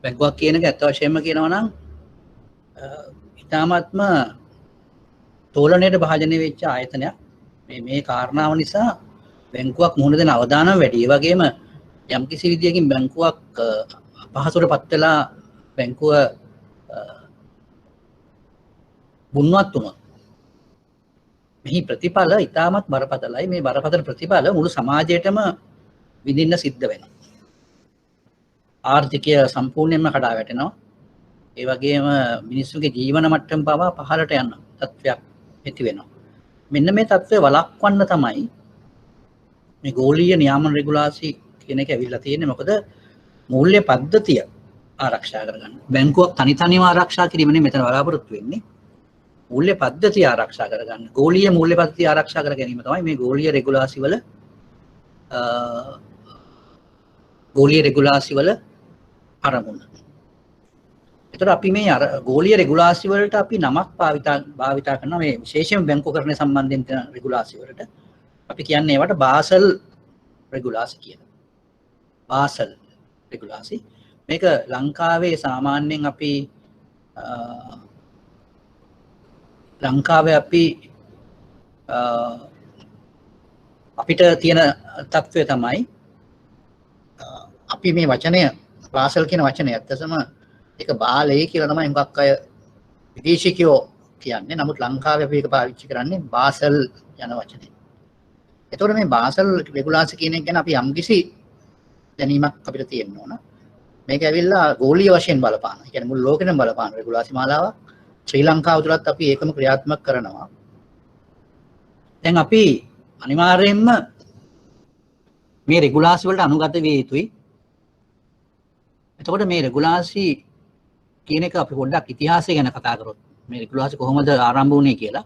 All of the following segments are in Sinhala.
බැංකුවක් කියන එක ඇත්ත වශයෙන්ම කියනවා නම් ඉතාමත්ම තෝලනයට භාජනය වෙච්ච ආයතනයක්. මේ කාරණාව නිසා බැංකුවක් මුහුණ දෙන අවදානම වැඩි. ඒ වගේම යම්කිසි විදියකින් බැංකුවක් අපහසුවට පත් වෙලා බැංකුව බුන්වත් වුණොත් මෙහි ප්‍රතිඵල ඉතාමත් බරපතලයි. මේ බරපතල ප්‍රතිඵල මුළු සමාජයටම විඳින්න සිද්ධ වෙනවා. ආර්ථිකය සම්පූර්ණයෙන්ම කඩා වැටෙනවා. ඒ වගේම මිනිස්සුගේ ජීවන මට්ටම පවා පහළට යන තත්ත්වයක් ඇති වෙනවා. මෙන්න මේ තත්ත්වය වළක්වන්න තමයි මේ ගෝලීය නියාමන රෙගුලාසි කියන එක ඇවිල්ලා තියෙන්නේ. මොකද මූල්‍ය පද්ධතිය ආරක්ෂා කරගන්න. බැංකුවක් තනිව ආරක්ෂා කිරීම නෙමෙයි මෙතන බලාපොරොත්තු වෙන්නේ. මූල්‍ය පද්ධතිය ආරක්ෂා කරගන්න. ගෝලීය මූල්‍ය පද්ධතිය ආරක්ෂා කර ගැනීම තමයි මේ ගෝලීය රෙගුලාසි වල අරමුණ. එතකොට අපි මේ ගෝලීය රෙගුලාසි වලට අපි නමක් භාවිතා කරනවා මේ විශේෂයෙන් බැංකුකරණය සම්බන්ධයෙන් තියෙන රෙගුලාසි වලට. අපි කියන්නේ ඒවට බාසල් රෙගුලාසි කියලා. බාසල් රෙගුලාසි. මේක ලංකාවේ සාමාන්‍යයෙන් අපිට තියෙන තත්ත්වය තමයි අපි මේ වචනය බාසල් කියන වචනය ඇත්තටම ඒක බාලේ කියලා තමයි හුඟක් අය විදේශිකයෝ කියන්නේ. නමුත් ලංකාවේ අපි ඒක පාවිච්චි කරන්නේ බාසල් යන වචනේ. එතකොට මේ බාසල් රෙගුලාසි කියන එක ගැන අපි යම්කිසි දැනීමක් අපිට තියෙන්න ඕන. මේක ඇවිල්ලා ගෝලීය වශයෙන් බලපාන. ඒ කියන්නේ මුළු ලෝකෙම බලපාන රෙගුලාසි මාලාවක්. ශ්‍රී ලංකාව තුලත් අපි ඒකම ක්‍රියාත්මක කරනවා. දැන් අපි අනිවාර්යයෙන්ම මේ රෙගුලාසි වලට අනුගත විය යුතුයි. එතකොට මේ රෙගුලාසි කියන එක අපි පොඩ්ඩක් ඉතිහාසය ගැන කතා කරොත් මේ රෙගුලාසි කොහොමද ආරම්භ වුණේ කියලා.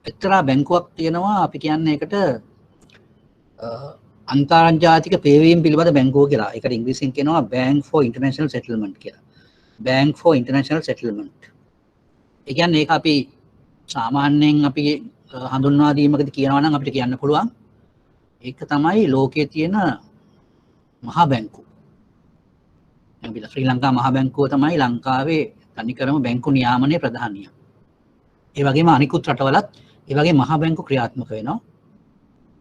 එක්තරා බැංකුවක් තියෙනවා අපි කියන්නේ ඒකට අන්තර්ජාතික පේවීම් පිළිබඳ බැංකුව කියලා. ඒකට ඉංග්‍රීසියෙන් කියනවා Bank for International Settlement කියලා. Bank for International Settlement. ඒ කියන්නේ ඒක අපි සාමාන්‍යයෙන් අපි හඳුන්වා දීමකදී කියනවා නම් අපිට කියන්න පුළුවන් ඒක තමයි ලෝකයේ තියෙන මහා බැංකුව. අපිට ශ්‍රී ලංකා මහා බැංකුව තමයි ලංකාවේ තනිකරම බැංකු නියාමනයේ ප්‍රධානිය. ඒ වගේම අනිකුත් රටවලත් ඒ වගේ මහා බැංකු ක්‍රියාත්මක වෙනවා.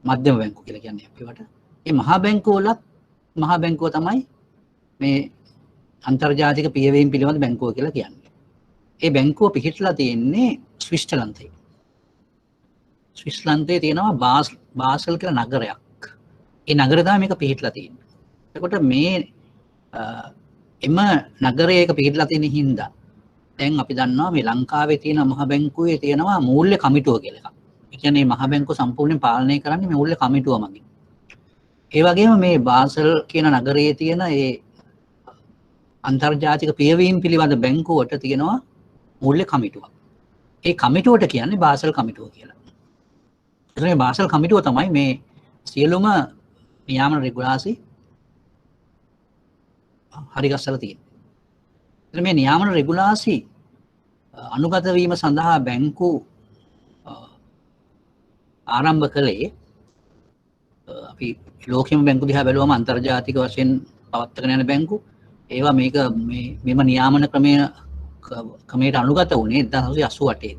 මධ්‍යම බැංකු කියලා කියන්නේ අපිට. මේ මහා බැංකුව වලත් මහා බැංකුව තමයි මේ අන්තර්ජාතික පියවීම් පිළිබඳ බැංකුව කියලා කියන්නේ. ඒ බැංකුව පිහිටලා තියෙන්නේ ස්විට්සර්ලන්තයේ. ස්විට්සර්ලන්තයේ තියෙනවා බාසල් කියලා නගරයක්. ඒ නගරය තමයි මේක පිහිටලා තියෙන්නේ. එතකොට මේ එම නගරයක පිහිටලා තියෙන හින්දා දැන් අපි දන්නවා මේ ලංකාවේ තියෙන මහ බැංකුවේ තියෙනවා මූල්‍ය කමිටුව කියලා එකක්. ඒ කියන්නේ මහ බැංකුව සම්පූර්ණයෙන් පාලනය කරන්නේ මේ මූල්‍ය කමිටුව මගින්. ඒ වගේම මේ බාසල් කියන නගරයේ තියෙන ඒ අන්තර්ජාතික පියවීම් පිළිබඳ බැංකුවට තියෙනවා මූල්‍ය කමිටුවක්. ඒ කමිටුවට කියන්නේ බාසල් කමිටුව කියලා. එතන මේ බාසල් කමිටුව තමයි මේ සියලුම නියාමන රෙගුලාසි හරි ගස්සලා තියෙන්නේ. එතන මේ නියාමන රෙගුලාසි අනුගත වීම සඳහා බැංකු ආරම්භ කළේ අපි ලෝකෙම බැංකු දිහා බැලුවම අන්තර්ජාතික වශයෙන් පවත්වාගෙන යන බැංකු ඒවා මෙම නියාමන ක්‍රමයට අනුගත වුණේ 1988 දී.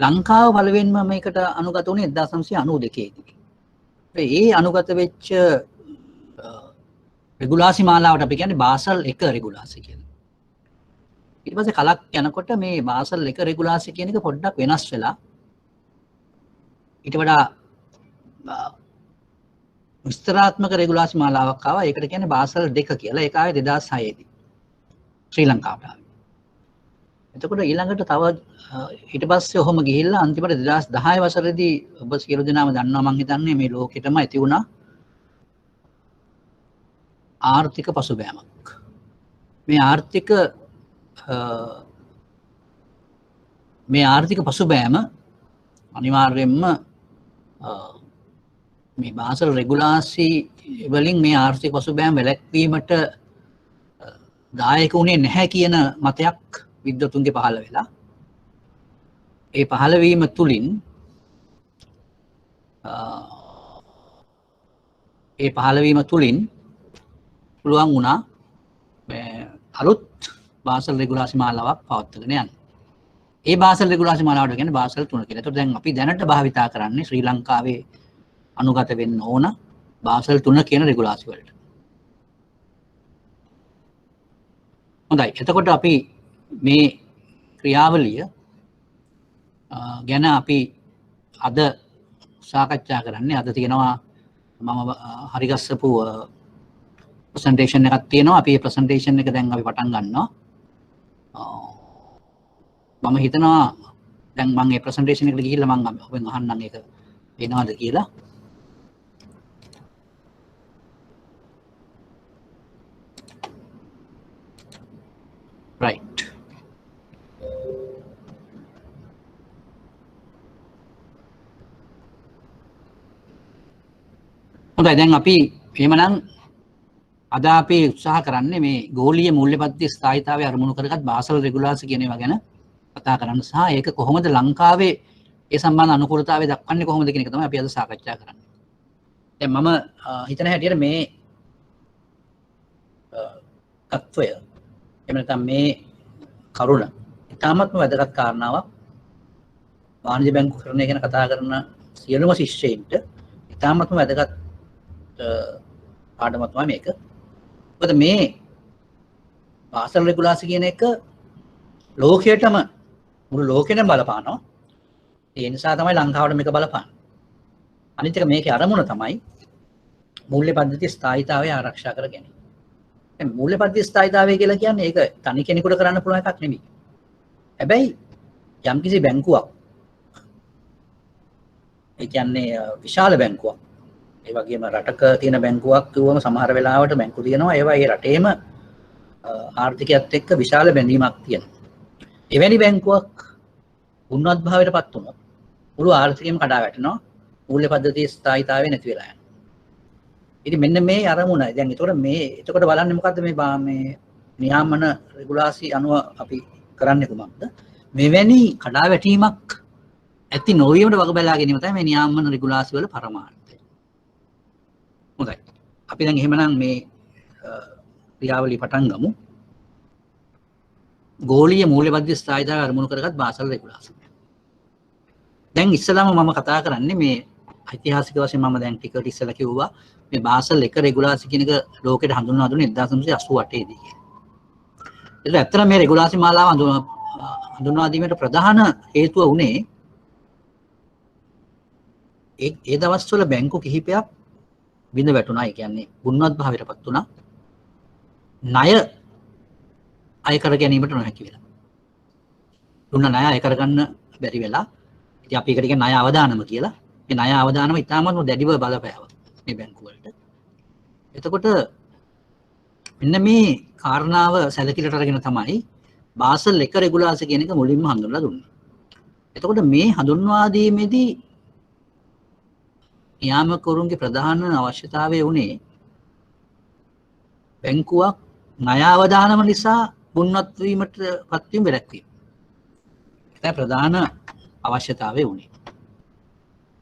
ලංකාව බලවෙන්ම මේකට අනුගත වුණේ 1992 දී. ඒ අනුගත වෙච්ච රෙගුලාසි මාලාවට අපි කියන්නේ බාසල් 1 රෙගුලාසි කියලා. ඊට පස්සේ කලක් යනකොට මේ බාසල් 1 රෙගුලාසි කියන එක පොඩ්ඩක් වෙනස් වෙලා ඊට වඩා විස්තරාත්මක රෙගුලාසි මාලාවක් ආවා. ඒකට කියන්නේ බාසල් 2 කියලා. ඒක ආවේ 2006 දී. ශ්‍රී ලංකාවට ආවේ. එතකොට ඊළඟට තව ඊට පස්සේ ඔහොම ගිහිල්ලා අන්තිමට 2010 වසරේදී ඔබ සියලු දෙනාම දන්නවා මං හිතන්නේ මේ ලෝකෙටම ඇති වුණා ආර්ථික පසුබෑමක්. මේ ආර්ථික පසුබෑම අනිවාර්යයෙන්ම මේ බාසල් රෙගුලාසි වලින් මේ ආර්ථික පසුබෑම වැළැක්වීමට දායක වුණේ නැහැ කියන මතයක් විද්වතුන්ගේ පහළ වෙලා ඒ පහළවීම තුළින් පුළුවන් වුණා අලුත් බාසල් රෙගුලාසි මාලාවක් පවත්වාගෙන යන්න. ඒ බාසල් රෙගුලාසි මාලාවට කියන්නේ බාසල් 3 කියලා. ඒතකොට දැන් අපි දැනට භාවිතා කරන්නේ ශ්‍රී ලංකාවේ අනුගත වෙන්න ඕන බාසල් 3 කියන රෙගුලාසි වලට. හොඳයි. එතකොට අපි මේ ක්‍රියාවලිය ගැන අපි අද සාකච්ඡා කරන්නේ. අද තියෙනවා මම හරිගස්සපු ප්‍රසන්ටේෂන් එකක් තියෙනවා. අපි මේ ප්‍රසන්ටේෂන් එක දැන් අපි පටන් ගන්නවා. මම හිතනවා දැන් මම මේ ප්‍රසන්ටේෂන් එකට ගිහිල්ලා මම ඔබෙන් අහන්නම් ඒක වෙනවද කියලා. right හොඳයි දැන් අපි එහෙමනම් අද අපි උත්සාහ කරන්නේ මේ ගෝලීය මූල්‍යපද්ධතිය ස්ථායීතාවය අරමුණු කරගත් බාසල් රෙගුලාසි කියන ඒවා ගැන කතා කරන්න සහ ඒක කොහොමද ලංකාවේ ඒ සම්බන්ධ අනුකූලතාවය දක්වන්නේ කොහොමද කියන එක තමයි අපි අද සාකච්ඡා කරන්නේ. දැන් මම හිතන හැටියට මේ තත්වය එහෙම නැත්නම් මේ කරුණ ඉතාමත්ම වැදගත් කාරණාවක්. වාණිජ්‍ය බැංකුකරණය ගැන කතා කරන සියලුම ශිෂ්‍යයින්ට ඉතාමත්ම වැදගත් පාඩමක් තමයි මේක. මොකද මේ බාසල් රෙගුලාසි කියන එක ලෝකයටම මුළු ලෝකෙටම බලපානවා. ඒ නිසා තමයි ලංකාවට මේක බලපාන්නේ. අනිත් එක මේකේ අරමුණ තමයි මූල්‍ය පද්ධතිය ස්ථායීතාවය ආරක්ෂා කර ගැනීම. දැන් මූල්‍ය පද්ධතිය ස්ථායීතාවය කියලා කියන්නේ ඒක තනි කෙනෙකුට කරන්න පුළුවන් එකක් නෙමෙයි. හැබැයි යම්කිසි බැංකුවක් ඒ කියන්නේ විශාල බැංකුවක් ඒ වගේම රටක තියෙන බැංකුවක් කිව්වම සමහර වෙලාවට බැංකු තියෙනවා ඒවා ඒ රටේම ආර්ථිකයත් එක්ක විශාල බැඳීමක් තියෙනවා. එවැනි බැංකුවක් උන්නත් භාවයට පත් වුණොත් මුළු ආර්ථිකයම කඩා වැටෙනවා. මූල්‍ය පද්ධතියේ ස්ථායීතාවය නැති වෙලා යනවා. ඉතින් මෙන්න මේ අරමුණ දැන් එතකොට බලන්නේ මොකද්ද මේ නියාමන රෙගුලාසි අනුව අපි කරන්නේ කොහොමද? මෙවැනි කඩා වැටීමක් ඇති නොවීමට වග බලා ගැනීම තමයි මේ නියාමන රෙගුලාසි වල පරමාර්ථය. හොඳයි. අපි දැන් එහෙමනම් මේ ක්‍රියාවලිය පටන් ගමු. ගෝලීය මූල්‍යපද්ධතිය ස්ථායීතාවය අරමුණු කරගත් බාසල් රෙගුලාසි. දැන් ඉස්සලාම මම කතා කරන්නේ මේ ඓතිහාසික වශයෙන් මම දැන් ටිකට ඉස්සලා කිව්වා මේ බාසල් 1 රෙගුලාසි කියන එක ලෝකෙට හඳුන්වා දුන්නේ 1988 දී. ඒක ඇත්තටම මේ රෙගුලාසි මාලාව හඳුන්වා දීමට ප්‍රධාන හේතුව උනේ ඒ දවස්වල බැංකු කිහිපයක් බිඳ වැටුණා. ඒ කියන්නේ ගුණවත් භාවයටපත් වුණා. ණය අය කර ගැනීමට නොහැකි වෙලා. දුන්න ණය අය කරගන්න බැරි වෙලා. ඉතින් අපි ඒකට කියන්නේ ණය අවදානම කියලා. මේ ණය අවදානම ඉතාමත්ම දැඩිව බලපෑවා මේ බැංකු වලට. එතකොට මෙන්න මේ කාරණාව සැලකිලිට අරගෙන තමයි බාසල් 1 රෙගුලාසි කියන එක මුලින්ම හඳුන්වලා දුන්නේ. එතකොට මේ හඳුන්වා දීමේදී නියාමකවරුන්ගේ ප්‍රධාන අවශ්‍යතාවය වුණේ බැංකුවක් ණය අවදානම නිසා ගුණවත් වීමට පත්වීම වැළැක්වීම. ඒක ප්‍රධාන අවශ්‍යතාවය වුණේ.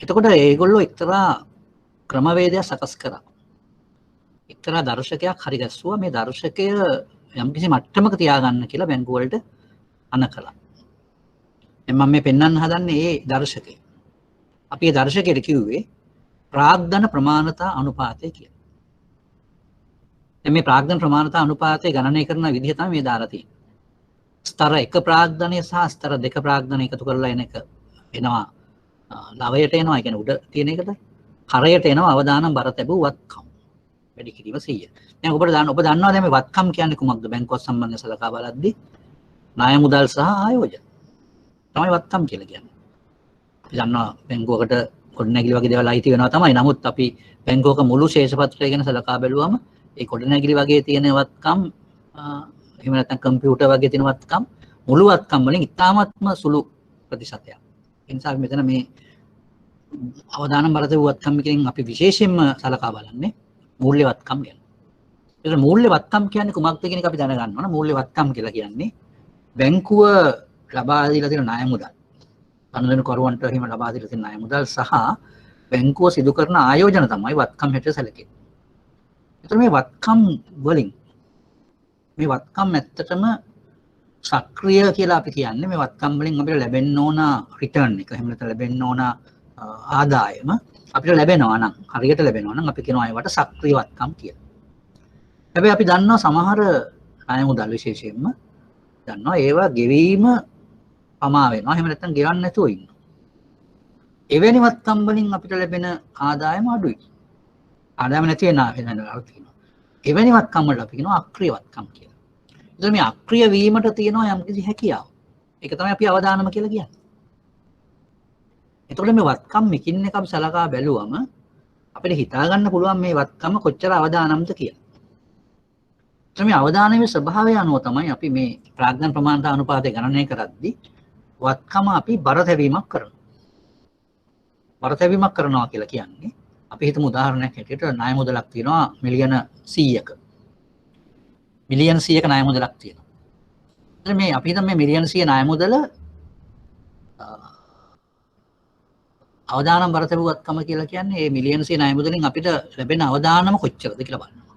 එතකොට ඒගොල්ලෝ එක්තරා ක්‍රමවේදයක් සකස් කරා. එක්තරා දර්ශකයක් හරි ගැස්සුවා. මේ දර්ශකය යම්කිසි මට්ටමක තියාගන්න කියලා බැංකු වලට අණ කළා. දැන් මම මේ පෙන්වන්න හදන්නේ මේ දර්ශකය. අපි මේ දර්ශකයට කිව්වේ ප්‍රාග්ධන ප්‍රමාණතා අනුපාතය කියලා. දැන් මේ ප්‍රාග්ධන ප්‍රමාණතා අනුපාතය ගණනය කරන විදිහ තමයි මේ දාලා තියෙන්නේ. ස්තර 1 ප්‍රාග්ධනය සහ ස්තර 2 ප්‍රාග්ධනය එකතු කරලා එන එක එනවා ලවයට එනවා. ඒ කියන්නේ උඩ තියෙන එකට කරයට එනවා අවදානම් බර තැබූ වත්කම්. වැඩි කිරීම 100. දැන් ඔබ දන්නවා දැන් මේ වත්කම් කියන්නේ කුමක්ද? බැංකුවක් සම්බන්ධව සලකා බලද්දී ණය මුදල් සහ ආයෝජන තමයි වත්කම් කියලා කියන්නේ. අපි දන්නවා බැංකුවකට ගොඩනැගිලි වගේ දේවල් අයිති වෙනවා තමයි. නමුත් අපි බැංකුවක මුළු ශේෂපත්‍රය ගැන සලකා බැලුවම ඒ ගොඩනැගිලි වගේ තියෙන වත්කම් එහෙම නැත්නම් කම්පියුටර් වගේ තියෙන වත්කම් මුළු වත්කම් වලින් ඉතාමත්ම සුළු ප්‍රතිශතයක්. ඒ නිසා අපි මෙතන මේ අවදානම් බර තැබූ වත්කම් එකෙන් අපි විශේෂයෙන්ම සලකා බලන්නේ මූල්‍ය වත්කම් ගැන. ඒක මූල්‍ය වත්කම් කියන්නේ කුමක්ද කියන එක අපි දැනගන්න ඕන. මූල්‍ය වත්කම් කියලා කියන්නේ බැංකුව ලබා දීලා තියෙන ණය මුදල්. අනුදැනුකරුවන්ට එහෙම ලබා දීලා තියෙන ණය මුදල් සහ බැංකුව සිදු කරන ආයෝජන තමයි වත්කම් හැටියට සැලකෙන්නේ. එතකොට මේ වත්කම් වලින් මේ වත්කම් ඇත්තටම සක්‍රිය කියලා අපි කියන්නේ මේ වත්කම් වලින් අපිට ලැබෙන්න ඕන රිටර්න් එක. එහෙම නැත්නම් ලැබෙන්න ඕන ආදායම අපිට ලැබෙනවා නම් හරියට ලැබෙනවා නම් අපි කියනවා ඒවට සක්‍රිය වත්කම් කියලා. හැබැයි අපි දන්නවා සමහර ණය මුදල් විශේෂයෙන්ම දන්නවා ඒවා ගෙවීම පමා වෙනවා. එහෙම නැත්නම් ගෙවන්න නැතුව ඉන්නවා. එවැනි වත්කම් වලින් අපිට ලැබෙන ආදායම අඩුයි. ආදායම නැති වෙන අර්ථ තියෙනවා. එවැනි වත්කම් වලට අපි කියනවා අක්‍රිය වත්කම් කියලා. එතකොට මේ අක්‍රිය වීමට තියෙනවා යම්කිසි හැකියාවක්. ඒක තමයි අපි අවදානම කියලා කියන්නේ. එතකොට මේ වත්කම් මෙකින් එක අපි සලකා බැලුවම අපිට හිතා ගන්න පුළුවන් මේ වත්කම කොච්චර අවදානම්ද කියලා. එතකොට මේ අවදානමේ ස්වභාවය අනුව තමයි අපි මේ ප්‍රාග්ධන ප්‍රමාණතා අනුපාතය ගණනය කරද්දී වත්කම අපි බර තැබීමක් කරනවා. බර තැබීමක් කරනවා කියලා කියන්නේ අපි හිතමු උදාහරණයක් හැටියට ණය මුදලක් තියෙනවා මිලියන 100ක. මිලියන 100ක ණය මුදලක් තියෙනවා. එතන මේ අපි හිතමු මේ මිලියන 100 ණය මුදල අවදානම් බර තැබුවත්කම කියලා කියන්නේ මේ මිලියන 100 ණය මුදලින් අපිට ලැබෙන අවදානම කොච්චරද කියලා බලනවා.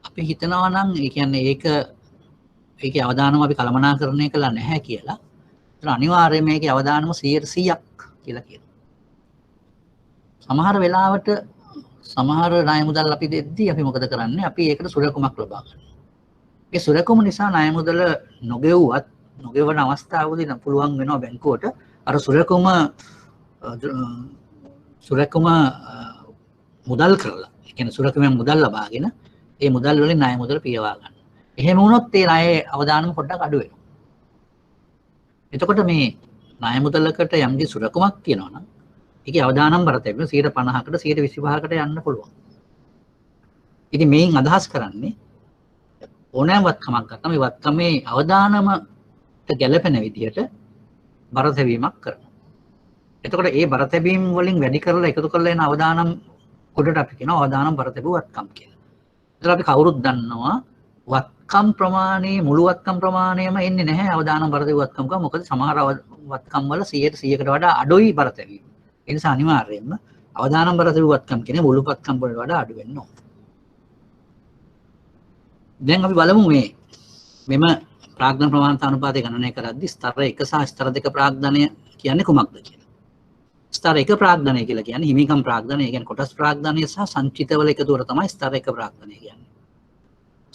අපි හිතනවා නම් ඒ කියන්නේ ඒකේ අවදානම අපි කළමනාකරණය කළා නැහැ කියලා. ඒතර අනිවාර්යයෙන් මේකේ අවදානම 100%ක් කියලා කියනවා. සමහර වෙලාවට සමහර ණය මුදල් අපි දෙද්දී අපි මොකද කරන්නේ? අපි ඒකට සුරකුමක් ලබා ගන්නවා. ඒ සුරකුම නිසා ණය මුදල නොගෙවන අවස්ථාවකදී නම් පුළුවන් වෙනවා බැංකුවට අර සුරකුම මුදල් කරලා. ඒ කියන්නේ සුරකුමෙන් මුදල් ලබාගෙන ඒ මුදල් වලින් ණය මුදල පියවා ගන්න. එහෙම වුණොත් ඒ ණයේ අවදානම පොඩ්ඩක් අඩු වෙනවා. එතකොට මේ ණය මුදලකට යම්කිසි සුරකුමක් තියෙනවා නම් ඒකේ අවදානම් බර තැබෙන 50%කට 125%කට යන්න පුළුවන්. ඉතින් මේන් අදහස් කරන්නේ ඕනෑම වත්කමක් ගත්තාම මේ වත්කමේ අවදානමට ගැලපෙන විදිහට බර තැබීමක් කරනවා. එතකොට ඒ බර තැබීම් වලින් වැඩි කරලා එකතු කරලා එන අවදානම් කොටට අපි කියනවා අවදානම් බර තැබුව වත්කම් කියලා. ඒතර අපි කවුරුත් දන්නවා වත්කම් ප්‍රමාණයේ මුළු වත්කම් ප්‍රමාණයම එන්නේ නැහැ අවදානම් බර තැබුව වත්කම් කම. මොකද සමහර වත්කම් වල 100%කට වඩා අඩුයි බර තැබීම. ඒ නිසා අනිවාර්යයෙන්ම අවදානම් බර තැබුව වත්කම් කියන්නේ මුළු වත්කම් වලට වඩා අඩු වෙන්න ඕන. දැන් අපි බලමු මෙම ප්‍රාග්ධන ප්‍රමාණතා අනුපාතය ගණනය කරද්දී ස්තර 1 සහ ස්තර 2 ප්‍රාග්ධනය කියන්නේ කුමක්ද කියලා. ස්තර 1 ප්‍රාග්ධනය කියලා කියන්නේ හිමිකම් ප්‍රාග්ධනය, ඒ කියන්නේ කොටස් ප්‍රාග්ධනය සහ සංචිතවල එකතුවර තමයි ස්තර 1 ප්‍රාග්ධනය කියන්නේ.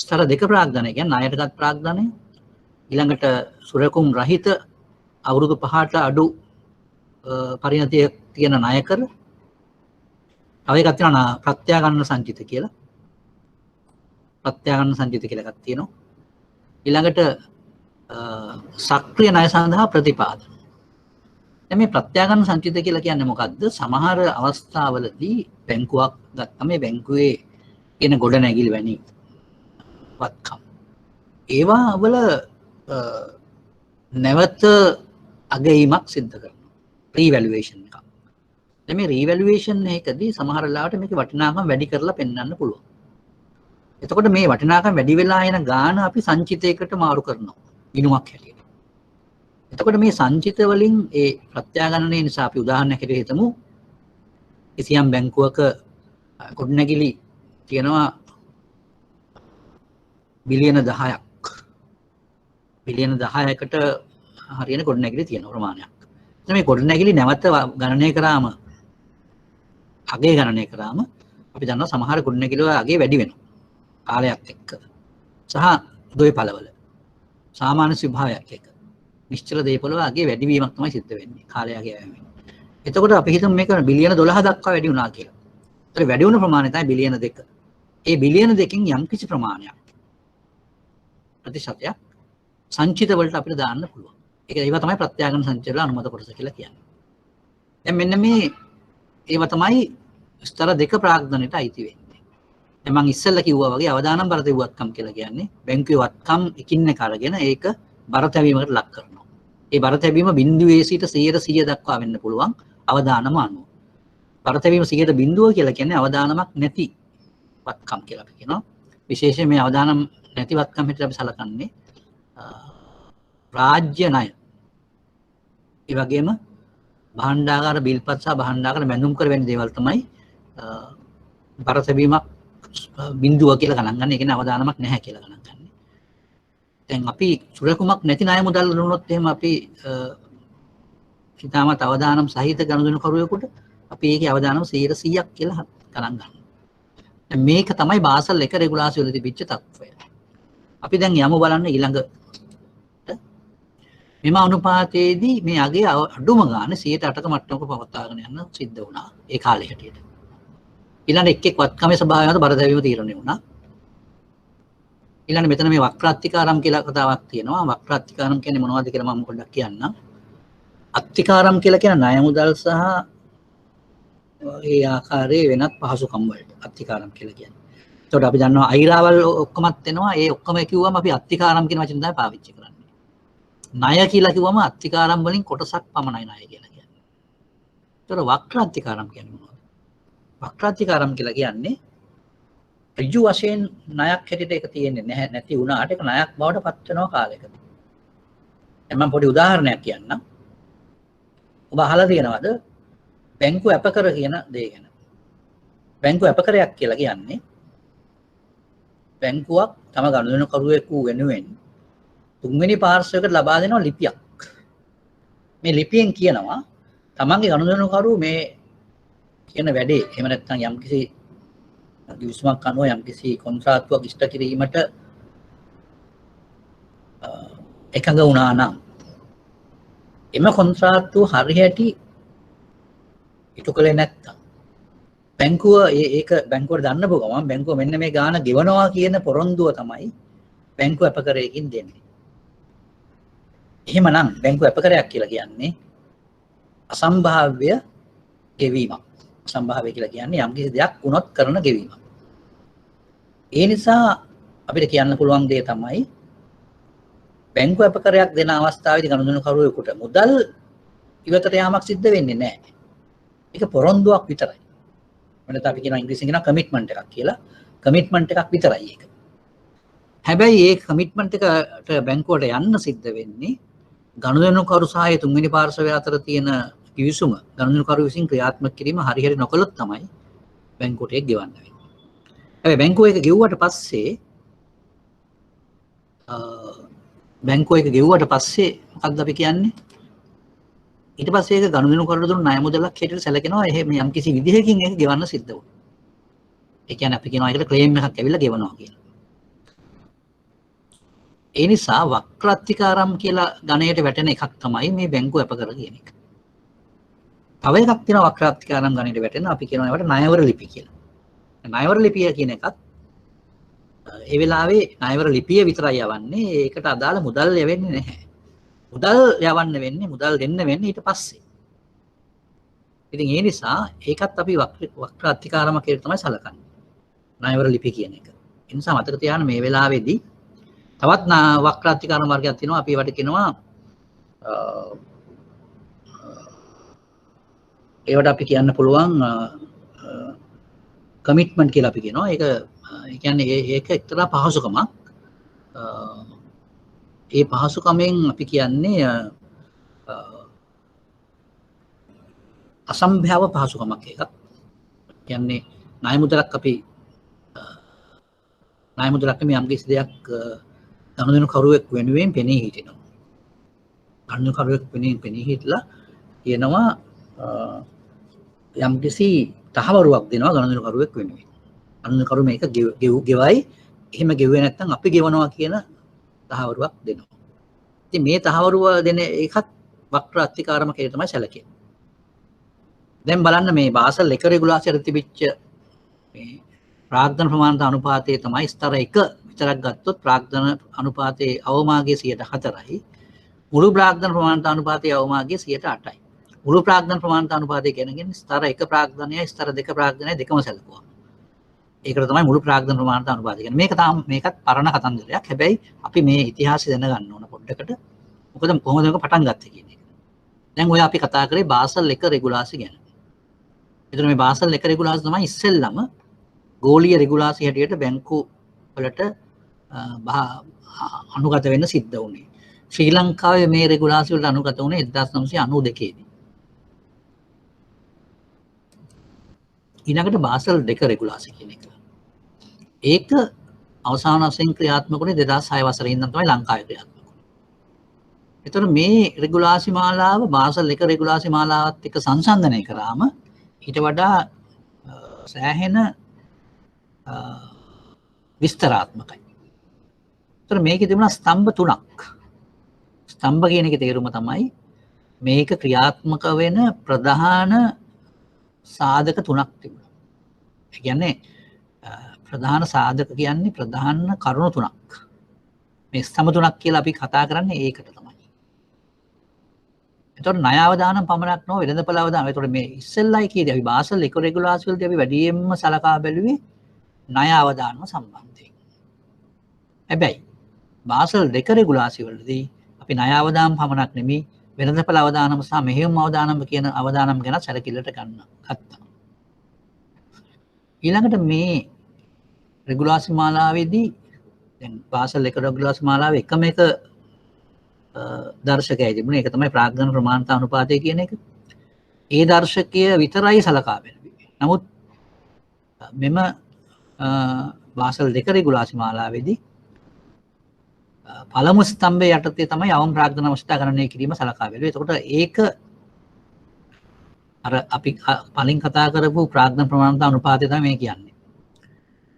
ස්තර 2 ප්‍රාග්ධනය කියන්නේ ණයටගත් ප්‍රාග්ධනය, ඊළඟට සුරකුම් රහිත අවුරුදු 5ට අඩු පරිණතිය තියෙන ණයකර, තව එකක් තියෙනවා ප්‍රත්‍යාගන්න සංචිත කියලා. ප්‍රත්‍යාගන්න සංචිත කියලා එකක් තියෙනවා. ඊළඟට සක්‍රිය ණය සඳහා ප්‍රතිපාදන. දැන් මේ ප්‍රත්‍යාගන්න සංචිත කියලා කියන්නේ මොකද්ද? සමහර අවස්ථාවලදී බැංකුවක් ගත්තම මේ බැංකුවේ තියෙන ගොඩනැගිලි වැනි වත්කම් ඒවා වල නැවත අගයීමක් සිද්ධ කරනවා. රීවැලුවේෂන් එකක්. දැන් මේ රීවැලුවේෂන් එකදී සමහර වෙලාවට මේකේ වටිනාකම වැඩි කරලා පෙන්වන්න පුළුවන්. එතකොට මේ වටිනාකම වැඩි වෙලා යන ගාන අපි සංචිතයකට මාරු කරනවා ගිණුමක් හැටියට. එතකොට මේ සංචිත වලින් ඒ ප්‍රත්‍යාගණනය නිසා අපි උදාහරණයක් හැටියට හිතමු කිසියම් බැංකුවක ගොඩනැගිලි තියෙනවා බිලියන 10ක්. බිලියන 10කට හරියන ගොඩනැගිලි තියෙන ප්‍රමාණයක්. එතන මේ ගොඩනැගිලි නැවත ගණනය කරාම අගය ගණනය කරාම අපි දන්නවා සමහර ගොඩනැගිලි වල අගය වැඩි වෙනවා. කාලයක් එක්ක සහ දොයි පළවල සාමාන්‍ය ස්වභාවයක් එක්ක නිශ්චල දේපොළ වගේ වැඩි වීමක් තමයි සිද්ධ වෙන්නේ කාලය යෑමෙන්. එතකොට අපි හිතමු මේක බිලියන 12 දක්වා වැඩි වුණා කියලා. ඒතර වැඩි වුණ ප්‍රමාණය තමයි බිලියන 2. ඒ බිලියන 2කින් යම් කිසි ප්‍රමාණයක් ප්‍රතිශතයක් සංචිත වලට අපිට දාන්න පුළුවන්. ඒවා තමයි ප්‍රත්‍යාගන සංචිත වල අනුමත කොටස කියලා කියන්නේ. දැන් මෙන්න ඒවා තමයි ස්තර 2 ප්‍රාග්ධනයට අයිති වෙන්නේ. දැන් මම ඉස්සෙල්ලා කිව්වා වගේ අවදානම් බර තැබුවත්කම් කියලා කියන්නේ බැංකුවේ වත්කම් එකින් එක අරගෙන ඒක බර තැබීමකට ලක් කරනවා. ඒ බර තැබීම 0 සිට 100% දක්වා වෙන්න පුළුවන් අවදානම අනුව. බර තැබීම 0% කියලා කියන්නේ අවදානමක් නැති වත්කම් කියලා අපි කියනවා. විශේෂයෙන් මේ අවදානම් නැති වත්කම් හිතට අපි සලකන්නේ රාජ්‍ය ණය. ඒ වගේම භාණ්ඩාගාර බිල්පත් සහ භාණ්ඩාගාර බැඳුම් කර වෙන දේවල් තමයි බර තැබීමක් බිඳුව කියලා ගණන් ගන්න. ඒ කියන්නේ අවදානමක් නැහැ කියලා ගණන් ගන්න. දැන් අපි සුරකුමක් නැති ණය මුදල් දුන්නොත් එහෙම අපි ඉතාමත් අවදානම් සහිත ගනුදෙනු කරුවෙකුට අපි ඒකේ අවදානම් 100%ක් කියලා ගණන් ගන්නවා. දැන් මේක තමයි බාසල් 1 රෙගුලාසි වල තිබිච්ච තත්ත්වය. අපි දැන් යමු බලන්න ඊළඟ මෙම අනුපාතයේදී මේ අගේ අඩුම ගානේ 108ක මට්ටමක පවත්වාගෙන යන්න සිද්ධ වුණා ඒ කාලේ හැටියට. ඊළඟ එක් වත්කමේ ස්වභාවය මත බර දැවීම තීරණය වුණා. ඊළඟ මෙතන මේ වක්‍රාත්තිකාරම් කියලා කතාවක් තියෙනවා. වක්‍රාත්තිකාරම් කියන්නේ මොනවද කියලා මම පොඩ්ඩක් කියන්නම්. අත්තිකාරම් කියලා කියන ණය මුදල් සහ ඒ ආකාරයේ වෙනත් පහසුකම් වලට අත්තිකාරම් කියලා කියන්නේ. එතකොට අපි දන්නවා අයිරාවල් ඔක්කොමත් එනවා. ඒ ඔක්කොම කිව්වම අපි අත්තිකාරම් කියන වචන තමයි පාවිච්චි කරන්නේ. ණය කියලා කිව්වම අත්තිකාරම් වලින් කොටසක් පමණයි ණය කියලා කියන්නේ. එතකොට වක්‍රාත්තිකාරම් කියන්නේ මොනවද? වක්‍රාත්තිකාරම් කියලා කියන්නේ ඍජු වශයෙන් ණයක් හැටියට ඒක තියෙන්නේ නැහැ නැති වුණාට ඒක ණයක් බවට පත් වෙනවා කාලයකදී. දැන් මම පොඩි උදාහරණයක් කියන්නම්. ඔබ අහලා තියෙනවද බැංකු අපකර කියන දේ ගැන? බැංකු අපකරයක් කියලා කියන්නේ බැංකුවක් තම ගනුදෙනු කරුවෙකු වෙනුවෙන් තුන්වෙනි පාර්ශ්වයකට ලබා දෙනවා ලිපියක්. මේ ලිපියෙන් කියනවා තමන්ගේ ගනුදෙනු කරුව මේ කියන වැඩේ එහෙම නැත්නම් යම්කිසි කිවිසුමක් අනුව යම්කිසි කොන්ත්‍රාත්තුවක් ඉෂ්ට කිරීමට එකඟ වුණා නම් එම කොන්ත්‍රාත්තුව හරියට ඉටු කළේ නැත්නම් බැංකුව ඒක බැංකුවට දන්නපු ගමන් බැංකුව මෙන්න මේ ගාණ ගෙවනවා කියන පොරොන්දුව තමයි බැංකුව අපකරයකින් දෙන්නේ. එහෙමනම් බැංකුව අපකරයක් කියලා කියන්නේ අසම්භාව්‍ය ගෙවීමක්. අසම්භාව්‍ය කියලා කියන්නේ යම්කිසි දෙයක් වුණොත් කරන ගෙවීමක්. ඒ නිසා අපිට කියන්න පුළුවන් දේ තමයි බැංකුව අපකරයක් දෙන අවස්ථාවේදී ගනුදෙනු කරුවෙකුට මුදල් ඉවතට යාමක් සිද්ධ වෙන්නේ නැහැ. ඒක පොරොන්දුවක් විතරයි. වෙනත අපි කියන ඉංග්‍රීසියෙන් කියන කමිට්මන්ට් එකක් කියලා. කමිට්මන්ට් එකක් විතරයි ඒක. හැබැයි ඒ කමිට්මන්ට් එකට බැංකුවට යන්න සිද්ධ වෙන්නේ ගනුදෙනු කරු සහ තුන්වෙනි පාර්ශවය අතර තියෙන කිවිසුම ගනුදෙනු කරු විසින් ක්‍රියාත්මක කිරීම හරියට නොකළොත් තමයි බැංකුවට ඒක ගෙවන්න වෙන්නේ. හැබැයි බැංකුව එක ගෙව්වට පස්සේ මොකක්ද අපි කියන්නේ? ඊට පස්සේ ඒක ගනුදෙනු කරලා දුන්න ණය මුදලක් හැටියට සැලකෙනවා. එහෙම යම්කිසි විදිහකින් ඒක ගෙවන්න සිද්ධ වුණා. ඒ කියන්නේ අපි කියනවා ඒකට ක්ලේම් එකක් ඇවිල්ලා ගෙවනවා කියලා. ඒ නිසා වක්‍රාත්තිකාරම් කියලා ගණයට වැටෙන එකක් තමයි මේ බැංකුව අපකර කියන එක. තව එකක් තියෙනවා වක්‍රාත්තිකාරම් ගණයට වැටෙන අපි කියනවා ඒවට ණයවර ලිපි කියලා. ණයවර ලිපිය කියන එකත් ඒ වෙලාවේ ණයවර ලිපිය විතරයි යවන්නේ. ඒකට අදාළ මුදල් යවෙන්නේ නැහැ. මුදල් යවන්න වෙන්නේ මුදල් දෙන්න වෙන්නේ ඊට පස්සේ. ඉතින් ඒ නිසා ඒකත් අපි වක්‍රාත්තිකාරම කියලා තමයි සලකන්නේ. ණයවර ලිපි කියන එක. ඒ නිසා මතක තියාගන්න මේ වෙලාවේදී තවත් වක්‍රාත්තිකාරම වර්ගයක් තියෙනවා. අපි ඒවට කියනවා ඒවට අපි කියන්න පුළුවන් කමිට්මන්ට් කියලා අපි කියනවා. ඒක කියන්නේ ඒක එක්තරා පහසුකමක්. ඒ පහසුකමෙන් අපි කියන්නේ අසම්භාව පහසුකමක් එකක්. කියන්නේ ණය මුදලක් අපි ණය මුදලක් මේ යම්කිසි දෙයක් ගනුදෙනු කරුවෙක් වෙනුවෙන් පෙනී හිටිනවා. ගනුදෙනු කරුවෙක් පෙනී හිටලා කියනවා යම්කිසි තහවුරුවක් දෙනවා ගනුදෙනු කරුවෙක් වෙනුවෙන්. ගනුදෙනු කරුව මේක ගෙවයි. එහෙම ගෙවුවේ නැත්නම් අපි ගෙවනවා කියන තහවුරුවක් දෙනවා. ඉතින් මේ තහවුරුව දෙන එකත් වක්‍රාත්තිකාරම කියලා තමයි සැලකෙන්නේ. දැන් බලන්න මේ බාසල් 1 රෙගුලාසියට තිබිච්ච මේ ප්‍රාග්ධන ප්‍රමාණිත අනුපාතය තමයි ස්තර 1 විතරක් ගත්තොත් ප්‍රාග්ධන අනුපාතයේ අවමාගයේ 104යි. මුළු ප්‍රාග්ධන ප්‍රමාණිත අනුපාතයේ අවමාගයේ 108යි. මුළු ප්‍රාග්ධන ප්‍රමාණිත අනුපාතය කියන්නේ ස්තර 1 ප්‍රාග්ධනයයි ස්තර 2 ප්‍රාග්ධනයයි දෙකම සැලකුවා. ඒකට තමයි මුළු ප්‍රාග්ධන ප්‍රමාණිත අනුපාතය කියන්නේ. මේකත් පරණ කතන්දරයක්. හැබැයි අපි මේ ඉතිහාසය දැනගන්න ඕන පොඩ්ඩකට. මොකද කොහොමද මේක පටන් ගත්තේ කියන එක. දැන් ඔය අපි කතා කරේ බාසල් 1 රෙගුලාසි ගැන. එතන මේ බාසල් 1 රෙගුලාසි තමයි ඉස්සෙල්ලම ගෝලීය රෙගුලාසි හැටියට බැංකු වලට අනුගත වෙන්න සිද්ධ වුණේ. ශ්‍රී ලංකාවේ මේ රෙගුලාසි වලට අනුගත වුණේ 1992 දී. ඊළඟට බාසල් 2 රෙගුලාසි කියන එක. ඒක අවසාන වශයෙන් ක්‍රියාත්මක වුණේ 2006 වසරේ ඉඳන් තමයි ලංකාවේ ක්‍රියාත්මක වුණේ. ඒතර මේ රෙගුලාසි මාලාව බාසල් 1 රෙගුලාසි මාලාවත් එක්ක සංසන්දනය කරාම ඊට වඩා සෑහෙන විස්තරාත්මකයි. ඒතර මේකේ තිබුණා ස්තම්භ තුනක්. ස්තම්භ කියන එකේ තේරුම තමයි මේක ක්‍රියාත්මක වෙන ප්‍රධාන සාධක තුනක් තිබුණා. ඒ කියන්නේ ප්‍රධාන සාධක කියන්නේ ප්‍රධාන කරුණු තුනක්. මේ ස්තම්භ තුනක් කියලා අපි කතා කරන්නේ ඒකට තමයි. එතකොට ණය අවදානම් පමණක් නොව වෙළඳපොළ අවදානම්. එතකොට මේ ඉස්සෙල්ලයි කියදී අපි බාසල් 1 රෙගුලාසි වලදී අපි වැඩියෙන්ම සලකා බැලුවේ ණය අවදානම සම්බන්ධයෙන්. හැබැයි බාසල් 2 රෙගුලාසි වලදී අපි ණය අවදානම් පමණක් නෙමෙයි වෙළඳපොළ අවදානම් සහ මෙහෙයුම් අවදානම් කියන අවදානම් ගැන සැලකිල්ලට ගත්තා. ඊළඟට මේ රෙගුලාසි මාලාවේදී දැන් බාසල් 1 රෙගුලාසි මාලාවේ එකම එක දර්ශකයයි තිබුණේ. ඒක තමයි ප්‍රාග්ධන ප්‍රමාණතා අනුපාතය කියන එක. ඒ දර්ශකය විතරයි සලකා බැලුවේ. නමුත් මෙම බාසල් 2 රෙගුලාසි මාලාවේදී පළමු ස්තම්භය යටතේ තමයි අවම ප්‍රාග්ධන අවශ්‍යතා ගණනය කිරීම සලකා බැලුවේ. එතකොට ඒක අර අපි කලින් කතා කරපු ප්‍රාග්ධන ප්‍රමාණතා අනුපාතය තමයි මේ කියන්නේ.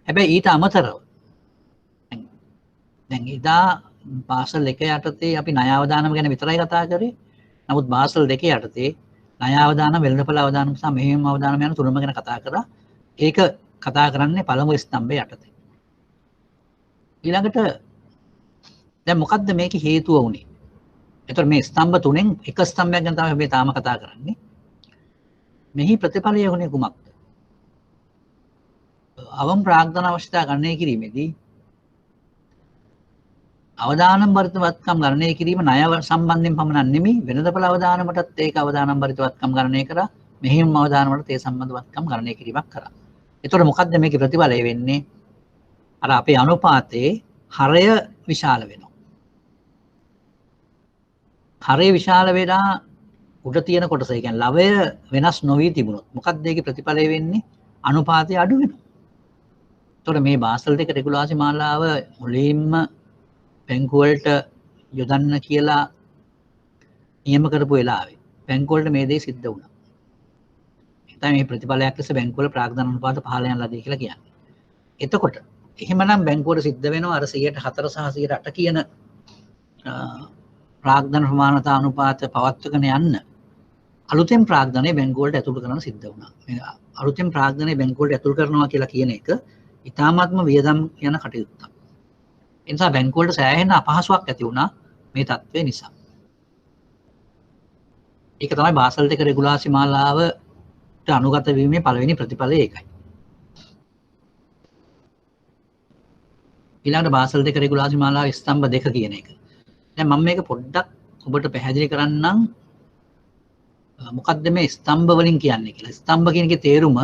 හැබැයි ඊට අමතරව දැන් එදා බාසල් 1 යටතේ අපි ණය අවදානම් ගැන විතරයි කතා කරේ. නමුත් බාසල් 2 යටතේ ණය අවදානම් වෙළඳපොළ අවදානම් සහ මෙහෙයුම් අවදානම් යන තුනම ගැන කතා කරා. ඒක කතා කරන්නේ පළමු ස්තම්භය යටතේ. ඊළඟට දැන් මොකද්ද මේකේ හේතුව වුනේ? එතකොට මේ ස්තම්භ තුනෙන් එක ස්තම්භයක් ගැන තමයි අපි තාම කතා කරන්නේ. මෙහි ප්‍රතිඵලය වුණේ කුමක්ද? අවම ප්‍රාග්ධන අවශ්‍යතා ගණනය කිරීමේදී අවදානම් බරිතවත්කම් ගණනය කිරීම ණය සම්බන්ධයෙන් පමණක් නෙමෙයි වෙළඳපොළ අවදානමටත් ඒක අවදානම් බරිතවත්කම් ගණනය කරා මෙහෙයුම් අවදානමටත් ඒ සම්බන්ධවත්කම් ගණනය කිරීමක් කරා. එතකොට මොකද්ද මේකේ ප්‍රතිඵලය වෙන්නේ? අර අපේ අනුපාතයේ හරය විශාල වෙනවා. හරය විශාල වෙලා උඩ තියෙන කොටස ඒ කියන්නේ ලවය වෙනස් නොවී තිබුණොත් මොකක්ද ඒකේ ප්‍රතිඵලය වෙන්නේ? අනුපාතය අඩු වෙනවා. එතකොට මේ බාසල් 2 රෙගුලාසි මාලාව මුලින්ම බැංකු වලට යොදන්න කියලා නියම කරපු වෙලාවේ බැංකු වලට මේ දේ සිද්ධ වුණා. ඒ තමයි මේ ප්‍රතිඵලයක් ලෙස බැංකු වල ප්‍රාග්ධන අනුපාත පහළ යන ලදී කියලා කියන්නේ. එතකොට එහෙමනම් බැංකුවට සිද්ධ වෙනවා අර 104 සහ 108 කියන ප්‍රාග්ධන ප්‍රමාණතා අනුපාත පවත්වගෙන යන්න අලුතෙන් ප්‍රාග්ධනය බැංකු වලට ඇතුළු කරන්න සිද්ධ වුණා. මේ අලුතෙන් ප්‍රාග්ධනය බැංකු වලට ඇතුළු කරනවා කියලා කියන එක ඉතාමත්ම වියදම් යන කටයුත්තක්. ඒ නිසා බැංකු වලට සෑහෙන අපහසුයක් ඇති වුණා මේ තත්ත්වය නිසා. ඒක තමයි බාසල් 2 රෙගුලාසි මාලාවට අනුගත වීමේ පළවෙනි ප්‍රතිඵලය ඒකයි. ඊළඟට බාසල් 2 රෙගුලාසි මාලාවේ ස්තම්භ 2 කියන එක. දැන් මම මේක පොඩ්ඩක් ඔබට පැහැදිලි කරන්නම් මොකක්ද මේ ස්තම්භ වලින් කියන්නේ කියලා. ස්තම්භ කියන එකේ තේරුම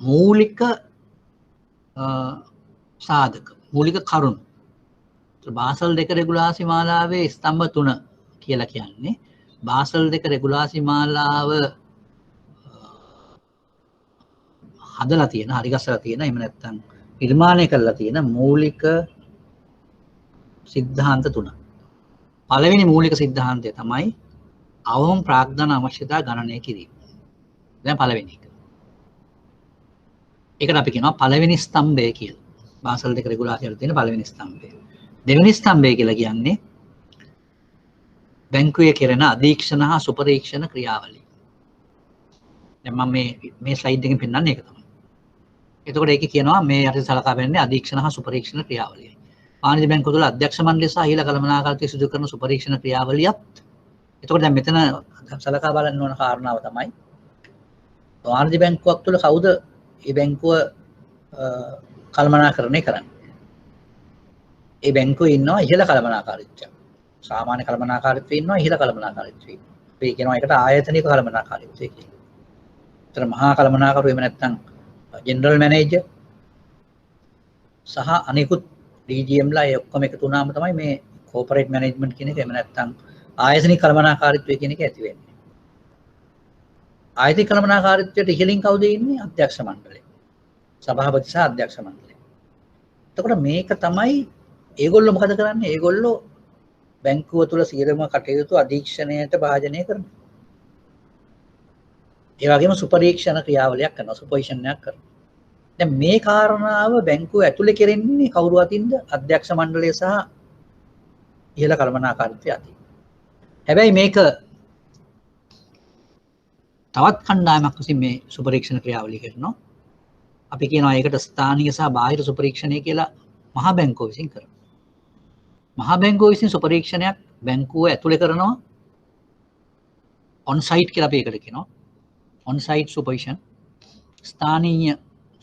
මූලික සාධක මූලික කරුණු. බාසල් 2 රෙගුලාසි මාලාවේ ස්තම්භ 3 කියලා කියන්නේ බාසල් 2 රෙගුලාසි මාලාව හදලා තියෙන හරි ගස්සලා තියෙන එහෙම නැත්නම් නිර්මාණය කරලා තියෙන මූලික සිද්ධාන්ත 3. පළවෙනි මූලික සිද්ධාන්තය තමයි අවම ප්‍රාග්ධන අවශ්‍යතා ගණනය කිරීම. දැන් පළවෙනි එක. ඒකට අපි කියනවා පළවෙනි ස්තම්භය කියලා. බාසල් 2 රෙගුලාසි වල තියෙන පළවෙනි ස්තම්භය. දෙවෙනි ස්තම්භය කියලා කියන්නේ බැංකුවේ කෙරෙන අධීක්ෂණ හා සුපරීක්ෂණ ක්‍රියාවලිය. දැන් මම මේ ස්ලයිඩ් එකෙන් පෙන්නන්නේ ඒක තමයි. එතකොට ඒකේ කියනවා මේ යටි සලකා බැලන්නේ අධීක්ෂණ හා සුපරීක්ෂණ ක්‍රියාවලියයි. වාණිජ බැංකුව තුළ අධ්‍යක්ෂ මණ්ඩලය සහ ඊළඟ කළමනාකරණය සිදු කරන සුපරීක්ෂණ ක්‍රියාවලියත්. එතකොට දැන් මෙතන සලකා බලන්න ඕන කාරණාව තමයි වාණිජ බැංකුවක් තුළ කවුද මේ බැංකුව කළමනාකරණය කරන්නේ? ඒ බැංකුවේ ඉන්නවා ඉහළ කළමනාකාරීත්වය. සාමාන්‍ය කළමනාකාරීත්වයේ ඉන්නවා ඉහළ කළමනාකාරීත්වයේ. අපි කියනවා ඒකට ආයතනික කළමනාකාරීත්වය කියලා. ඒතර මහා කළමනාකරු එහෙම නැත්නම් ජෙනරල් මැනේජර් සහ අනිකුත් DGM ලා ඒ ඔක්කොම එකතු වුණාම තමයි මේ කෝපරේට් මැනේජ්මන්ට් කියන එක එහෙම නැත්නම් ආයතනික කළමනාකාරීත්වය කියන එක ඇති වෙන්නේ. ආයතනික කළමනාකාරීත්වයට ඉහළින් කවුද ඉන්නේ? අධ්‍යක්ෂ මණ්ඩලය. සභාපති සහ අධ්‍යක්ෂ මණ්ඩලය. එතකොට මේක තමයි ඒගොල්ලෝ මොකද කරන්නේ? ඒගොල්ලෝ බැංකුව තුල සියලුම කටයුතු අධීක්ෂණයට භාජනය කරනවා. ඒ වගේම සුපරීක්ෂණ ක්‍රියාවලියක් කරනවා, සුපර්විෂන් එකක් කරනවා. දැන් මේ කාරණාව බැංකුව ඇතුලේ කෙරෙන්නේ කවුරු අතින්ද? අධ්‍යක්ෂ මණ්ඩලය සහ ඉහළ කළමනාකාරීත්වය අතින්. හැබැයි මේක තවත් කණ්ඩායමක් විසින් මේ සුපරීක්ෂණ ක්‍රියාවලිය කරනවා. අපි කියනවා ඒකට ස්ථානීය සහ බාහිර සුපරීක්ෂණය කියලා මහා බැංකුව විසින් කරනවා. මහා බැංකුව විසින් සුපරීක්ෂණයක් බැංකුව ඇතුලේ කරනවා ඔන් සයිට් කියලා අපි ඒකට කියනවා. ඔන් සයිට් සුපර්විෂන්, ස්ථානීය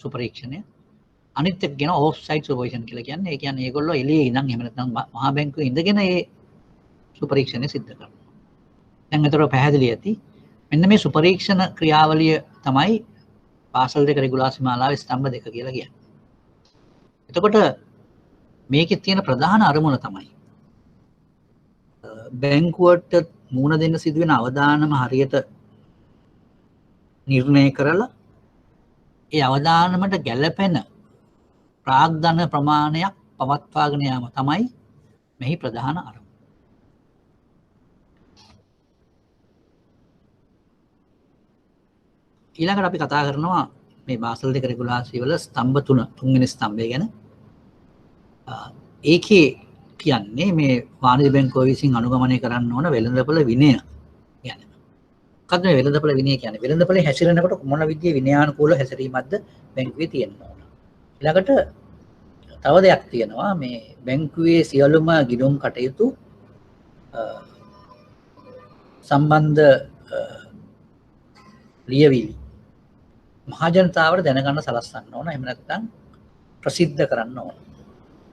සුපරීක්ෂණය. අනිත් එක කියනවා ඕෆ් සයිට් සුපර්විෂන් කියලා කියන්නේ. ඒ කියන්නේ ඒගොල්ලෝ එළියේ ඉඳන් එහෙම නැත්නම් මහා බැංකුවේ ඉඳගෙන ඒ සුපරීක්ෂණය සිද්ධ කරනවා. දැන් ඒතර පැහැදිලි ඇති. මෙන්න මේ සුපරීක්ෂණ ක්‍රියාවලිය තමයි පාසල් දෙක රෙගුලාසි මාලාවේ ස්තම්භ දෙක කියලා කියන්නේ. එතකොට මේකේ තියෙන ප්‍රධාන අරමුණ තමයි බැංකුවට මුණ දෙන්න සිදුවෙන අවදානම හරියට නිර්ණය කරලා ඒ අවදානමට ගැළපෙන ප්‍රාග්ධන ප්‍රමාණයක් පවත්වාගෙන යාම තමයි මෙහි ප්‍රධාන අරමුණ. ඊළඟට අපි කතා කරනවා මේ බාසල් දෙක රෙගුලාසි වල ස්තම්භ තුන්වෙනි ස්තම්භය ගැන. ඒකේ කියන්නේ මේ වාණිජ බැංකුව විසින් අනුගමනය කරන්න ඕන වෙළඳපොළ විනය ගැන. මොකක්ද මේ වෙළඳපොළ විනය කියන්නේ? වෙළඳපොළේ හැසිරෙනකොට මොන විදිහේ විනයානුකූල හැසිරීමක්ද බැංකුවේ තියෙන්න ඕන. ඊළඟට තව දෙයක් තියෙනවා මේ බැංකුවේ සියලුම ගිණුම් කටයුතු සම්බන්ධ ලියවිලි මහජනතාවට දැනගන්න සලස්වන්න ඕන. එහෙම නැත්නම් ප්‍රසිද්ධ කරන්න ඕන.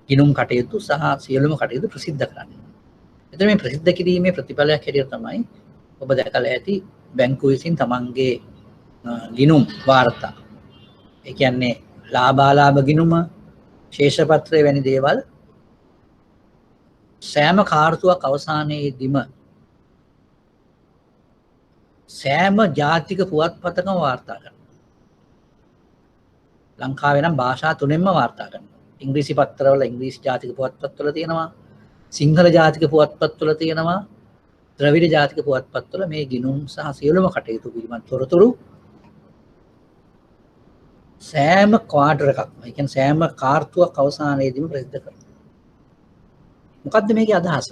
ගිණුම් කටයුතු සහ සියලුම කටයුතු ප්‍රසිද්ධ කරන්න. එතන මේ ප්‍රසිද්ධ කිරීමේ ප්‍රතිඵලයක් හැටියට තමයි ඔබ දැකලා ඇති බැංකුව විසින් තමන්ගේ ගිණුම් වාර්තා. ඒ කියන්නේ ලාභාලාභ ගිණුම, ශේෂපත්‍රය වැනි දේවල් සෑම කාර්තුවක් අවසානයේදීම සෑම ජාතික පුවත්පතකම වාර්තා කරනවා. ලංකාවේ නම් භාෂා තුනෙන්ම වාර්තා කරනවා. ඉංග්‍රීසි පත්‍රවල ඉංග්‍රීසි ජාතික පුවත්පත්වල තියෙනවා, සිංහල ජාතික පුවත්පත්වල තියෙනවා, ද්‍රවිඩ ජාතික පුවත්පත්වල මේ ගිණුම් සහ සියලුම කටයුතු පිළිබඳ තොරතුරු සෑම ක්වාටර් එකක්ම, ඒ කියන්නේ සෑම කාර්තුවක් අවසානයේදීම ප්‍රසිද්ධ කරනවා. මොකද්ද මේකේ අදහස?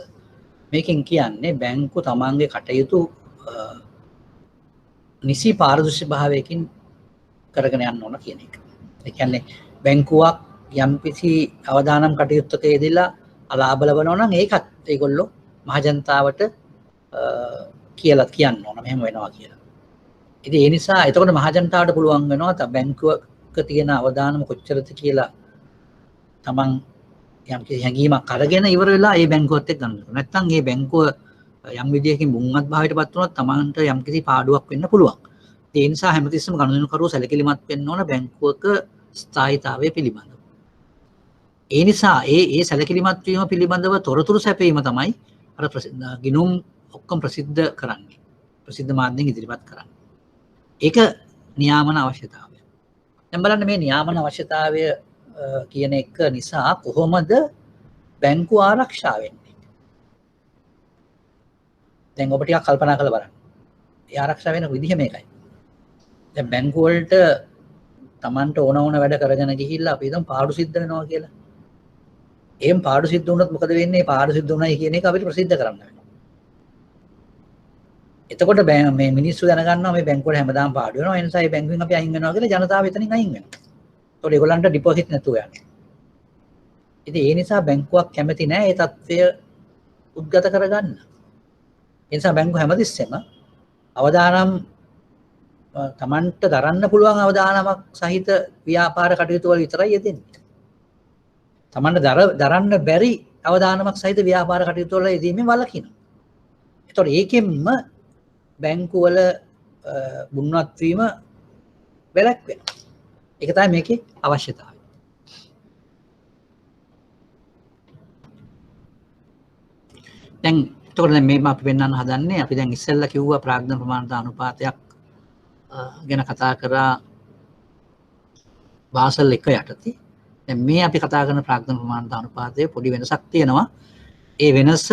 මේකෙන් කියන්නේ බැංකුව තමන්ගේ කටයුතු නිසි පාරදර්ශී භාවයකින් කරගෙන යන්න ඕන කියන එක. ඒ කියන්නේ බැංකුවක් යම්කිසි අවදානම් කටයුත්තක යෙදিলা අලාභ ලබනවා නම් ඒකත් ඒගොල්ලෝ මහජනතාවට කියලා කියන්න ඕන මෙහෙම වෙනවා කියලා. ඉතින් ඒ නිසා එතකොට මහජනතාවට පුළුවන් වෙනවා බැංකුවක තියෙන අවදානම කොච්චරද කියලා තමන් යම්කිසි හැඟීමක් අරගෙන ඉවර වෙලා ඒ බැංකුවත් එක්ක ගන්න. නැත්නම් ඒ බැංකුව යම් විදියකින් මුංගත් භාවයටපත් වුණොත් තමන්ට යම්කිසි පාඩුවක් වෙන්න පුළුවන්. ඒ නිසා හැමතිස්සෙම ගණනකරුවෝ සැලකිලිමත් වෙන්න ඕන බැංකුවක ස්ථායීතාවය පිළිබඳව. ඒ නිසා ඒ සැලකිලිමත් වීම පිළිබඳව තොරතුරු සැපීම තමයි අර ගිණුම් ඔක්කොම ප්‍රසිද්ධ කරන්නේ. ප්‍රසිද්ධ මාධ්‍යෙන් ඉදිරිපත් කරන්නේ. ඒක නියාමන අවශ්‍යතාවය. දැන් බලන්න මේ නියාමන අවශ්‍යතාවය කියන එක නිසා කොහොමද බැංකුව ආරක්ෂා වෙන්නේ? දැන් ඔබ ටිකක් කල්පනා කරලා බලන්න. ඒ ආරක්ෂා වෙන විදිහ මේකයි. දැන් බැංකුව වලට Tamanට ඕන වැඩ කරගෙන ගිහිල්ලා අපි හිතමු පාඩු සිද්ධ වෙනවා කියලා. එහෙම පාඩු සිද්ධ වුණොත් මොකද වෙන්නේ? පාඩු සිද්ධ වුණයි කියන එක අපිට ප්‍රසිද්ධ කරන්න වෙනවා. එතකොට මේ මිනිස්සු දැනගන්නවා මේ බැංකුවල හැමදාම පාඩු වෙනවා. ඒ නිසා මේ බැංකුවෙන් අපි අයින් වෙනවා කියලා ජනතාව එතනින් අයින් වෙනවා. ඒතකොට ඒගොල්ලන්ට ඩිපොසිට් නැතුව යනවා. ඉතින් ඒ නිසා බැංකුවක් කැමති නැහැ මේ தත්ත්වය උද්ගත කරගන්න. ඒ නිසා බැංකුව හැමතිස්සෙම අවදානම් Tamanට දරන්න පුළුවන් අවදානමක් සහිත ව්‍යාපාර කටයුතු වල විතරයි යෙදෙන්නේ. Tamanට දරන්න බැරි අවදානමක් සහිත ව්‍යාපාර කටයුතු වල යෙදීමෙන් වළකිනවා. ඒතකොට ඒකෙන්ම බැංකුව වල ගුණවත් වීම වැළැක්වෙනවා. ඒක තමයි මේකේ අවශ්‍යතාවය. දැන් එතකොට දැන් මේ අපි පෙන්වන්න හදන්නේ අපි දැන් ඉස්සෙල්ලා කිව්වා ප්‍රාග්ධන ප්‍රමාණිත අනුපාතයක් ගැන කතා කරා බාසල් 1 යටතේ. දැන් මේ අපි කතා කරන ප්‍රාග්ධන ප්‍රමාණිත අනුපාතයේ පොඩි වෙනසක් තියෙනවා. ඒ වෙනස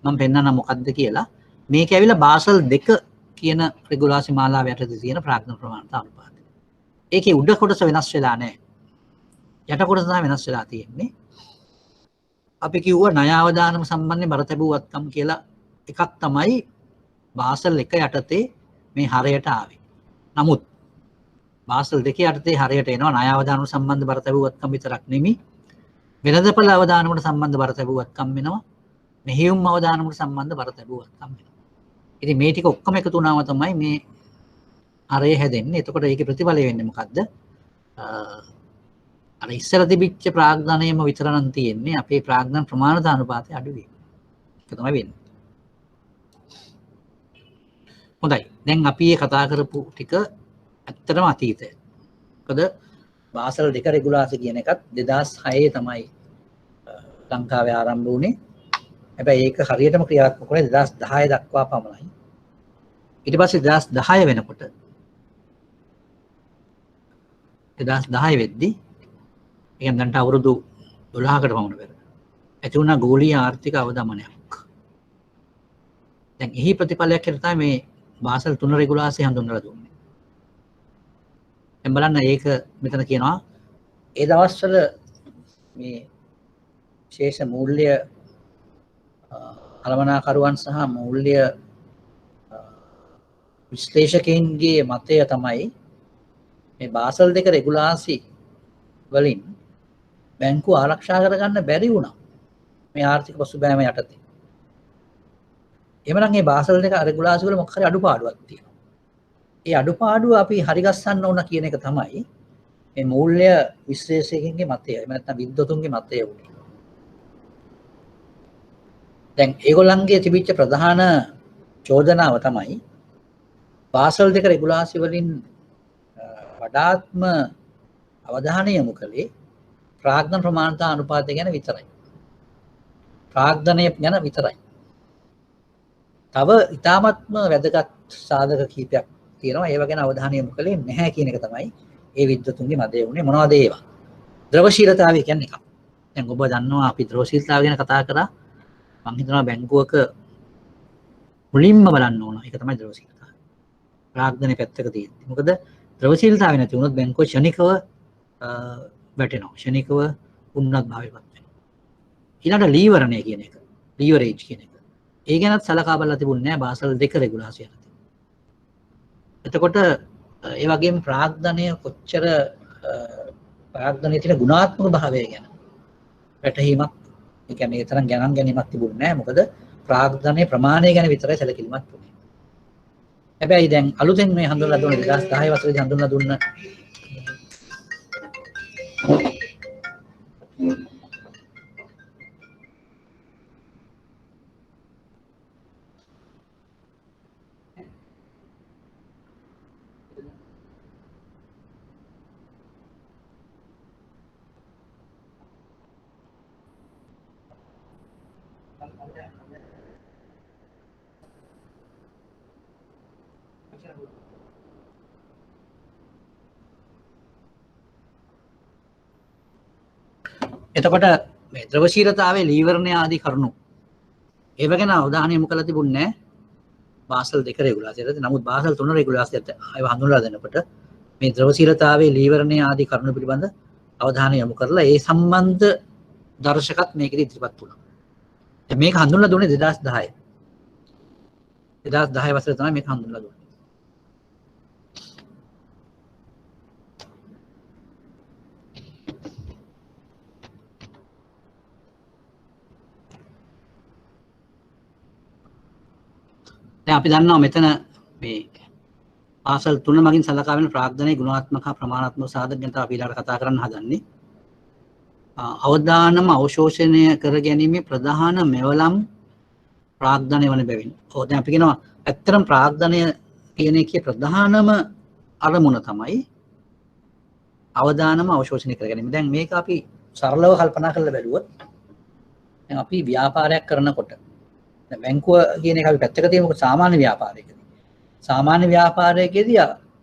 මම පෙන්නන්න මොකක්ද කියලා. මේක ඇවිල්ලා බාසල් 2 කියන රෙගුලාසි මාලාව යටතේ තියෙන ප්‍රාග්ධන ප්‍රමාණිත අනුපාතය. ඒකේ උඩ කොටස වෙනස් වෙලා නැහැ. යට කොටස තමයි වෙනස් වෙලා තියෙන්නේ. අපි කිව්වා ණය අවදානම සම්බන්ධයෙන් බර තැබූ වත්කම් කියලා එකක් තමයි බාසල් 1 යටතේ මේ හරයට ආවේ. නමුත් බාසල් 2 යටතේ හරයට එනවා ණය අවදානම සම්බන්ධ බර තැබූ වත්කම් විතරක් නෙමෙයි. වෙළඳපොළ අවදානමට සම්බන්ධ බර තැබූ වත්කම් වෙනවා. මෙහෙයුම් අවදානමට සම්බන්ධ බර තැබූ වත්කම් වෙනවා. ඉතින් මේ ටික ඔක්කොම එකතු වුණාම තමයි මේ හරය හැදෙන්නේ. එතකොට ඒකේ ප්‍රතිඵලය වෙන්නේ මොකද්ද? අර ඉස්සර තිබිච්ච ප්‍රාග්ධනයම විතර නම් තියෙන්නේ අපේ ප්‍රාග්ධන ප්‍රමාණිත අනුපාතය අඩු වීම. ඒක තමයි වෙන්නේ. හොඳයි. දැන් අපි මේ කතා කරපු ටික ඇත්තටම අතීතය. මොකද බාසල් 2 රෙගුලාසි කියන එකත් 2006 තමයි ලංකාවේ ආරම්භ වුණේ. හැබැයි ඒක හරියටම ක්‍රියාත්මක වුණේ 2010 දක්වා පමණයි. ඊට පස්සේ 2010 වෙනකොට 2010 වෙද්දී එහෙනම් දැන්ට අවුරුදු 12කට පමණ පෙර ඇති වුණා ගෝලීය ආර්ථික අවදමනයක්. දැන් එහි ප්‍රතිඵලයක් හැටියට තමයි මේ බාසල් 3 රෙගුලාසිය හඳුන්වලා දුන්නේ. දැන් බලන්න ඒක මෙතන කියනවා ඒ දවස්වල මේ විශේෂ මූල්‍ය කළමනාකරුවන් සහ මූල්‍ය විශ්ලේෂකයින්ගේ මතය තමයි මේ බාසල් 2 රෙගුලාසි වලින් බැංකුව ආරක්ෂා කරගන්න බැරි වුණා මේ ආර්ථික පසුබෑම යටතේ. එහෙමනම් මේ බාසල් 2 රෙගුලාසි වල මොකක් හරි අඩුපාඩුවක් තියෙනවා. ඒ අඩුපාඩුව අපි හරි ගස්සන්න ඕන කියන එක තමයි මේ මූල්‍ය විශ්ලේෂකයින්ගේ මතය. එහෙම නැත්නම් විද්වතුන්ගේ මතය වුණේ. දැන් ඒගොල්ලන්ගේ තිබිච්ච ප්‍රධාන චෝදනාව තමයි බාසල් 2 රෙගුලාසි වලින් වඩාත්ම අවධානය යොමු කළේ ප්‍රාග්ධන ප්‍රමාණිත අනුපාතය ගැන විතරයි. ප්‍රාග්ධනය ගැන විතරයි. තව ඉතාමත්ම වැදගත් සාධක කීපයක් තියෙනවා. ඒව ගැන අවධානය යොමු කළේ නැහැ කියන එක තමයි ඒ විද්වතුන්ගේ මතය වුණේ. මොනවද ඒවා? ද්‍රවශීලතාවය කියන්නේ එකක්. දැන් ඔබ දන්නවා අපි ද්‍රවශීලතාවය ගැන කතා කරා. මම හිතනවා බැංකුවක මුලින්ම බලන්න ඕන ඒක තමයි ද්‍රවශීලතාවය. ප්‍රාග්ධනයේ පැත්තක තියෙන්නේ. මොකද ද්‍රවශීලතාවය නැති වුණොත් බැංකුව ක්ෂණිකව වැටෙනවා. ක්ෂණිකව උන්නත් භාවයටපත් වෙනවා. ඊළඟට ලීවරණය කියන එක. ලීවරේජ් කියන එක. ඒ ගැනත් සලකා බලලා තිබුණේ නැහැ බාසල් 2 රෙගුලාසි යටතේ. එතකොට ඒ වගේම ප්‍රාග්ධනය කොච්චර ප්‍රාග්ධනයේ තියෙන ගුණාත්මක භාවය ගැන වැටහීමක් ඒ කියන්නේ ඒ තරම් ගණන් ගැනීමක් තිබුණේ නැහැ. මොකද ප්‍රාග්ධනයේ ප්‍රමාණය ගැන විතරයි සැලකිලිමත් වුණේ. හැබැයි දැන් අලුතෙන් මේ හඳුන්වලා දුන්න 2010 වසරේදී හඳුන්වලා දුන්න එතකොට මේ ද්‍රවශීලතාවයේ ලීවරණය ආදී කරුණු ඒව ගැන අවධානය යොමු කරලා තිබුණේ නැහැ බාසල් 2 රෙගුලාසියට. නමුත් බාසල් 3 රෙගුලාසියට ආයව හඳුන්වලා දෙනකොට මේ ද්‍රවශීලතාවයේ ලීවරණය ආදී කරුණු පිළිබඳ අවධානය යොමු කරලා ඒ සම්බන්ධ දර්ශකත් මේකෙදි ඉදිරිපත් වුණා. දැන් මේක හඳුන්වලා දුන්නේ 2010. 2010 වසරේ තමයි මේක හඳුන්වලා දුන්නේ. දැන් අපි දන්නවා මෙතන මේ පාසල් 3 මගින් සලකා වෙන ප්‍රාග්ධනයේ ගුණාත්මක හා ප්‍රමාණාත්මක සාධක ගැන අපි ඊළඟට කතා කරන්න හදන්නේ. අවදානම අවශෝෂණය කර ගැනීමේ ප්‍රධාන මෙවලම් ප්‍රාග්ධනය වන බැවින්. දැන් අපි කියනවා ඇත්තටම ප්‍රාග්ධනය කියන එකේ ප්‍රධානම අරමුණ තමයි අවදානම අවශෝෂණය කර ගැනීම. දැන් මේක අපි සරලව කල්පනා කරලා බැලුවොත් දැන් අපි ව්‍යාපාරයක් කරනකොට දැන් බැංකුව කියන එක අපි පැත්තක තියමුකෝ සාමාන්‍ය ව්‍යාපාරයකදී. සාමාන්‍ය ව්‍යාපාරයකදී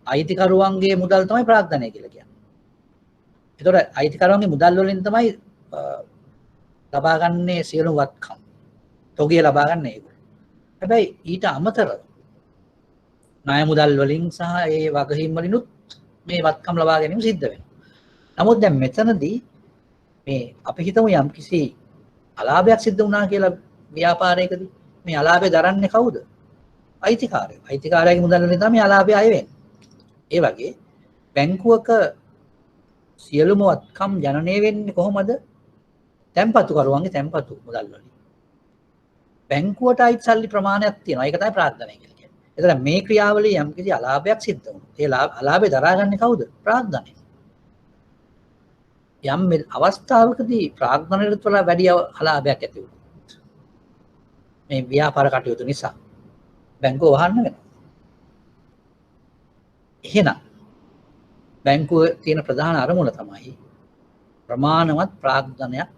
අයිතිකරුවන්ගේ මුදල් තමයි ප්‍රාග්ධනය කියලා කියන්නේ. ඒතකොට අයිතිකරුවන්ගේ මුදල් වලින් තමයි ලබා ගන්නේ සියලු වත්කම්. තොගය ලබා ගන්න ඒක. හැබැයි ඊට අමතරව ණය මුදල් වලින් සහ ඒ වගකීම් වලිනුත් මේ වත්කම් ලබා ගැනීම සිද්ධ වෙනවා. නමුත් දැන් මෙතනදී මේ අපි හිතමු යම් කිසි අලාභයක් සිද්ධ වුණා කියලා ව්‍යාපාරයකදී මේ අලාභය දරන්නේ කවුද? අයිතිකාරයෝ. අයිතිකාරයාගේ මුදල් වලින් තමයි අලාභය අය වෙන්නේ. ඒ වගේ බැංකුවක සියලුම වත්කම් ජනනය වෙන්නේ කොහොමද? තැන්පතුකරුවන්ගේ තැන්පතු මුදල් වලින්. බැංකුවට අයිති සල්ලි ප්‍රමාණයක් තියෙනවා. ඒක තමයි ප්‍රාග්ධනය කියලා කියන්නේ. එතන මේ ක්‍රියාවලිය යම් කිසි අලාභයක් සිද්ධ වුණා. ඒ අලාභය දරාගන්නේ කවුද? ප්‍රාග්ධනය. යම් අවස්ථාවකදී ප්‍රාග්ධනයට වඩා වැඩි අලාභයක් ඇති වුණා. මේ ව්‍යාපාර කටයුතු නිසා බැංකුව වහන්න වෙනවා. එහෙනම් බැංකුවේ තියෙන ප්‍රධාන අරමුණ තමයි ප්‍රමාණවත් ප්‍රාග්ධනයක්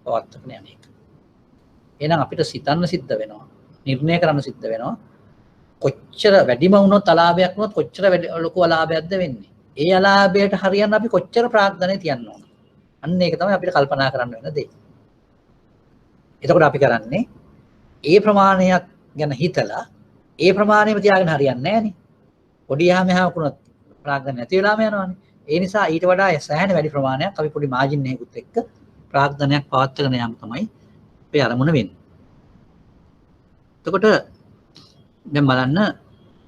පවත්වන යන එක. එහෙනම් අපිට සිතන්න සිද්ධ වෙනවා, නිර්ණය කරන්න සිද්ධ වෙනවා කොච්චර වැඩිම වුණොත් අලාභයක් වුණොත් කොච්චර ලොකු අලාභයක්ද වෙන්නේ. ඒ අලාභයට හරියන්න අපි කොච්චර ප්‍රාග්ධනය තියන්න ඕන. අන්න ඒක තමයි අපිට කල්පනා කරන්න වෙන දේ. එතකොට අපි කරන්නේ ඒ ප්‍රමාණයක් ගැන හිතලා ඒ ප්‍රමාණයම තියාගෙන හරියන්නේ නැහැ නේ. පොඩි යහම වුණොත් ප්‍රාග්ධනය නැති වෙලාම යනවානේ. ඒ නිසා ඊට වඩා සෑහෙන වැඩි ප්‍රමාණයක් අපි පොඩි මාජින් එකකුත් එක්ක ප්‍රාග්ධනයක් පවත්වාගෙන යාම තමයි අපේ අරමුණ වෙන්නේ. එතකොට දැන් බලන්න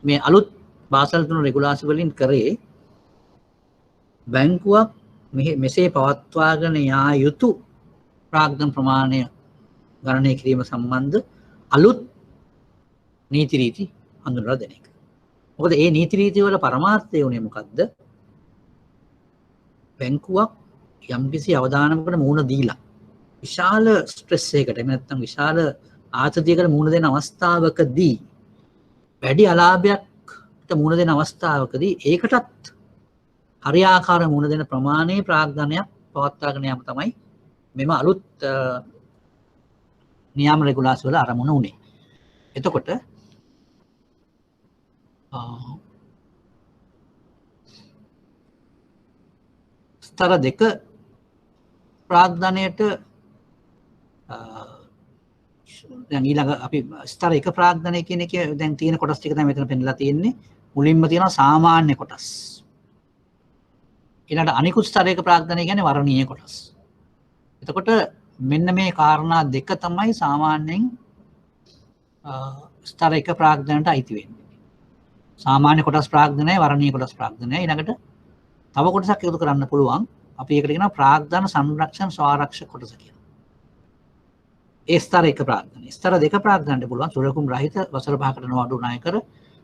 මේ අලුත් බාසල් 3 රෙගුලාසි වලින් කරේ බැංකුවක් මෙසේ පවත්වාගෙන යා යුතු ප්‍රාග්ධන ප්‍රමාණය ගණනය කිරීම සම්බන්ධ අලුත් නීති රීති හඳුන්වලා දෙන එක. මොකද මේ නීති රීති වල පරමාර්ථය උනේ මොකද්ද? බැංකුවක් යම්කිසි අවදානමකට මුහුණ දීලා විශාල ස්ට්‍රෙස් එකකට එහෙම නැත්නම් විශාල ආතතියකට මුහුණ දෙන අවස්ථාවකදී වැඩි අලාභයකට මුහුණ දෙන අවස්ථාවකදී ඒකටත් හරියාකාර මුහුණ දෙන ප්‍රමාණයේ ප්‍රාග්ධනයක් පවත්වාගෙන යාම තමයි මෙම අලුත් නියම රෙගුලාසි වල අරමුණ උනේ. එතකොට ස්තර 2 ප්‍රාග්ධනයට දැන් ඊළඟ අපි ස්තර 1 ප්‍රාග්ධනය කියන එක දැන් තියෙන කොටස් ටික තමයි මෙතන පෙන්නලා තියෙන්නේ. මුලින්ම තියෙනවා සාමාන්‍ය කොටස්. ඊළඟට අනිකුත් ස්තර 1 ප්‍රාග්ධනය කියන්නේ වර්ණීය කොටස්. එතකොට මෙන්න මේ කාරණා දෙක තමයි සාමාන්‍යයෙන් ස්තර 1 ප්‍රාග්ධනයට අයිති වෙන්නේ. සාමාන්‍ය කොටස් ප්‍රාග්ධනය, වර්ණීය කොටස් ප්‍රාග්ධනය. ඊළඟට තව කොටසක් එකතු කරන්න පුළුවන්. අපි ඒකට කියනවා ප්‍රාග්ධන සංරක්ෂණ ස්වාරක්ෂක කොටස කියලා. ඒ ස්තර 1 ප්‍රාග්ධනය. ස්තර 2 ප්‍රාග්ධනයට පුළුවන් සුරකුම් රහිත වසර 5කට නොඅඩු ණය කර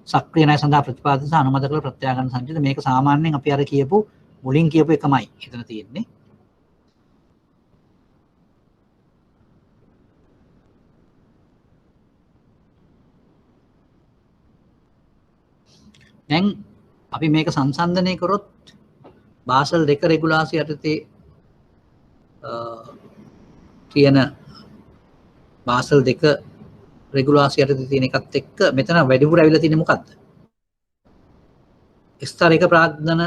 සක්‍රිය ණය සඳහා ප්‍රතිපාදන සහ අනුමත කළ ප්‍රත්‍යාගන්න සංචිත. මේක සාමාන්‍යයෙන් අපි අර කියපු මුලින් කියපු එකමයි එතන තියෙන්නේ. දැන් අපි මේක සංසන්දනය කරොත් බාසල් 2 රෙගුලාසි යටතේ තියෙන බාසල් 2 රෙගුලාසි යටතේ තියෙන එකත් එක්ක මෙතන වැඩිපුර ඇවිල්ලා තියෙන්නේ මොකද්ද? ස්තර 1 ප්‍රාග්ධන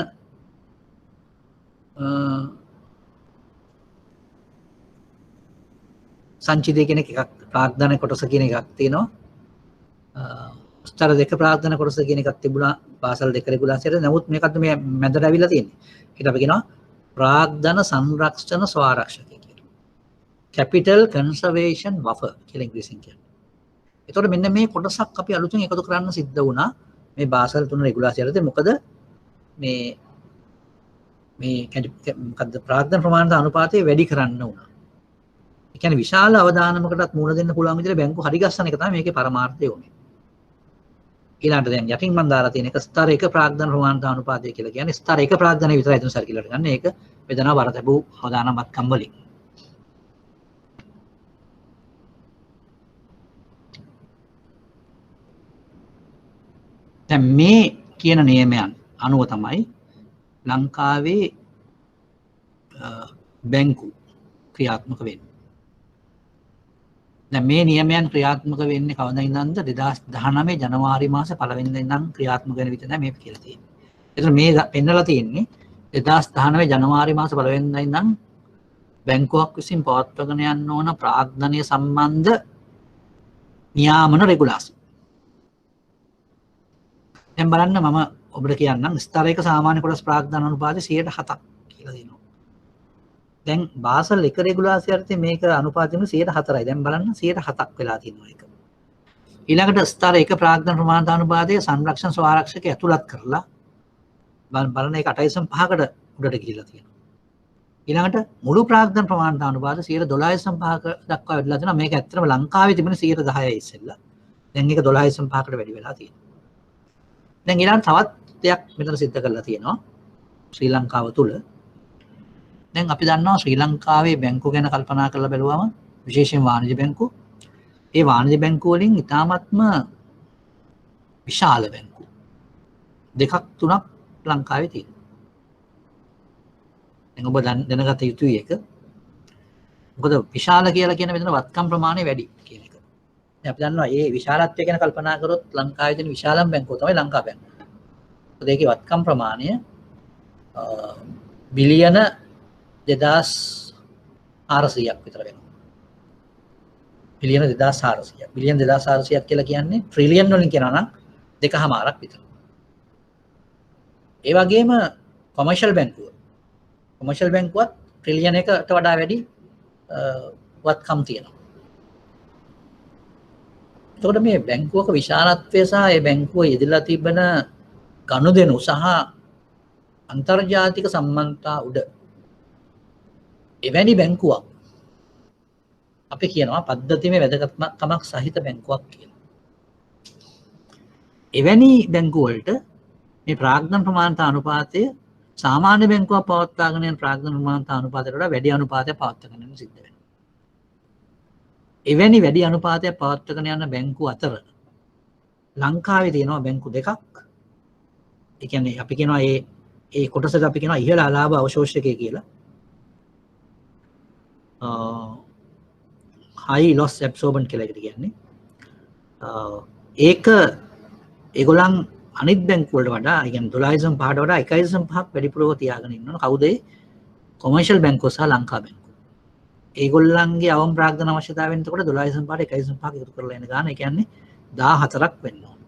සංචිතය කියන එකක් ප්‍රාග්ධන කොටස කියන එකක් තියෙනවා. ස්තර 2 ප්‍රාග්ධන කොටස කියන එකක් තිබුණා බාසල් 2 රෙගුලාසියට. නමුත් මේකත් මේ මැදට ඇවිල්ලා තියෙන්නේ. ඒකට අපි කියනවා ප්‍රාග්ධන සංරක්ෂණ ස්වාරක්ෂකය කියලා. Capital Conservation Buffer කියලා ඉංග්‍රීසියෙන් කියන්නේ. ඒතකොට මෙන්න මේ කොටසක් අපි අලුතෙන් එකතු කරන්න සිද්ධ වුණා මේ බාසල් 3 රෙගුලාසියට. මොකද මේ මොකද්ද ප්‍රාග්ධන ප්‍රමාණයට අනුපාතය වැඩි කරන්න වුණා. ඒ කියන්නේ විශාල අවදානමකටත් මුහුණ දෙන්න පුළුවන් විදිහට බැංකු හරි ගස්සන එක තමයි මේකේ පරමාර්ථය උනේ. ඊළඟට දැන් යටින් මම දාලා තියෙන එක ස්තර 1 ප්‍රාග්ධන ප්‍රමාණයට අනුපාතය කියලා කියන්නේ ස්තර 1 ප්‍රාග්ධනය විතරයි තුන් සර්කිලට ගන්න. ඒක වේදනාව වරදබු අවදානමත්කම් වලින්. දැන් මේ කියන නියමයන් අනුව තමයි ලංකාවේ බැංකු ක්‍රියාත්මක වෙන්නේ. දැන් මේ නියමයන් ක්‍රියාත්මක වෙන්නේ කවදා ඉඳන්ද 2019 ජනවාරි මාසේ 1 වෙනිදා ඉඳන් ක්‍රියාත්මක වෙන විදිහ තමයි මේ කියලා තියෙන්නේ. ඒතර මේ පෙන්නලා තියෙන්නේ 2019 ජනවාරි මාස 1 වෙනිදා ඉඳන් බැංකුවක් විසින් පවත්වාගෙන යන්න ඕන ප්‍රාග්ධනය සම්බන්ධ නියාමන රෙගුලාසි. දැන් බලන්න මම ඔබට කියන්නම් ස්තරයක සාමාන්‍ය කොටස් ප්‍රාග්ධන අනුපාතය 107ක් කියලා දෙනවා. දැන් බාසල් 1 රෙගුලාසි යටතේ මේක අනුපාතය 104යි. දැන් බලන්න 107ක් වෙලා තියෙනවා ඒක. ඊළඟට ස්තර 1 ප්‍රාග්ධන ප්‍රමාණිත අනුපාතයේ සංරක්ෂණ ස්වාරක්ෂක ඇතුළත් කරලා බලන්න ඒක 8.5කට උඩට ගිහිල්ලා තියෙනවා. ඊළඟට මුළු ප්‍රාග්ධන ප්‍රමාණිත අනුපාත 12.5ක දක්වා වැඩිලා තියෙනවා. මේක ඇත්තටම ලංකාවේ තිබෙන 10%යි ඉස්සෙල්ලා. දැන් ඒක 12.5කට වැඩි වෙලා තියෙනවා. දැන් ඊළඟ තවත් දෙයක් මෙතන සිද්ධ කරලා තියෙනවා ශ්‍රී ලංකාව තුල. දැන් අපි දන්නවා ශ්‍රී ලංකාවේ බැංකු ගැන කල්පනා කරලා බැලුවම විශේෂයෙන් වාණිජ බැංකු. ඒ වාණිජ බැංකු වලින් ඉතාමත්ම විශාල බැංකු දෙකක් තුනක් ලංකාවේ තියෙනවා. දැන් ඔබ දැනගත යුතුයි ඒක. මොකද විශාල කියලා කියන මෙතන වත්කම් ප්‍රමාණය වැඩි කියන එක. දැන් අපි දන්නවා මේ විශාලත්වය ගැන කල්පනා කරොත් ලංකාවේ තියෙන විශාලම බැංකුව තමයි ලංකා බැංකුව. මොකද ඒකේ වත්කම් ප්‍රමාණය බිලියන 2400ක් විතර වෙනවා. බිලියන 2400ක්. බිලියන 2400ක් කියලා කියන්නේ ට්‍රිලියන් වලින් කියනවා නම් 2.5ක් විතර. ඒ වගේම කොමර්ෂල් බැංකුව. කොමර්ෂල් බැංකුවත් ට්‍රිලියන් එකකට වඩා වැඩි වත්කම් තියෙනවා. එතකොට මේ බැංකුවක විශාලත්වය සහ ඒ බැංකුව යෙදලා තිබෙන ගනුදෙනු සහ අන්තර්ජාතික සම්බන්ධතා උඩ එවැනි බැංකුවක් අපි කියනවා පද්ධතිමය වැදගත්කමක් සහිත බැංකුවක් කියලා. එවැනි බැංකු වලට මේ ප්‍රාග්ධන ප්‍රමාණිත අනුපාතය සාමාන්‍ය බැංකුවක් පවත්වාගෙන යන ප්‍රාග්ධන ප්‍රමාණිත අනුපාතයට වඩා වැඩි අනුපාතයක් පවත්වාගෙන යන්න සිද්ධ වෙනවා. එවැනි වැඩි අනුපාතයක් පවත්වාගෙන යන බැංකු අතර ලංකාවේ තියෙනවා බැංකු දෙකක්. ඒ කියන්නේ අපි කියනවා ඒ කොටසට අපි කියනවා ඉහළ අලාභ අවශෝෂකය කියලා. high loss absorbent කියලා එකට කියන්නේ. ඒක ඒගොල්ලන් අනිත් බැංකු වලට වඩා ඒ කියන්නේ 12.5ට වඩා 1.5ක් වැඩිපුරව තියාගෙන ඉන්නවා. කවුද ඒ? කොමර්ෂල් බැංකුව සහ ලංකා බැංකුව. ඒගොල්ලන්ගේ අවම ප්‍රාග්ධන අවශ්‍යතාවයෙන් එතකොට 12.5ට 1.5ක් එකතු කරලා එන ගාන. ඒ කියන්නේ 14ක් වෙන්න ඕන.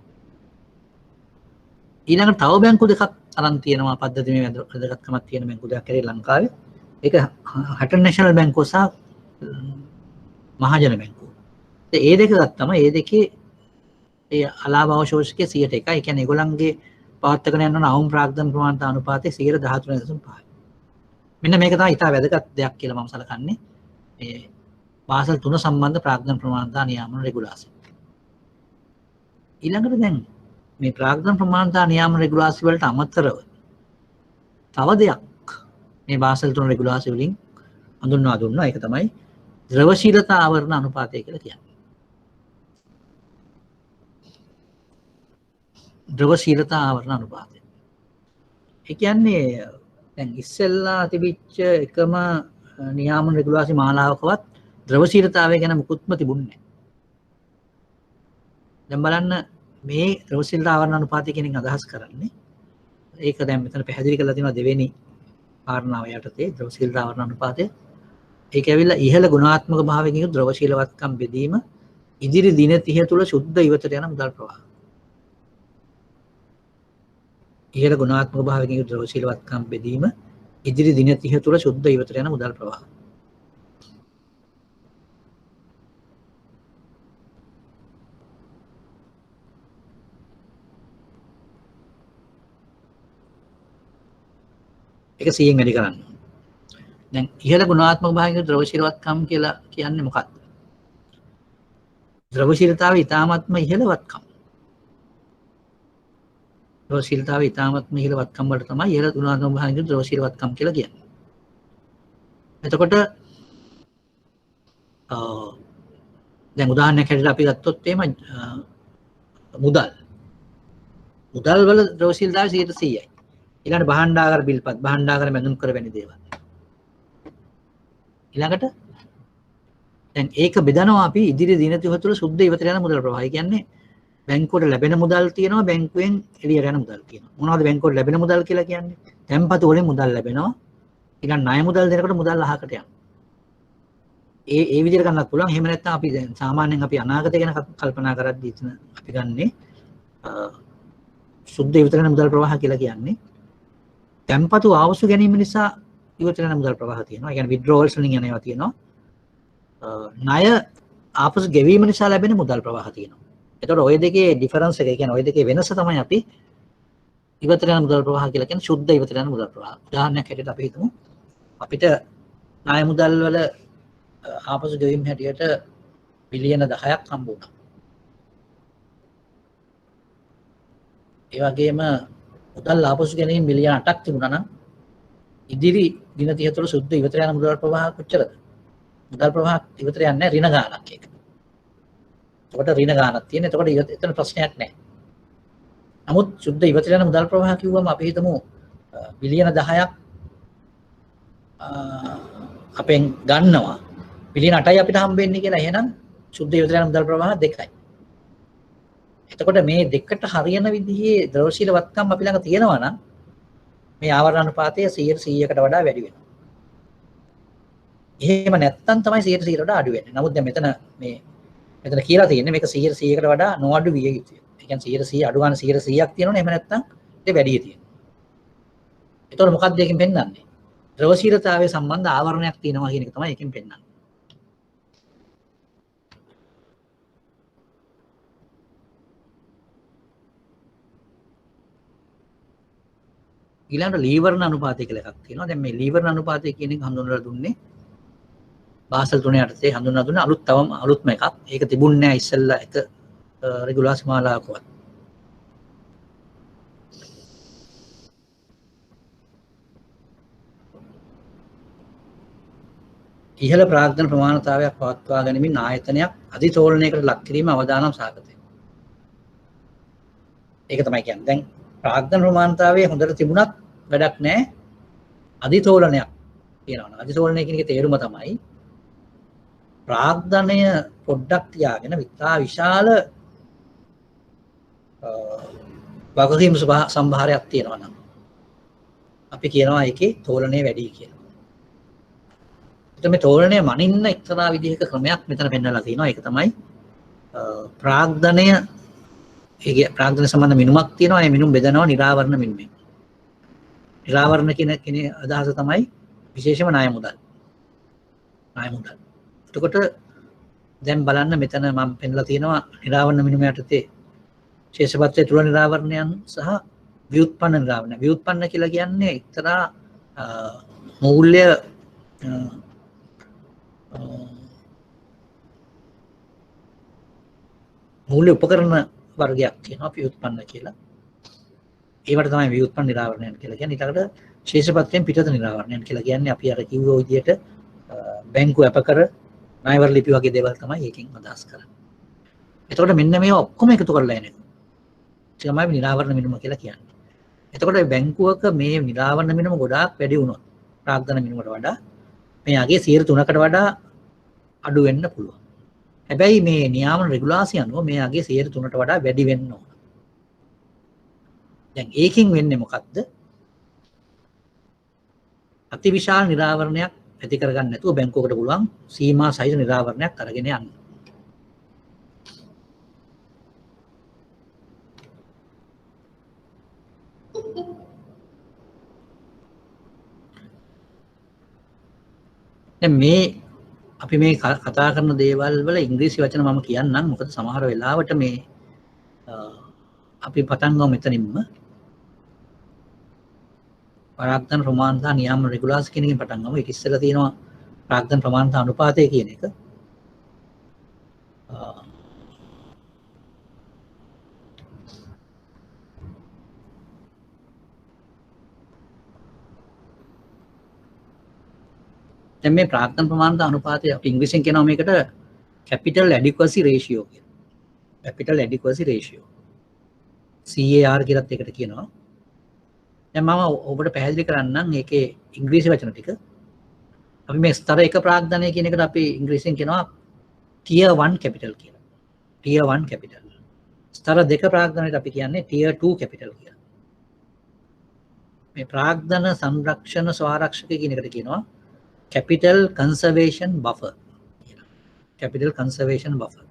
ඊළඟට තව බැංකු දෙකක් අරන් තියෙනවා පද්ධතිමය වැදගත්කමක් තියෙන බැංකු දෙකක් කරේ ලංකාවේ. ඒක හටන් නැෂනල් බැංකුව සහ මහජන බැංකුව. ඒ දෙක ගත්තම ඒ දෙකේ ඒ අලාභ අවශෝෂකයේ 101යි. ඒ කියන්නේ ඒගොල්ලන්ගේ පවත්වාගෙන යන අවම ප්‍රාග්ධන ප්‍රමාණිත අනුපාතයේ 13.5යි. මෙන්න මේක තමයි ඉතා වැදගත් දෙයක් කියලා මම සලකන්නේ. මේ බාසල් 3 සම්බන්ධ ප්‍රාග්ධන ප්‍රමාණිත නියාමන රෙගුලාසි. ඊළඟට දැන් මේ ප්‍රාග්ධන ප්‍රමාණිත නියාමන රෙගුලාසි වලට අමතරව තව දෙයක් මේ බාසල් 3 රෙගුලාසි වලින් හඳුන්වා දුන්නා. ඒක තමයි ද්‍රවශීලතා ආවරණ අනුපාතය කියලා කියන්නේ. ද්‍රවශීලතා ආවරණ අනුපාතය. ඒ කියන්නේ දැන් ඉස්සෙල්ලා තිබිච්ච එකම නියාමන රෙගුලාසි මාලාවකවත් ද්‍රවශීලතාවය ගැන මුකුත්ම තිබුණේ නැහැ. දැන් බලන්න මේ ද්‍රවශීලතා ආවරණ අනුපාතය කියන එක අදහස් කරන්නේ ඒක දැන් මෙතන පැහැදිලි කරලා තියෙනවා දෙවෙනි කාරණාව යටතේ ද්‍රවශීලතා ආවරණ අනුපාතය. ඒක ඇවිල්ලා ඉහළ ගුණාත්මක භාවයකින් යුත් ද්‍රවශීලවත්කම් බෙදීම ඉදිරි දින 30 තුල සුද්ධ ඉවතට යන මුදල් ප්‍රවාහ. ඉහළ ගුණාත්මක භාවයකින් යුත් ද්‍රවශීලවත්කම් බෙදීම ඉදිරි දින 30 තුල සුද්ධ ඉවතට යන මුදල් ප්‍රවාහ. ඒක 100න් වැඩි කරන්න. දැන් ඉහළ ගුණාත්මක භාවයකින් ද්‍රවශීලවත්කම් කියලා කියන්නේ මොකක්ද? ද්‍රවශීලතාවය ඉතාමත්ම ඉහළ වත්කම්. ද්‍රවශීලතාවය ඉතාමත්ම ඉහළ වත්කම් වලට තමයි ඉහළ ගුණාත්මක භාවයකින් ද්‍රවශීලවත්කම් කියලා කියන්නේ. එතකොට දැන් උදාහරණයක් හැටියට අපි ගත්තොත් එහෙම මුදල් වල ද්‍රවශීලතාවය 100%යි. ඊළඟට භාණ්ඩාගාර බිල්පත් භාණ්ඩාගාර මැදුම් කර වැනි දේවල්. ඊළඟට දැන් ඒක බෙදනවා අපි ඉදිරි දින 30 තුළ සුද්ධ ඉවතට යන මුදල් ප්‍රවාහය. කියන්නේ බැංකුවට ලැබෙන මුදල් තියෙනවා බැංකුවෙන් එළියට යන මුදල් තියෙනවා. මොනවද බැංකුවට ලැබෙන මුදල් කියලා කියන්නේ? තැන්පතු වලින් මුදල් ලැබෙනවා. ඊළඟ ණය මුදල් දෙනකොට මුදල් අහකට යනවා. ඒ විදිහට ගන්නත් පුළුවන්. එහෙම නැත්නම් අපි දැන් සාමාන්‍යයෙන් අපි අනාගතය ගැන කල්පනා කරද්දී අපි ගන්නෙ සුද්ධ ඉවත වෙන මුදල් ප්‍රවාහ කියලා කියන්නේ තැන්පතු ආවසු ගැනීම නිසා ඉවත වෙන මුදල් ප්‍රවාහ තියෙනවා. ඒ කියන්නේ withdrawals වලින් යන ඒවා තියෙනවා. ණය ආපසු ගෙවීම නිසා ලැබෙන මුදල් ප්‍රවාහ තියෙනවා. එතකොට ওই දෙකේ ඩිෆරන්ස් එක, ඒ කියන්නේ ওই දෙකේ වෙනස තමයි අපි ඉවත වෙන මුදල් ප්‍රවාහ කියලා කියන්නේ සුද්ධ ඉවත වෙන මුදල් ප්‍රවාහ. උදාහරණයක් හැටියට අපි හිතමු අපිට ණය මුදල් වල ආපසු ගෙවීම හැටියට බිලියන 10ක් හම්බ වුණා. ඒ වගේම මුදල් ආපසු ගැනීම බිලියන 8ක් තිබුණා නම් ඉදිරි දින 30 තුළ සුද්ධ ඉවත යන මුදල් ප්‍රවාහ කොච්චරද? මුදල් ප්‍රවාහ ඉවත යන්නේ ඍණ ගාණක් එක. එතකොට ඍණ ගාණක් තියෙන. එතකොට එතන ප්‍රශ්නයක් නැහැ. නමුත් සුද්ධ ඉවත යන මුදල් ප්‍රවාහ කිව්වම අපි හිතමු බිලියන 10ක් අපෙන් ගන්නවා. බිලියන 8යි අපිට හම්බෙන්නේ කියලා. එහෙනම් සුද්ධ ඉවත යන මුදල් ප්‍රවාහ 2යි. එතකොට මේ දෙකට හරියන විදිහේ ද්‍රවශීල වත්කම් අපි ළඟ තියෙනවා නම් මේ ආවරණ අනුපාතය 100%කට වඩා වැඩි වෙනවා. එහෙම නැත්නම් තමයි 100%කට වඩා අඩු වෙන්නේ. නමුත් දැන් මෙතන කියලා තියෙන්නේ මේක 100%කට වඩා නොඅඩු විය යුතුයි. ඒ කියන්නේ 100% අඩු ගන්න 100%ක් තියෙනවනේ. එහෙම නැත්නම් ඒක වැඩි තියෙනවා. එතකොට මොකක්ද එකෙන් පෙන්වන්නේ? ද්‍රවශීලතාවය සම්බන්ධ ආවරණයක් තියෙනවා කියන එක තමයි එකෙන් පෙන්වන්නේ. ඊළඟට ලීවරණ අනුපාතය කියලා එකක් තියෙනවා. දැන් මේ ලීවරණ අනුපාතය කියන එක හඳුන්වලා දුන්නේ බාසල් 3 යටතේ හඳුන්වලා දුන්නේ අලුත්ම එකක්. ඒක තිබුණේ නැහැ ඉස්සෙල්ලා එක රෙගුලාසි මාලාවකවත්. ඉහළ ප්‍රාග්ධන ප්‍රමාණතාවයක් පවත්වා ගැනීමෙන් ආයතනයක් අධිතෝලනයකට ලක් කිරීම අවදානම් සාකච්ඡය. ඒක තමයි කියන්නේ. දැන් ප්‍රාග්ධන ප්‍රමාණතාවය හොඳට තිබුණත් වැඩක් නැහැ. අධිතෝලනයක් කියනවා. අධිතෝලනය කියන එකේ තේරුම තමයි ප්‍රාග්ධනය පොඩ්ඩක් තියාගෙන විශාල වගකීම් සම්භාරයක් තියෙනවා නම් අපි කියනවා ඒකේ තෝලනය වැඩි කියලා. එතකොට මේ තෝලනය මනින්න එක්තරා විදිහක ක්‍රමයක් මෙතන පෙන්වලා තියෙනවා. ඒක තමයි ප්‍රාග්ධනය. ඒකේ ප්‍රාග්ධන සම්බන්ධ මිනුමක් තියෙනවා. ඒ මිනුම් බෙදනවා නිරාවරණ මිනුමෙන්. නිරාවරණ කියන අදහස තමයි විශේෂම ණය මුදල්. ණය මුදල්. එතකොට දැන් බලන්න මෙතන මම පෙන්ලා තියෙනවා නිරාවරණ මිනුම යටතේ ශේෂපත්‍රයේ තුල නිරාවරණයන් සහ ව්‍යුත්පන්න නිරාවරණ. ව්‍යුත්පන්න කියලා කියන්නේ එක්තරා මූල්‍ය උපකරණ වර්ගයක් තියෙනවා ව්‍යුත්පන්න කියලා. ඒවට තමයි ව්‍යුත්පන්න නිරාවරණයන් කියලා කියන්නේ. ඊළඟට ශේෂපත්‍රයෙන් පිටත නිරාවරණයන් කියලා කියන්නේ අපි අර කිව්ව විදිහට බැංකු අපකර ණයවර ලිපි වගේ දේවල් තමයි ඒකෙන් අදහස් කරන්නේ. එතකොට මෙන්න මේවා ඔක්කොම එකතු කරලා එන එක තමයි නිරාවරණ මිනුම කියලා කියන්නේ. එතකොට බැංකුවක මේ නිරාවරණ මිනුම ගොඩාක් වැඩි වුණොත් ප්‍රාග්ධන මිනුමට වඩා මේ යගේ 3%කට වඩා අඩු වෙන්න පුළුවන්. හැබැයි මේ නියාමන රෙගුලාසි අනුව මේ යගේ 3%ට වඩා වැඩි වෙන්න ඕන. දැන් ඒකෙන් වෙන්නේ මොකද්ද? අතිවිශාල නිරාවරණයක් ඇති කරගන්න නැතුව බැංකුවකට පුළුවන් සීමා සහිත නිරාවරණයක් අරගෙන යන්න. දැන් මේ අපි මේ කතා කරන දේවල් වල ඉංග්‍රීසි වචන මම කියන්නම්. මොකද සමහර වෙලාවට මේ අපි පටන් ගමු මෙතනින්ම. ප්‍රාග්ධන ප්‍රමාණතා නියාම රෙගුලාසි කියන එකෙන් පටන් ගමු. ඒක ඉස්සෙල්ලා තියෙනවා ප්‍රාග්ධන ප්‍රමාණතා අනුපාතය කියන එක. දැන් මේ ප්‍රාග්ධන ප්‍රමාණතා අනුපාතය අපි ඉංග්‍රීසියෙන් කියනවා මේකට capital adequacy ratio කියලා. capital adequacy ratio. CAR කියලාත් ඒකට කියනවා. දැන් මම ඔබට පැහැදිලි කරන්නම් ඒකේ ඉංග්‍රීසි වචන ටික. අපි මේ ස්තර 1 ප්‍රාග්ධනය කියන එකට අපි ඉංග්‍රීසියෙන් කියනවා tier 1 capital කියලා. tier 1 capital. ස්තර දෙක ප්‍රාග්ධනයට අපි කියන්නේ tier 2 capital කියලා. මේ ප්‍රාග්ධන සංරක්ෂණ ස්වාරක්ෂක කියන එකට කියනවා capital conservation buffer කියලා. capital conservation buffer.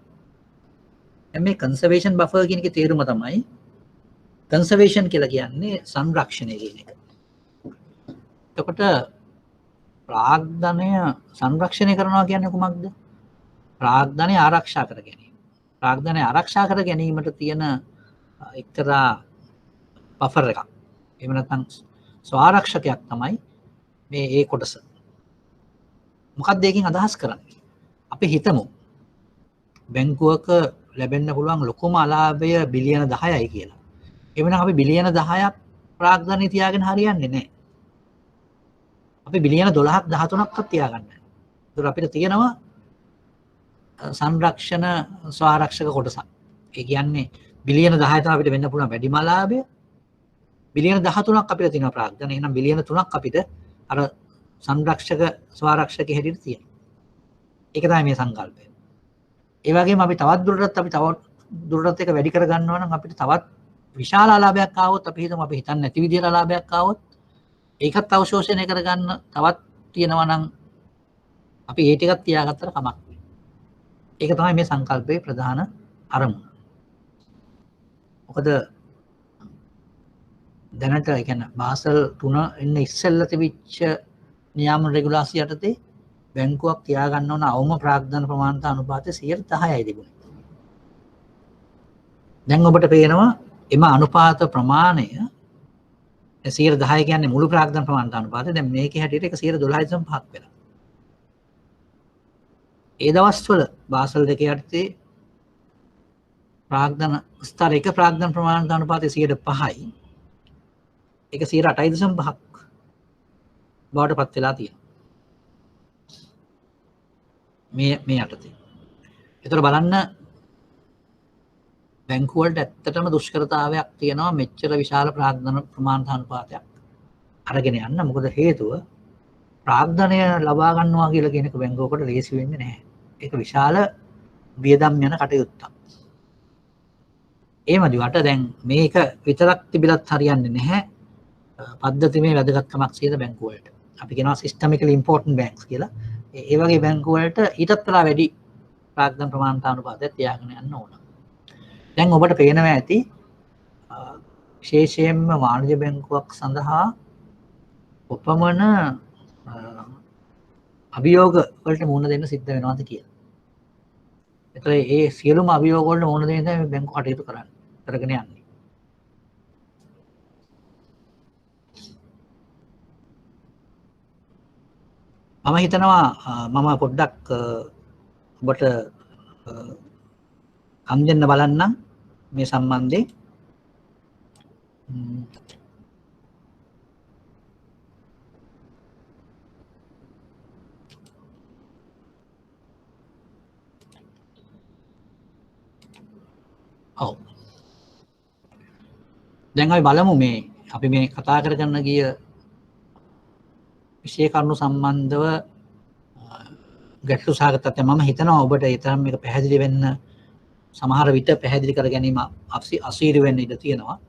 මේ conservation buffer කියන එකේ තේරුම තමයි conservation කියලා කියන්නේ සංරක්ෂණය කියන එක. එතකොට ප්‍රාග්ධනය සංරක්ෂණය කරනවා කියන්නේ කුමක්ද? ප්‍රාග්ධනය ආරක්ෂා කර ගැනීම. ප්‍රාග්ධනය ආරක්ෂා කර ගැනීමට තියෙන එක්තරා බෆර් එකක්. එහෙම නැත්නම් ස්වාරක්ෂකයක් තමයි මේ ඒ කොටස. මොකක්ද ඒකෙන් අදහස් කරන්නේ? අපි හිතමු බැංකුවක ලැබෙන්න පුළුවන් ලොකුම අලාභය බිලියන 10යි කියලා. එවනම් අපි බිලියන 10ක් ප්‍රාග්ධනය තියාගෙන හරියන්නේ නැහැ. අපි බිලියන 12ක් 13ක්වත් තියාගන්න. ඒතර අපිට තියෙනවා සංරක්ෂණ ස්වාරක්ෂක කොටසක්. ඒ කියන්නේ බිලියන 10 තමයි අපිට වෙන්න පුළුවන් වැඩිම ලාභය. බිලියන 13ක් අපිට තියෙනවා ප්‍රාග්ධන. එහෙනම් බිලියන 3ක් අපිට අර සංරක්ෂක ස්වාරක්ෂක හැටියට තියෙනවා. ඒක තමයි මේ සංකල්පය. ඒ වගේම අපි තවත් දුරටත් ඒක වැඩි කර ගන්නවා නම් අපිට තවත් විශාල ලාභයක් ආවොත් අපි හිතමු අපි හිතන්නේ නැති විදිහට ලාභයක් ආවොත් ඒකත් අවශෝෂණය කරගන්න තවත් තියෙනවා නම් අපි ඒ ටිකක් තියාගත්තට කමක් නැහැ. ඒක තමයි මේ සංකල්පයේ ප්‍රධාන අරමුණ. මොකද දැනට ඒ කියන්නේ බාසල් 3 එන්න ඉස්සෙල්ලා තිබිච්ච නියම රෙගුලාසි යටතේ බැංකුවක් තියාගන්න ඕන අවම ප්‍රාග්ධන ප්‍රමාණිත අනුපාතය 10%යි තිබුණේ. දැන් ඔබට පේනවා එම අනුපාත ප්‍රමාණය 10% කියන්නේ මුළු ප්‍රාග්ධන ප්‍රමාණිත අනුපාතය. දැන් මේකේ හැටියට ඒක 12.5ක් වෙනවා. ඒ දවස්වල බාසල් 2 යටතේ ප්‍රාග්ධන ස්තර 1 ප්‍රාග්ධන ප්‍රමාණිත අනුපාතය 5%යි. ඒක 8.5ක් බවට පත් වෙලා තියෙනවා. මේ යටතේ. ඒතර බලන්න බැංකු වලට ඇත්තටම දුෂ්කරතාවයක් තියෙනවා මෙච්චර විශාල ප්‍රාග්ධන ප්‍රමාණිත අනුපාතයක් අරගෙන යන්න. මොකද හේතුව ප්‍රාග්ධනය ලබා ගන්නවා කියලා කියන එක බැංකුවකට ලේසි වෙන්නේ නැහැ. ඒක විශාල වියදම් යන කටයුත්තක්. ඒ මදිවට දැන් මේක විතරක් තිබිලත් හරියන්නේ නැහැ. පද්ධතිමේ වැදගත්කමක් තියෙන බැංකු වලට. අපි කියනවා systemically important banks කියලා. ඒ වගේ බැංකු වලට ඊටත් වඩා වැඩි ප්‍රාග්ධන ප්‍රමාණිත අනුපාතයක් තියාගෙන යන්න ඕන. දැන් ඔබට පේනවා ඇති විශේෂයෙන්ම වාණිජ බැංකුවක් සඳහා උපමන අභියෝග වලට මුහුණ දෙන්න සිද්ධ වෙනවාද කියලා. ඒතර ඒ සියලුම අභියෝග වලට මුහුණ දෙන්න තමයි මේ බැංකුව කටයුතු කරගෙන යන්නේ. මම හිතනවා මම පොඩ්ඩක් ඔබට කම් දෙන්න බලන්නම් මේ සම්බන්ධයෙන්. ඔව්. දැන් අපි බලමු අපි මේ කතා කරගෙන ගිය විශේෂ කරුණු සම්බන්ධව ගැටලු සහගත තත්ත්වය මම හිතනවා ඔබට ඒ තරම් මේක පැහැදිලි වෙන්න සමහර විට පැහැදිලි කර ගැනීම අසීරු වෙන්න ඉඩ තියෙනවා.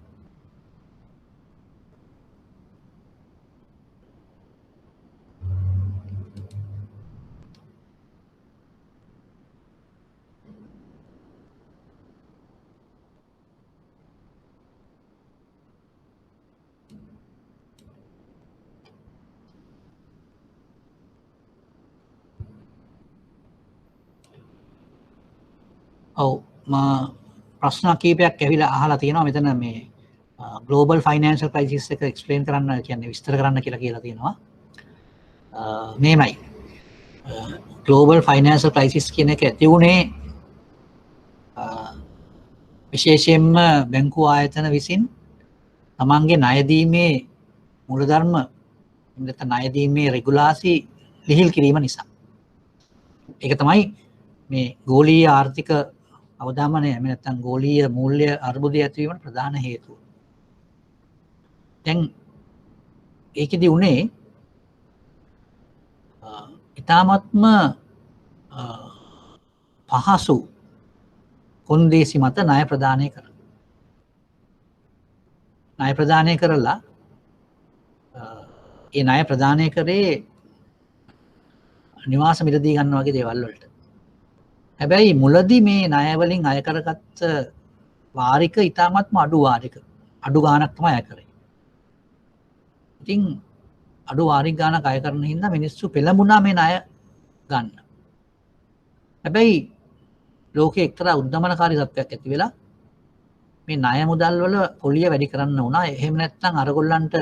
ඔව් ප්‍රශ්න කීපයක් ඇවිල්ලා අහලා තියෙනවා මෙතන මේ ග්ලෝබල් ෆයිනෑන්ෂල් ක්‍රයිසිස් එක එක්ස්ප්ලেইন කරන්න කියන්නේ විස්තර කරන්න කියලා තියෙනවා. මේමයි ග්ලෝබල් ෆයිනෑන්ෂල් ක්‍රයිසිස් කියන එක ඇති වුණේ විශේෂයෙන්ම බැංකු ආයතන විසින් තමන්ගේ ණය දීමේ මූලධර්ම නැත්නම් ණය දීමේ රෙගුලාසි ලිහිල් කිරීම නිසා. ඒක තමයි මේ ගෝලීය ආර්ථික අවදාමනය එහෙම නැත්නම් ගෝලීය මූල්‍ය අර්බුදය ඇතිවීමට ප්‍රධාන හේතුව. දැන් ඒකෙදි උනේ ඊ타මත්ම පහසු කොන්දේසි මත ණය ප්‍රදානය කරනවා. ණය ප්‍රදානය කරලා ඒ ණය ප්‍රදානය කරේ නිවාස මිලදී ගන්න වගේ දේවල් වලට. හැබැයි මුලදී මේ ණය වලින් අය කරගත්ත වාරික ඉතාමත්ම අඩු වාරික. අඩු ගාණක් තමයි අය කරේ. ඉතින් අඩු වාරික ගාණක් අය කරන හින්දා මිනිස්සු පෙළඹුණා මේ ණය ගන්න. හැබැයි ලෝකයේ එක්තරා උද්දමනකාරී තත්ත්වයක් ඇති වෙලා මේ ණය මුදල් වල පොලිය වැඩි කරන්න වුණා. එහෙම නැත්නම් අරගොල්ලන්ට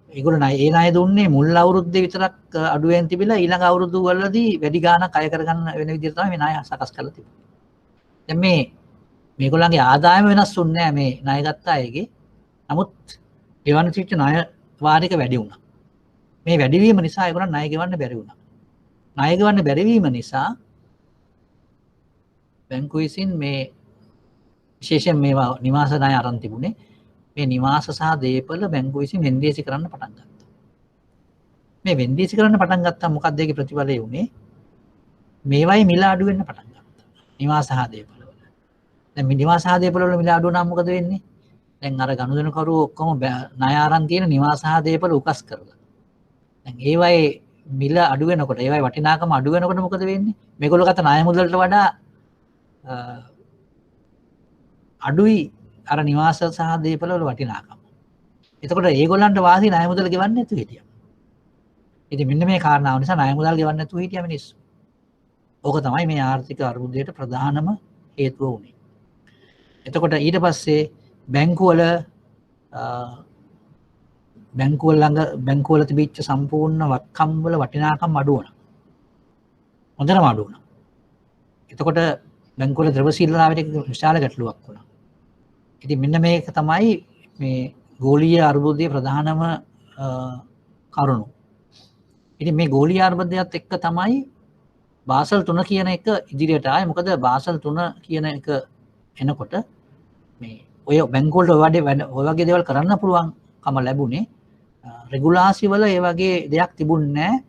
ඒගොල්ලෝ ඒ ණය දුන්නේ මුල් අවුරුද්දේ විතරක් අඩුවෙන් තිබිලා ඊළඟ අවුරුදු වලදී වැඩි ගාණක් අය කරගන්න වෙන විදිහට තමයි මේ ණය සකස් කරලා තිබුණේ. දැන් මේගොල්ලන්ගේ ආදායම වෙනස් වුන්නේ නැහැ මේ ණය ගත්ත අයගේ. නමුත් ගෙවන්න තිබ්ච ණය වාරික වැඩි වුණා. මේ වැඩිවීම නිසා ඒගොල්ලන් ණය ගෙවන්න බැරි වුණා. ණය ගෙවන්න බැරි වීම නිසා බැංකුව විසින් මේ විශේෂයෙන් මේවා නිවාස ණය අරන් තිබුණේ මේ නිවාස සහ දේපල බැංකුව විසින් වෙන්දේසි කරන්න පටන් ගත්තා. මේ වෙන්දේසි කරන්න පටන් ගත්තා මොකක්ද ඒකේ ප්‍රතිඵලය උනේ? මේවයි මිල අඩු වෙන්න පටන් ගත්තා. නිවාස සහ දේපල වල. දැන් මේ නිවාස සහ දේපල වල මිල අඩු වුණාම මොකද වෙන්නේ? දැන් අර ගනුදෙනුකරුවෝ ඔක්කොම ණය අරන් තියෙන නිවාස සහ දේපල උකස් කරලා. දැන් ඒවයි මිල අඩු වෙනකොට ඒවයි වටිනාකම අඩු වෙනකොට මොකද වෙන්නේ? මේගොල්ලෝ ගත ණය මුදලට වඩා අඩුයි අර නිවාස සහ දේපල වල වටිනාකම. එතකොට ඒගොල්ලන්ට වාසි ණය මුදල් ගෙවන්නේ නැතුව හිටියා. ඉතින් මෙන්න මේ කාරණාව නිසා ණය මුදල් ගෙවන්නේ නැතුව හිටියා මිනිස්සු. ඕක තමයි මේ ආර්ථික අර්බුදයට ප්‍රධානම හේතුව වුනේ. එතකොට ඊට පස්සේ බැංකුවල තිබිච්ච සම්පූර්ණ වත්කම් වල වටිනාකම් අඩු වුණා. හොඳටම අඩු වුණා. එතකොට බැංකුවල ද්‍රව්‍යශීලතාවයට විශාල ගැටලුවක් වුණා. ඉතින් මෙන්න මේක තමයි මේ ගෝලීය අර්බුදයේ ප්‍රධානම කරුණු. ඉතින් මේ ගෝලීය අර්බුදයත් එක්ක තමයි බාසල් 3 කියන එක ඉදිරියට ආවේ. මොකද බාසල් 3 කියන එක එනකොට මේ ඔය බැංකුවලට ඔය වගේ දේවල් කරන්න පුළුවන්කම ලැබුණේ රෙගුලාසි වල ඒ වගේ දෙයක් තිබුණේ නැහැ.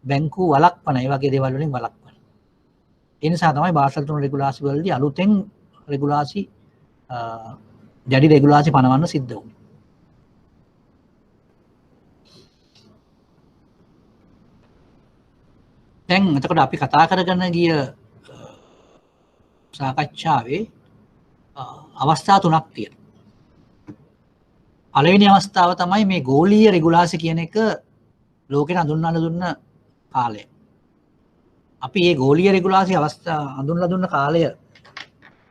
බැංකු වළක්වන ඒ වගේ දේවල් වලින් වළක්වන. ඒ නිසා තමයි බාසල් 3 රෙගුලාසි වලදී අලුතෙන් රෙගුලාසි දැඩි රෙගුලාසි පනවන්න සිද්ධ වුණේ. දැන් එතකොට අපි කතා කරගෙන ගිය සාකච්ඡාවේ අවස්ථා තුනක් තියෙනවා. පළවෙනි අවස්ථාව තමයි මේ ගෝලීය රෙගුලාසි කියන එක ලෝකෙට හඳුන්වලා දුන්න කාලය. අපි මේ ගෝලීය රෙගුලාසි අවස්ථා හඳුන්වලා දුන්න කාලය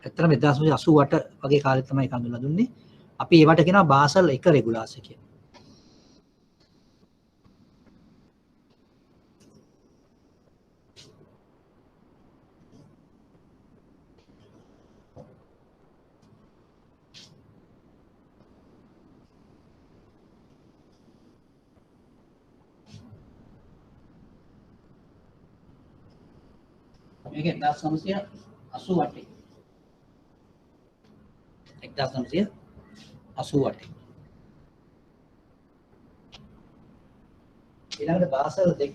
ඇත්තටම 1988 වගේ කාලෙත් තමයි ඒක හඳුන්වලා දුන්නේ. අපි ඒවට කියනවා බාසල් 1 රෙගුලාසි කියලා. මේක 1988 ඊළඟට බාසල් 2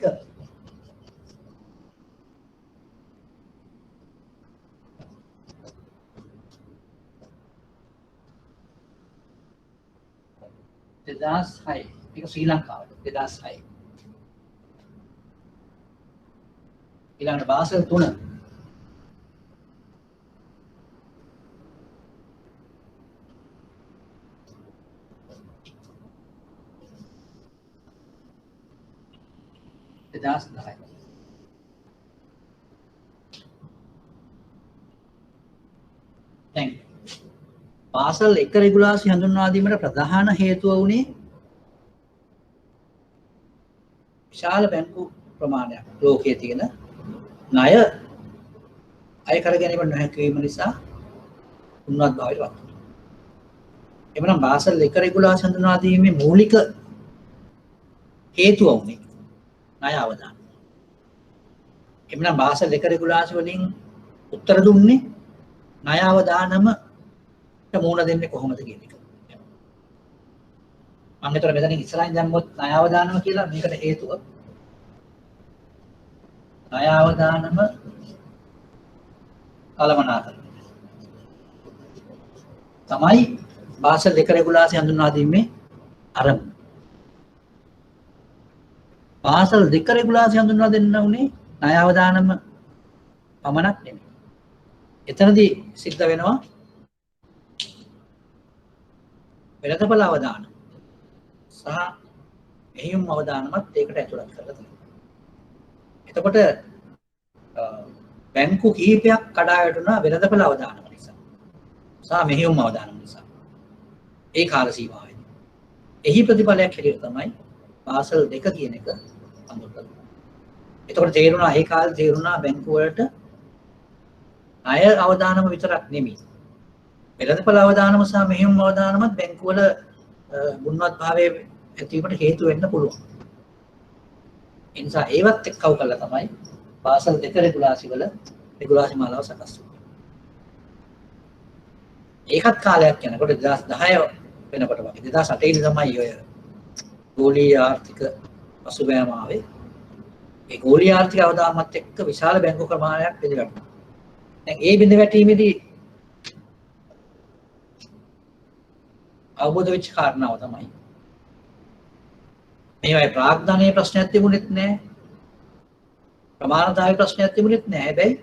2006 මේක ශ්‍රී ලංකාවට 2006 ඊළඟට බාසල් 3 2010 දැන් බාසල් 1 රෙගුලාසි හඳුන්වා දීමට ප්‍රධාන හේතුව වුණේ විශාල බැංකු ප්‍රමාණයක් ලෝකයේ තියෙන ණය අය කර ගැනීම නොහැකි වීම නිසා උන්වත් භාවයට වත් වුණා. එමනම් බාසල් 1 රෙගුලාසි හඳුන්වා දීමේ මූලික හේතුව වුණේ ණය අවදාන. එමනම් බාසල් 1 රෙගුලාසි වලින් උත්තර දුන්නේ ණය අවදානම මූණ දෙන්නේ කොහොමද කියන එක. මම හිතුවා මෙතනින් ඉස්සරහින් දැම්මොත් ණය අවදානම කියලා මේකට හේතුව ණය අවදානම කළමනාකරණය. තමයි බාසල් 2 රෙගුලාසි හඳුන්වා දීමේ අරමුණ. බාසල් 2 රෙගුලාසි හඳුන්වා දෙන්න උනේ ණය අවදානම පමණක් නෙමෙයි. එතනදී සිද්ධ වෙනවා වෙළඳපොළ අවදානම සහ මෙහෙයුම් අවදානමත් ඒකට ඇතුළත් කරලා තියෙනවා. එතකොට බැංකු කිහිපයක් කඩා වැටුණා වෙළඳපොළ අවදානම නිසා සහ මෙහෙයුම් අවදානම නිසා. ඒ කාල සීමාවෙදී. එහි ප්‍රතිඵලයක් හැටියට තමයි බාසල් 2 කියන එක හඳුන්වන්නේ. එතකොට තේරුණා ඒ කාලේ තේරුණා බැංකු වලට ණය අවදානම විතරක් නෙමෙයි. වෙළඳපොළ අවදානම සහ මෙහෙයුම් අවදානමත් බැංකු වල ගුණවත් භාවයේ ඇතිවීමට හේතු වෙන්න පුළුවන්. ඒ නිසා ඒවත් එක්කව කළා තමයි බාසල් 2 රෙගුලාසි වල රෙගුලාසි මාලාව සකස් වුනේ. ඒකත් කාලයක් යනකොට 2010 වෙනකොට වගේ 2008 දී තමයි ඔය ගෝලීය ආර්ථික පසුබෑම ආවේ. ඒ ගෝලීය ආර්ථික අවදානමත් එක්ක විශාල බැංකු ප්‍රමාණයක් බිඳවැටුණා. දැන් ඒ බිඳවැටීමේදී අවබෝධ වෙච්ච කාරණාව තමයි මේවායි ප්‍රාග්ධනයේ ප්‍රශ්නයක් තිබුණෙත් නැහැ. ප්‍රමාණතාවයේ ප්‍රශ්නයක් තිබුණෙත් නැහැ. හැබැයි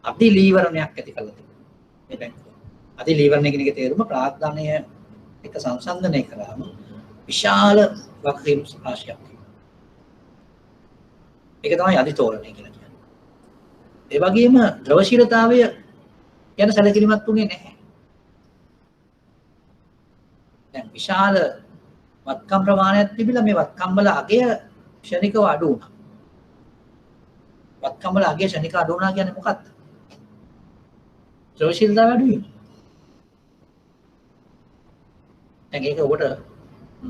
අතිලීවරණයක් ඇති කළා තිබුණා. මේ බැංකුව. අතිලීවරණය කියන එකේ තේරුම ප්‍රාග්ධනය එක සංසන්දනය කරාම විශාල වක්‍රීම් රාශියක් තියෙනවා. ඒක තමයි අධිතෝරණය කියලා කියන්නේ. ඒ වගේම ද්‍රවශීලතාවය ගැන සැලකිලිමත් වුණේ නැහැ. දැන් විශාල වත්කම් ප්‍රමාණයක් තිබිලා මේ වත්කම් වල අගය ක්ෂණිකව අඩු වුණා. වත්කම් වල අගය ක්ෂණිකව අඩු වුණා කියන්නේ මොකක්ද? ද්‍රවශීලතාවය අඩු වීම. දැන් ඒක ඔබට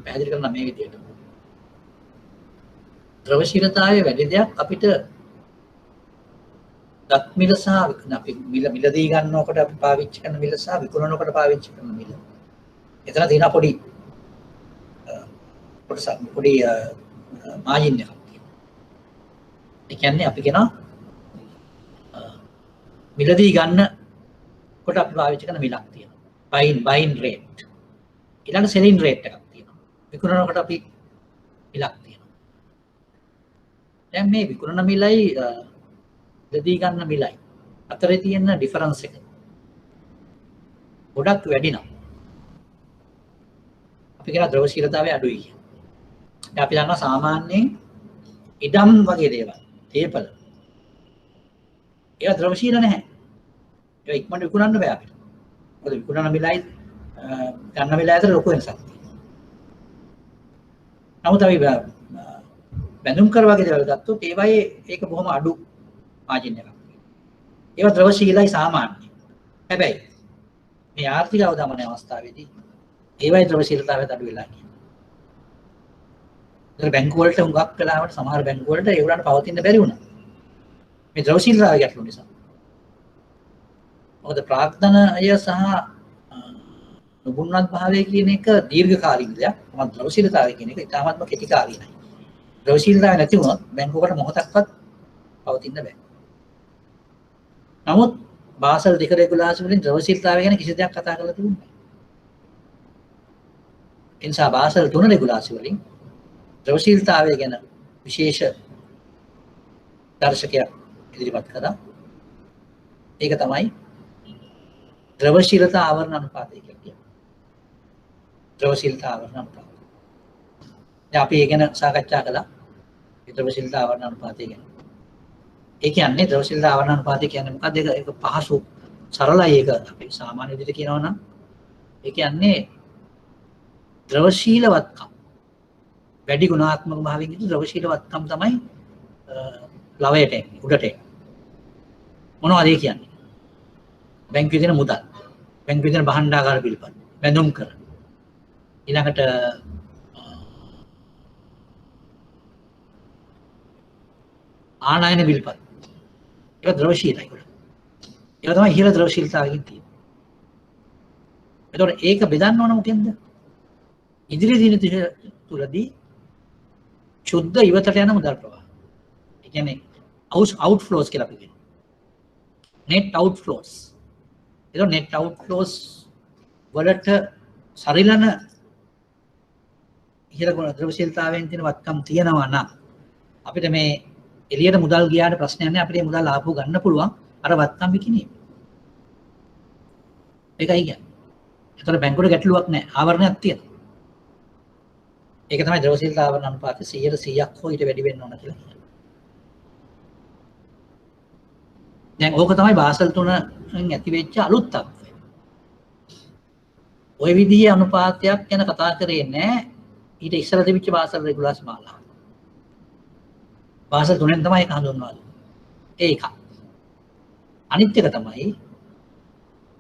පැහැදිලි කරන්න මේ විදිහට. ද්‍රවශීලතාවයේ වැඩි දෙයක් අපිට දත් මිල සහ අපි මිලදී ගන්නකොට අපි පාවිච්චි කරන මිල සහ විකුණනකොට පාවිච්චි කරන මිල. එතන තියෙන පොඩි මාජින් එකක් තියෙනවා. ඒ කියන්නේ අපි කියනවා මිලදී ගන්න කොට අපි පාවිච්චි කරන මිලක් තියෙනවා. බයින් රේට්. ඊළඟ සෙලින් රේට් එකක් තියෙනවා. විකුණනකොට අපි මිලක් තියෙනවා. දැන් මේ විකුණන මිලයි මිලදී ගන්න මිලයි අතරේ තියෙන ඩිෆරන්ස් එක ගොඩක් වැඩි නම් අපි කියන ද්‍රවශීලතාවය අඩුයි කියන. දැන් අපි දන්නවා සාමාන්‍යයෙන් ඉඩම් වගේ දේවල්, තේපල. ඒවා ද්‍රවශීල නැහැ. ඒවා ඉක්මනට විකුණන්න බෑ අපිට. මොකද විකුණන මිලයි ගන්න මිලයි අතර ලොකු වෙනසක් තියෙනවා. නමුත් අපි බැඳුම් කර වගේ දේවල් ගත්තොත් ඒවයේ ඒක බොහොම අඩු මාජින් එකක්. ඒවා ද්‍රවශීලයි සාමාන්‍යයි. හැබැයි මේ ආර්ථික අවධානය අවස්ථාවේදී ඒවයි ද්‍රවශීලතාවය අඩු වෙලා කියන්නේ. ඒතර බැංකු වලට හුඟක් වෙලාවට සමහර බැංකු වලට ඒ උඩට පවතින්න බැරි වුණා. මේ ද්‍රවශීලතාවය ගැටලු නිසා. මොකද ප්‍රාග්ධනය සහ නුගුණවත් භාවය කියන එක දීර්ඝකාලීන දෙයක්. මොකද ද්‍රවශීලතාවය කියන එක ඉතාමත්ම කෙටි කාලීනයි. ද්‍රවශීලතාවය නැති වුණොත් බැංකුවකට මොහොතක්වත් පවතින්න බෑ. නමුත් බාසල් 2 රෙගුලාසි වලින් ද්‍රවශීලතාවය ගැන කිසි දෙයක් කතා කරලා තිබුණේ නැහැ. ඒ නිසා බාසල් 3 රෙගුලාසි වලින් ද්‍රවශීලතාවය ගැන විශේෂ දර්ශකයක් ඉදිරිපත් කළා. ඒක තමයි ද්‍රවශීලතා ආවරණ අනුපාතය කියලා කියන්නේ. ද්‍රවශීලතා ආවරණ අනුපාතය. දැන් අපි ඒ ගැන සාකච්ඡා කළා. ද්‍රවශීලතා ආවරණ අනුපාතය ගැන. ඒ කියන්නේ ද්‍රවශීලතා ආවරණ අනුපාතය කියන්නේ මොකක්ද? ඒක පහසු සරලයි. ඒක අපි සාමාන්‍ය විදිහට කියනවා නම් ඒ කියන්නේ ද්‍රවශීලවත්කම් වැඩි ගුණාත්මක භාවයෙන් යුතු ද්‍රවශීලවත්කම් තමයි ලවයට එන්නේ උඩට එන්නේ. මොනවද ඒ කියන්නේ? බැංකුවේ තියෙන මුදල්, බැංකුවේ තියෙන භාණ්ඩාගාර පිළිපද, බැඳුම් කර. ඊළඟට ආනයන පිළිපද. ඒක ද්‍රවශීලයි කොට. ඒක තමයි ඉහළ ද්‍රවශීලතාවකින් තියෙන්නේ. එතකොට ඒක බෙදන්න ඕන මොකෙන්ද? ඉදිරි දින තුලදී සුද්ධ ඉවතට යන මුදල් ප්‍රවාහ. ඒ කියන්නේ outflows කියලා අපි කියනවා. net outflows. එතකොට net outflows වලට සරිලන ඉහළ ද්‍රවශීලතාවයෙන් තියෙන වත්කම් තියෙනවා නම් අපිට මේ එළියට මුදල් ගියාට ප්‍රශ්නයක් නැහැ අපිට මේ මුදල් ආපහු ගන්න පුළුවන් අර වත්කම් විකිණීම. ඒකයි කියන්නේ. ඒතර බැංකුවට ගැටලුවක් නැහැ ආවරණයක් තියෙනවා. ඒක තමයි ද්‍රවශීලතාව ආවරණ අනුපාතය 100%ක් හෝ ඊට වැඩි වෙන්න ඕන කියලා කියන්නේ. දැන් ඕක තමයි බාසල් 3න් ඇති වෙච්ච අලුත් තත්ත්වය. ওই විදිහේ අනුපාතයක් ගැන කතා කරේ නැහැ ඊට ඉස්සර තිබිච්ච බාසල් රෙගුලාස් මාලාව. බාසල් 3න් තමයි ඒක හඳුන්වන්නේ. ඒක. අනිත් එක තමයි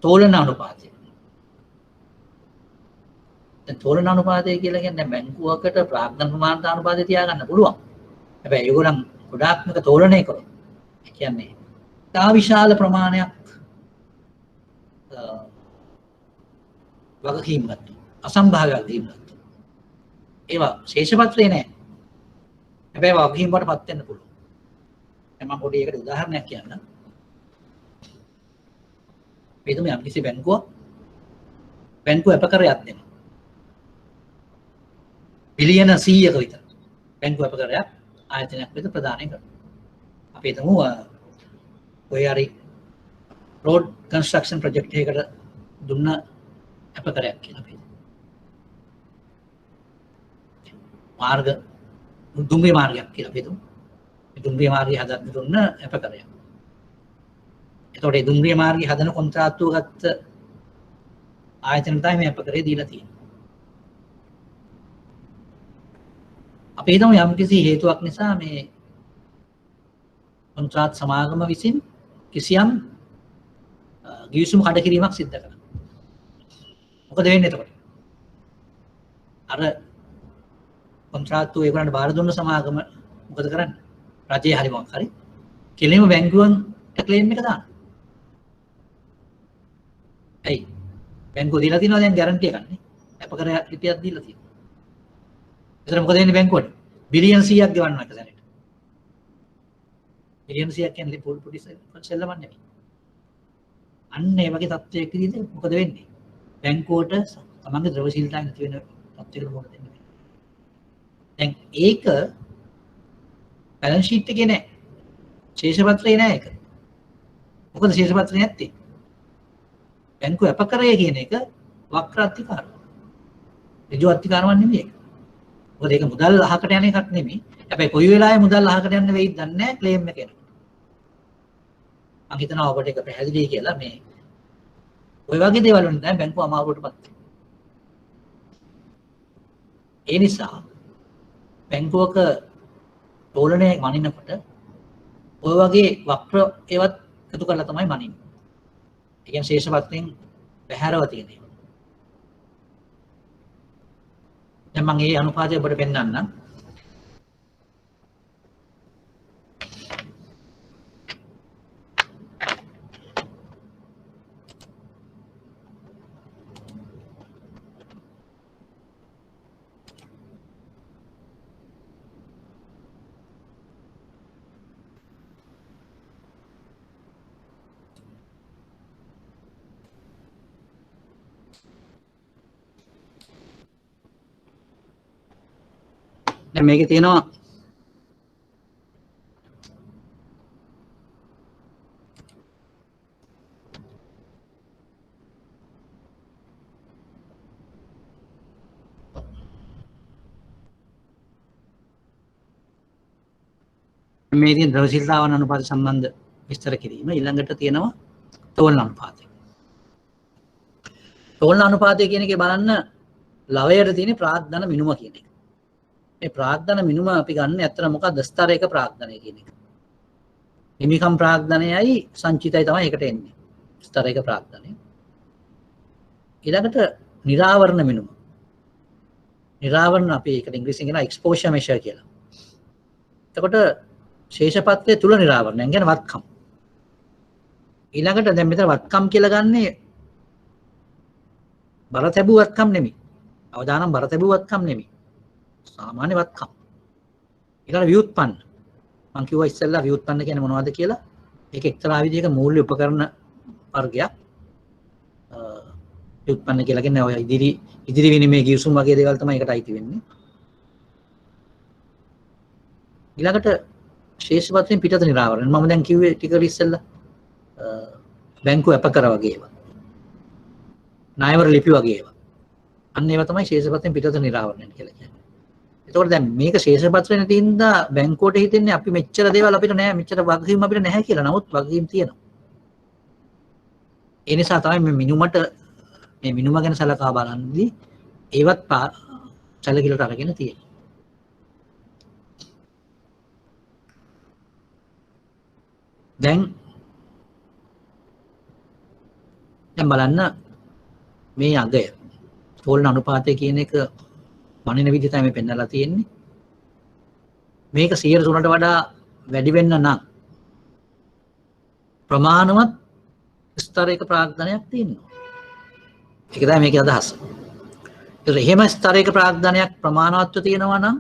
තෝලන අනුපාතය. දැන් තෝලන අනුපාතය කියලා කියන්නේ බැංකුවකට ප්‍රාග්ධන ප්‍රමාණිත අනුපාතය තියාගන්න පුළුවන්. හැබැයි ඒගොල්ලන් ගොඩාක්ම තෝලනය කරනවා. ඒ කියන්නේ තා විශාල ප්‍රමාණයක් වගකීම් ගන්න. අසම්භාව්‍ය වගකීම් ගන්න. ඒවා ශේෂපත්‍රේ නෑ. හැබැයි වගකීම් වලටපත් වෙන්න පුළුවන්. දැන් මම පොඩි එකට උදාහරණයක් කියන්නම්. මේ තමයි යම්කිසි බැංකුව අපකරයක් දෙනවා. බිලියන 100ක විතර. බැංකුව අපකරයක් ආයතනයක් විතර ප්‍රදානය කරනවා. අපි හිතමු ඔය හරි රෝඩ් කන්ස්ට්‍රක්ෂන් ප්‍රොජෙක්ට් එකකට දුන්න අපකරයක් කියලා අපි හිතමු. මාර්ග දුම්රිය මාර්ගයක් කියලා අපි හිතමු. මේ දුම්රිය මාර්ගය හදන්න දුන්න අපකරයක්. එතකොට මේ දුම්රිය මාර්ගය හදන කොන්ත්‍රාත්තුව ගත්ත ආයතන තමයි මේ අපකරේ දීලා තියෙන්නේ. අපි හිතමු යම්කිසි හේතුවක් නිසා මේ කොන්ත්‍රාත් සමාගම විසින් කිසියම් ගිවිසුම් කඩකිරීමක් සිද්ධ කරනවා. මොකද වෙන්නේ එතකොට? අර කොන්ත්‍රාත්තුව ඒගොල්ලන්ට බාර දුන්න සමාගම මොකද කරන්නේ? රජයේ හරි මොකක් හරි කෙලින්ම බැංකුවන්ට ක්ලේම් එක දානවා. ඇයි? බැංකුව දීලා තියෙනවා දැන් ගැරන්ටි එකක් නේ. අපකර ලිපියක් දීලා තියෙනවා. එතන මොකද වෙන්නේ බැංකුවට? බිලියන 100ක් ගෙවනවා එක සැරේට. බිලියන 100ක් කියන්නේ පොඩි සෙල්ලමක් නෙමෙයි. අන්න ඒ වගේ තත්ත්වයකදී මොකද වෙන්නේ? බැංකුවට තමන්ගේ ද්‍රවශීලතාවය නැති වෙන තත්ත්වයකට මොකද වෙන්නේ? දැන් ඒක බැලන්ස් ෂීට් එකේ නෑ. ශේෂපත්‍රේ නෑ ඒක. මොකද ශේෂපත්‍රේ නැත්තේ? බැංකුව අපකරය කියන එක වක්‍ර අධිකාරය. ඍජු අධිකාරයක් නෙමෙයි ඒක. මොකද ඒක මුදල් අහකට යන එකක් නෙමෙයි. හැබැයි කොයි වෙලාවෙ මුදල් අහකට යන්න වෙයිද දන්නේ නැහැ ක්ලේම් එක එනකොට. මම හිතනවා ඔබට ඒක පැහැදිලි කියලා මේ ඔය වගේ දේවල් වලින් තමයි බැංකුව අමාරුවටපත් වෙන්නේ. ඒ නිසා බැංකුවක තෝලනය මනිනකොට ඔය වගේ වක්‍ර ඒවත් එකතු කරලා තමයි මනින්නේ. ඒ කියන්නේ ශේෂපත්‍රයෙන් බැහැරව තියෙන ඒවා. දැන් මම මේ අනුපාතය ඔබට පෙන්නන්නම්. දැන් මේකේ තියෙනවා මේ තියෙන ද්‍රවශීලතාවන අනුපාත සම්බන්ධ විස්තර කිරීම. ඊළඟට තියෙනවා තෝලන අනුපාතය. තෝලන අනුපාතය කියන එකේ බලන්න ලවයට තියෙන ප්‍රාග්ධන මිනුම කියන එක. මේ ප්‍රාග්ධන මිනුම අපි ගන්න ඇත්තට මොකක්ද? ස්තර 1 ප්‍රාග්ධනය කියන එක. හිමිකම් ප්‍රාග්ධනයයි සංචිතයි තමයි එකට එන්නේ. ස්තර 1 ප්‍රාග්ධනය. ඊළඟට නිරාවරණ මිනුම. නිරාවරණ අපි ඒකට ඉංග්‍රීසියෙන් කියන එක්ස්පෝෂර් මෙෂර් කියලා. එතකොට ශේෂපත්‍රයේ තුල නිරාවරණයන් ගැන වත්කම්. ඊළඟට දැන් මෙතන වත්කම් කියලා ගන්නේ බර තැබු වත්කම් නෙමෙයි. අවදානම් බර තැබු වත්කම් නෙමෙයි. සාමාන්‍ය වත්කම්. ඊළඟ ව්‍යුත්පන්න. මම කිව්වා ඉස්සෙල්ලා ව්‍යුත්පන්න කියන්නේ මොනවද කියලා. ඒක එක්තරා විදිහක මූල්‍ය උපකරණ වර්ගයක්. උත්පන්න කියලා කියන්නේ ඔය ඉදිරි විනිමය ගිවිසුම් වගේ දේවල් තමයි ඒකට අයිති වෙන්නේ. ඊළඟට ශේෂපත්‍රයෙන් පිටත නිරාවරණය. මම දැන් කිව්වේ ටිකර ඉස්සෙල්ලා බැංකුව අපකර වගේ ඒවා. ණයවර ලිපි වගේ ඒවා. අන්න ඒවා තමයි ශේෂපත්‍රයෙන් පිටත නිරාවරණය කියලා කියන්නේ. එතකොට දැන් මේක ශේෂපත්‍රේ නැති හින්දා බැංකුවට හිතෙන්නේ අපි මෙච්චර දේවල් අපිට නැහැ, මෙච්චර වගකීම් අපිට නැහැ කියලා. නමුත් වගකීම් තියෙනවා. ඒ නිසා තමයි මේ මිනුම ගැන සලකා බලද්දී ඒවත් සැලකිලිට අරගෙන තියෙන්නේ. දැන් බලන්න මේ අගය තෝලන අනුපාතය කියන එක මනින විදිහ තමයි පෙන්නලා තියෙන්නේ. මේක 100%ට වඩා වැඩි වෙන්න නම් ප්‍රමාණවත් ස්තරයක ප්‍රාග්ධනයක් තියෙනවා. ඒක තමයි මේකේ අදහස. ඒතර එහෙම ස්තරයක ප්‍රාග්ධනයක් ප්‍රමාණවත්ව තියෙනවා නම්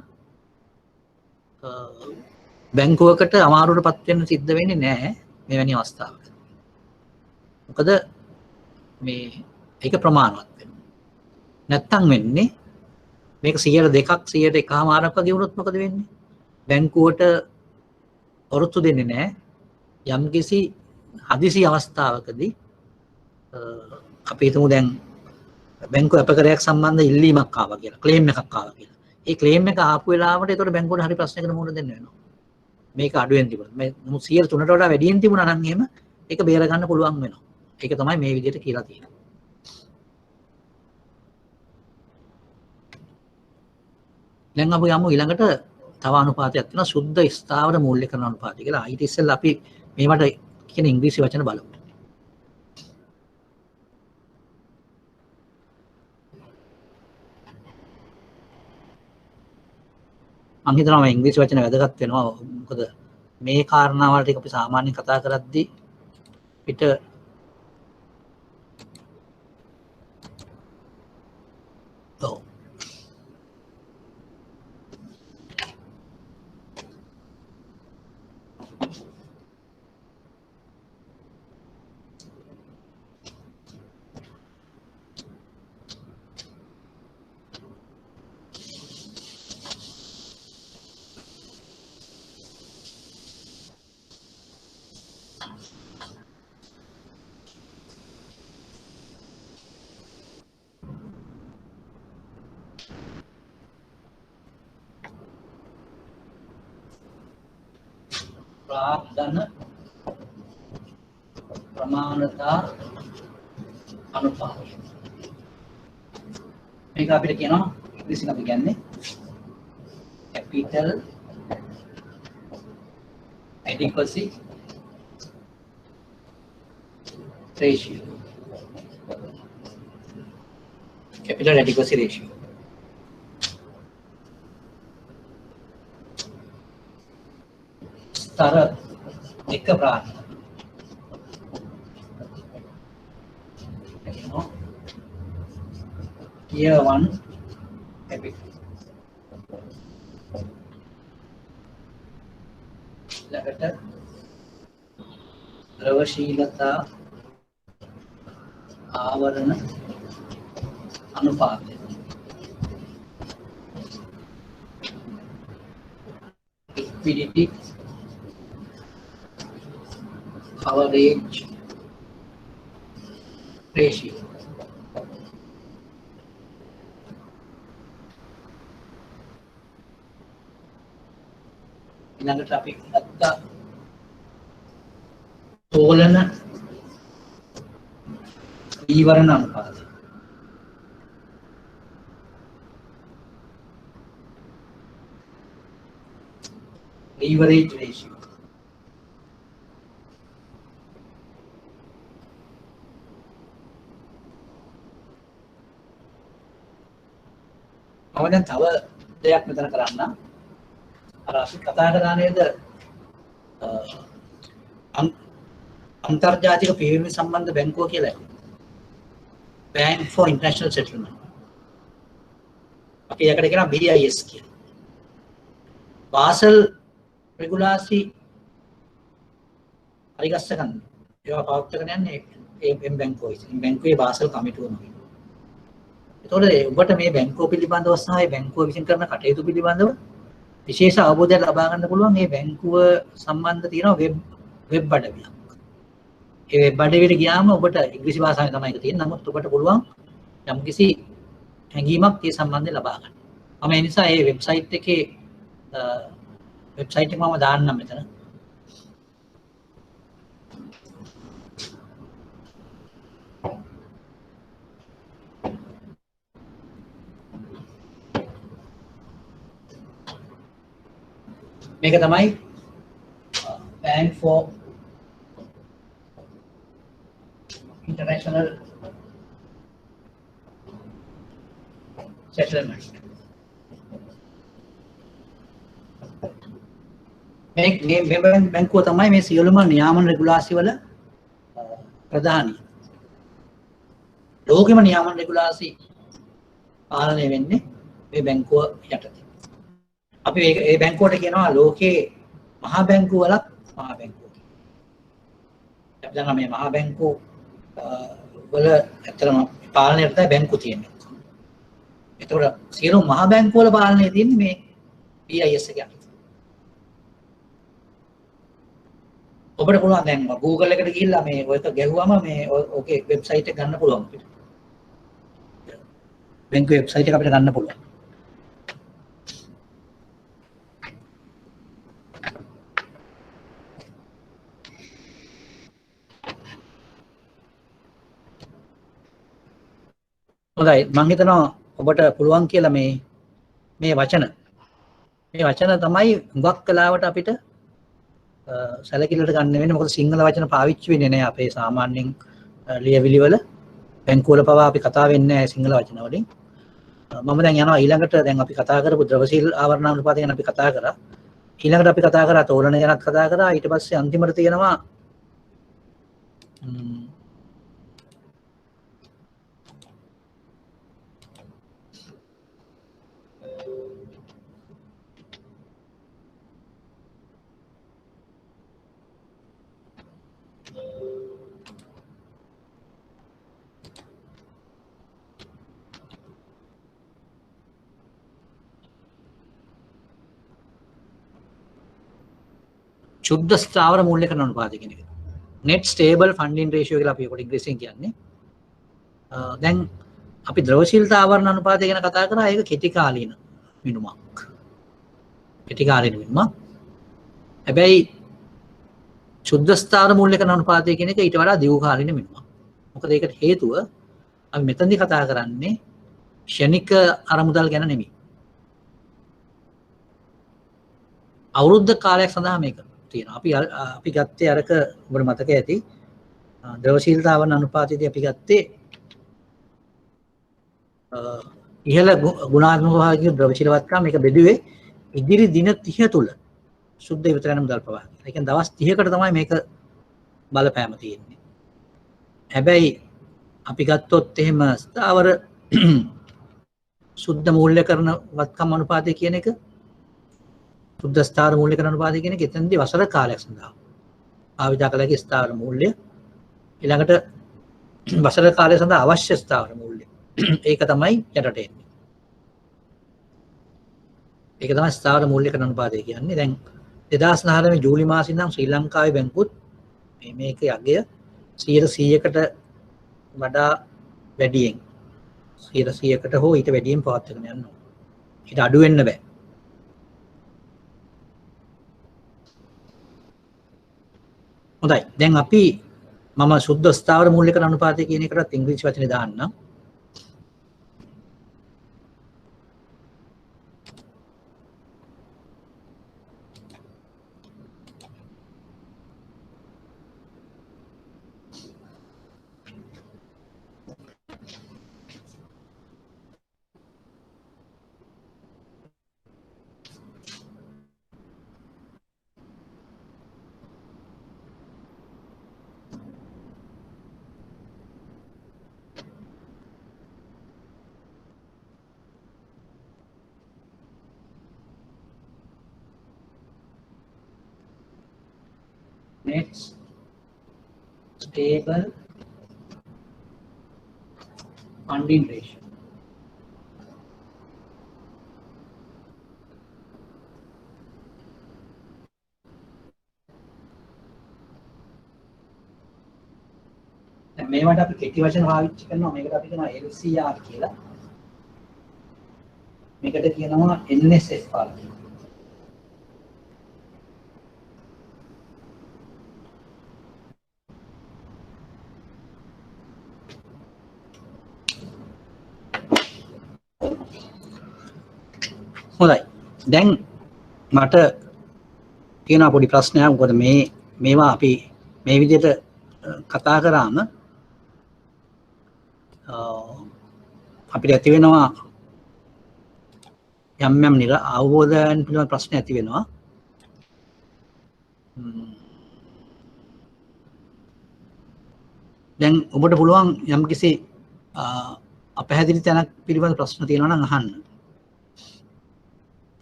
බැංකුවකට අමාරුවටපත් වෙන්න සිද්ධ වෙන්නේ නැහැ මෙවැනි අවස්ථාවක. මොකද ඒක ප්‍රමාණවත් වෙනවා. නැත්තම් වෙන්නේ මේක 102ක් 101මාරක් වගේ වුණොත් මොකද වෙන්නේ? බැංකුවට ඔරොත්තු දෙන්නේ නැහැ. යම්කිසි හදිසි අවස්ථාවකදී අපි හිතමු දැන් බැංකුව අපකරයක් සම්බන්ධ ඉල්ලීමක් ආවා කියලා, ක්ලේම් එකක් ආවා කියලා. ඒ ක්ලේම් එක ආපු වෙලාවට ඒතකොට බැංකුවට හරි ප්‍රශ්නයකට මුහුණ දෙන්න වෙනවා. මේක අඩුවෙන් තිබුණා. මේ 103ට වඩා වැඩියෙන් තිබුණා නම් එහෙම ඒක බේර ගන්න පුළුවන් වෙනවා. ඒක තමයි මේ විදිහට කියලා තියෙන්නේ. දැන් අපි යමු ඊළඟට තව අනුපාතයක් තියෙනවා සුද්ධ ස්ථාවර මූල්‍යකරණ අනුපාතය කියලා. ඊට ඉස්සෙල්ලා අපි මේවට කියන ඉංග්‍රීසි වචන බලමු. මම හිතනවා මේ ඉංග්‍රීසි වචන වැදගත් වෙනවා. මොකද මේ කාරණාවල් ටික අපි සාමාන්‍යයෙන් කතා කරද්දී පිට ප්‍රාග්ධන ප්‍රමාණතා අනුපාතය. මේක අපිට කියනවා ඉංග්‍රීසියෙන් අපි කියන්නේ capital adequacy ratio. Capital adequacy ratio. ස්තර එක ප්‍රාණය. Tier 1 capital. ඊළඟට ද්‍රවශීලතා ආවරණ අනුපාතය. liquidity coverage ratio. ඊළඟට අපි ගත්තා තෝලන ඊවරණ අනුපාතය. leverage ratio. මම දැන් තව දෙයක් මෙතන කරන්න. අර අපි කතා කරා නේද අන්තර්ජාතික පිරිවෙන් සම්බන්ධ බැංකුව කියලා. Bank for International Settlement. අපි යකට කියනවා BIS කියලා. බාසල් රෙගුලාසි පරිගස්ස ගන්න. ඒවා පවත්වාගෙන යන්නේ ඒ බැංකුව විසින්. බැංකුවේ බාසල් කමිටුව නෙවෙයි. එතකොට ඔබට මේ බැංකුව පිළිබඳව සහ බැංකුව විසින් කරන කටයුතු පිළිබඳව විශේෂ අවබෝධයක් ලබා ගන්න පුළුවන් මේ බැංකුව සම්බන්ධ තියෙන වෙබ් අඩවියක්. ඒ වෙබ් අඩවියට ගියාම ඔබට ඉංග්‍රීසි භාෂාවෙන් තමයි ඒක තියෙන්නේ. නමුත් ඔබට පුළුවන් යම්කිසි හැඟීමක් ඒ සම්බන්ධයෙන් ලබා ගන්න. මම ඒ නිසා මේ වෙබ්සයිට් එකේ වෙබ්සයිට් එක මම දාන්නම් මෙතන. මේක තමයි Bank for International Settlement. මේ බැංකුව තමයි මේ සියලුම නියාමන රෙගුලාසි වල ප්‍රධානී. ලෝකෙම නියාමන රෙගුලාසි පාලනය වෙන්නේ මේ බැංකුව යටතේ. අපි මේ බැංකුවට කියනවා ලෝකේ මහා බැංකුව වලක් මහා බැංකුව. අපි දන්නවා මේ මහා බැංකුව වල ඇත්තටම පාලනයට තමයි බැංකුව තියෙන්නේ. ඒතකොට සියලු මහා බැංකුව වල පාලනය තියෙන්නේ මේ BIS එක යටතේ. ඔබට පුළුවන් දැන් Google එකට ගිහිල්ලා මේ ඔයක ගැහුවම මේ ඕකේ වෙබ්සයිට් එක ගන්න පුළුවන් අපිට. බැංකුවේ වෙබ්සයිට් එක අපිට ගන්න පුළුවන්. හොඳයි මම හිතනවා ඔබට පුළුවන් කියලා මේ වචන තමයි හුඟක් වෙලාවට අපිට සැලකිල්ලට ගන්න වෙන්නේ. මොකද සිංහල වචන පාවිච්චි වෙන්නේ නැහැ අපේ සාමාන්‍යයෙන් ලියවිලි වල. බැංකුව වල පවා අපි කතා වෙන්නේ නැහැ සිංහල වචන වලින්. මම දැන් යනවා ඊළඟට. දැන් අපි කතා කරපු ද්‍රවශීල ආවරණ අනුපාතය ගැන අපි කතා කරා. ඊළඟට අපි කතා කරා තෝරණ ගැනත් කතා කරා. ඊට පස්සේ අන්තිමට තියෙනවා ශුද්ධ ස්ථාවර මූල්‍යකරණ අනුපාතය කියන එක. net stable funding ratio කියලා අපි ඒකට ඉංග්‍රීසියෙන් කියන්නේ. දැන් අපි ද්‍රවශීලතා ආවරණ අනුපාතය ගැන කතා කරා. ඒක කෙටි කාලීන මිනුමක්. කෙටි කාලීන මිනුමක්. හැබැයි ශුද්ධ ස්ථාවර මූල්‍යකරණ අනුපාතය කියන එක ඊට වඩා දීර්ඝ කාලීන මිනුමක්. මොකද ඒකට හේතුව අපි මෙතනදී කතා කරන්නේ ක්ෂණික අරමුදල් ගැන නෙමෙයි. අවුරුද්ද කාලයක් සඳහා මේක තියෙනවා. අපි ගත්තේ අරක ඔබට මතක ඇති ද්‍රවශීලතාව අනුපාතයේදී අපි ගත්තේ ඉහළ ගුණාත්මක භාගික ද්‍රවශීලවත්කම මේක බෙදුවේ ඉදිරි දින 30 තුල සුද්ධ විතර යන මුදල් ප්‍රවාහය. ඒ කියන්නේ දවස් 30කට තමයි මේක බලපෑම තියෙන්නේ. හැබැයි අපි ගත්තොත් එහෙම ස්ථාවර සුද්ධ මූල්‍යකරණ වත්කම් අනුපාතය කියන එක සුද්ධ ස්ථාවර මූල්‍යකරණ අනුපාතය කියන එක එතනදී වසර කාලයක් සඳහා භාවිතා කළ හැකි ස්ථාවර මූල්‍ය ඊළඟට වසර කාලය සඳහා අවශ්‍ය ස්ථාවර මූල්‍ය ඒක තමයි යටට එන්නේ. ඒක තමයි ස්ථාවර මූල්‍යකරණ අනුපාතය කියන්නේ. දැන් 2019 ජූලි මාසෙ ඉඳන් ශ්‍රී ලංකාවේ බැංකුත් මේක යගය 100%කට වඩා වැඩියෙන් 100%කට හෝ ඊට වැඩියෙන් පවත්වාගෙන යනවා. ඊට අඩු වෙන්න බෑ. හොඳයි. දැන් අපි මම සුද්ධ ස්ථාවර මූල්‍යකරණ අනුපාතය කියන එකටත් ඉංග්‍රීසි වචනේ දාන්නම්. net stable funding ratio. මේවට අපි කෙටි වචන පාවිච්චි කරනවා. මේකට අපි කියනවා LCR කියලා. මේකට කියනවා NSFR කියලා. හොඳයි. දැන් මට තියෙන පොඩි ප්‍රශ්නයක්. මොකද මේවා අපි මේ විදිහට කතා කරාම අපිට ඇති වෙනවා යම් අවබෝධයන් පිළිබඳ ප්‍රශ්න ඇති වෙනවා. දැන් ඔබට පුළුවන් යම්කිසි අපැහැදිලි තැනක් පිළිබඳ ප්‍රශ්න තියෙනවා නම් අහන්න.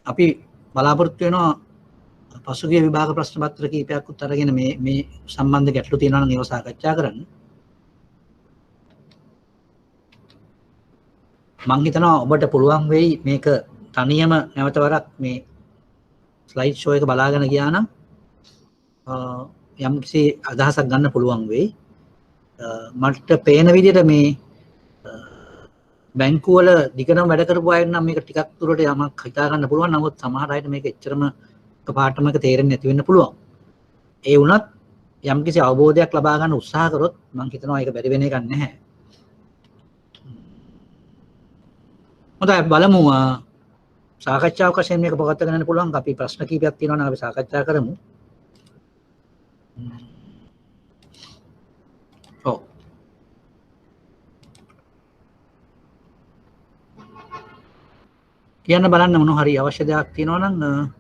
අපි බලාපොරොත්තු වෙනවා පසුගිය විභාග ප්‍රශ්න පත්‍ර කීපයක් උත්තරගෙන මේ සම්බන්ධ ගැටලු තියෙනවා නම් ඒව සාකච්ඡා කරන්න. මම හිතනවා ඔබට පුළුවන් වෙයි මේක තනියම නැවත වරක් මේ ස්ලයිඩ් ෂෝ එක බලාගෙන ගියා නම් යම්කිසි අදහසක් ගන්න පුළුවන් වෙයි. මට පේන විදිහට මේ බැංකුව වල දිගටම වැඩ කරපු අය නම් මේක ටිකක් දුරට යමක් හිතා ගන්න පුළුවන්. නමුත් සමහර අයට මේක එච්චරම එකපාරටම තේරෙන්නේ නැති වෙන්න පුළුවන්. ඒ වුණත් යම්කිසි අවබෝධයක් ලබා ගන්න උත්සාහ කරොත් මම හිතනවා ඒක බැරි වෙන එකක් නැහැ. හොඳයි බලමු සාකච්ඡාවක් වශයෙන් මේක පවත්වාගෙන යන්න පුළුවන්. අපි ප්‍රශ්න කීපයක් තියෙනවා නම් අපි සාකච්ඡා කරමු. ඔව්. කියන්න බලන්න මොන හරි අවශ්‍ය දෙයක් තියෙනවා නම්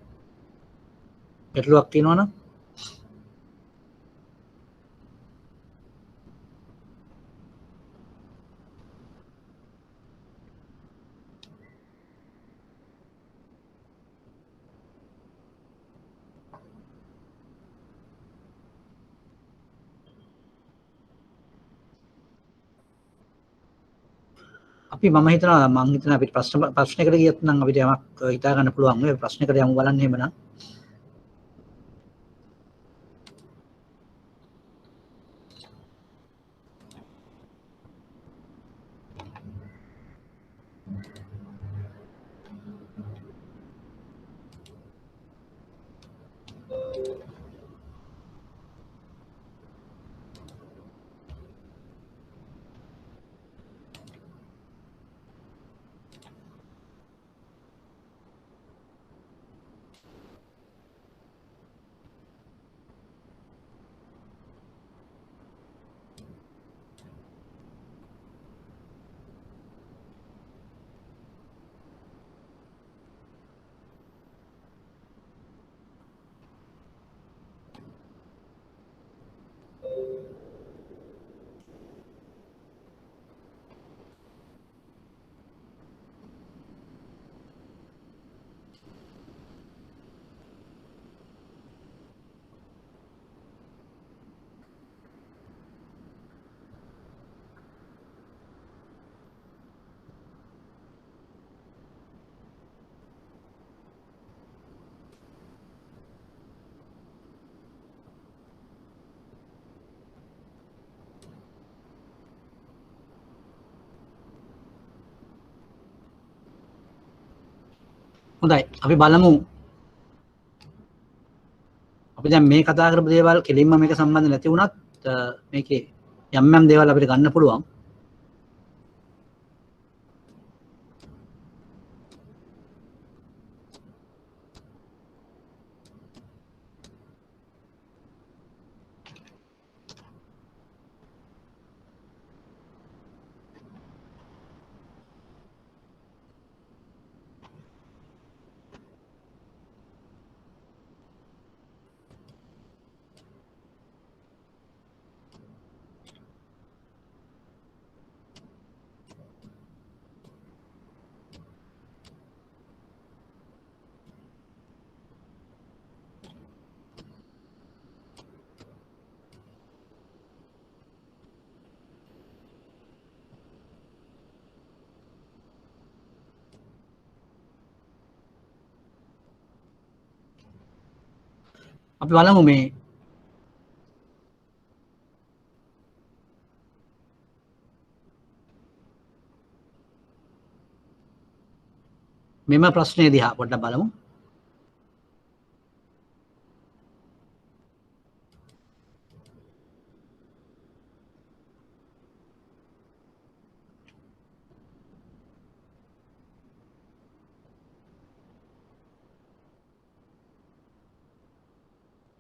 ගැටලුවක් තියෙනවා නම් අපි මම හිතනවා අපිට ප්‍රශ්නයකට ගියත් නම් අපිට යමක් හිතා ගන්න පුළුවන්. මේ ප්‍රශ්නයකට යමු බලන්න එහෙමනම්. හොඳයි අපි බලමු අපි දැන් මේ කතා කරපු දේවල් කෙලින්ම මේක සම්බන්ධ නැති වුණත් මේකේ යම් දේවල් අපිට ගන්න පුළුවන්. අපි බලමු මේ මෙම ප්‍රශ්නය දිහා පොඩ්ඩක් බලමු.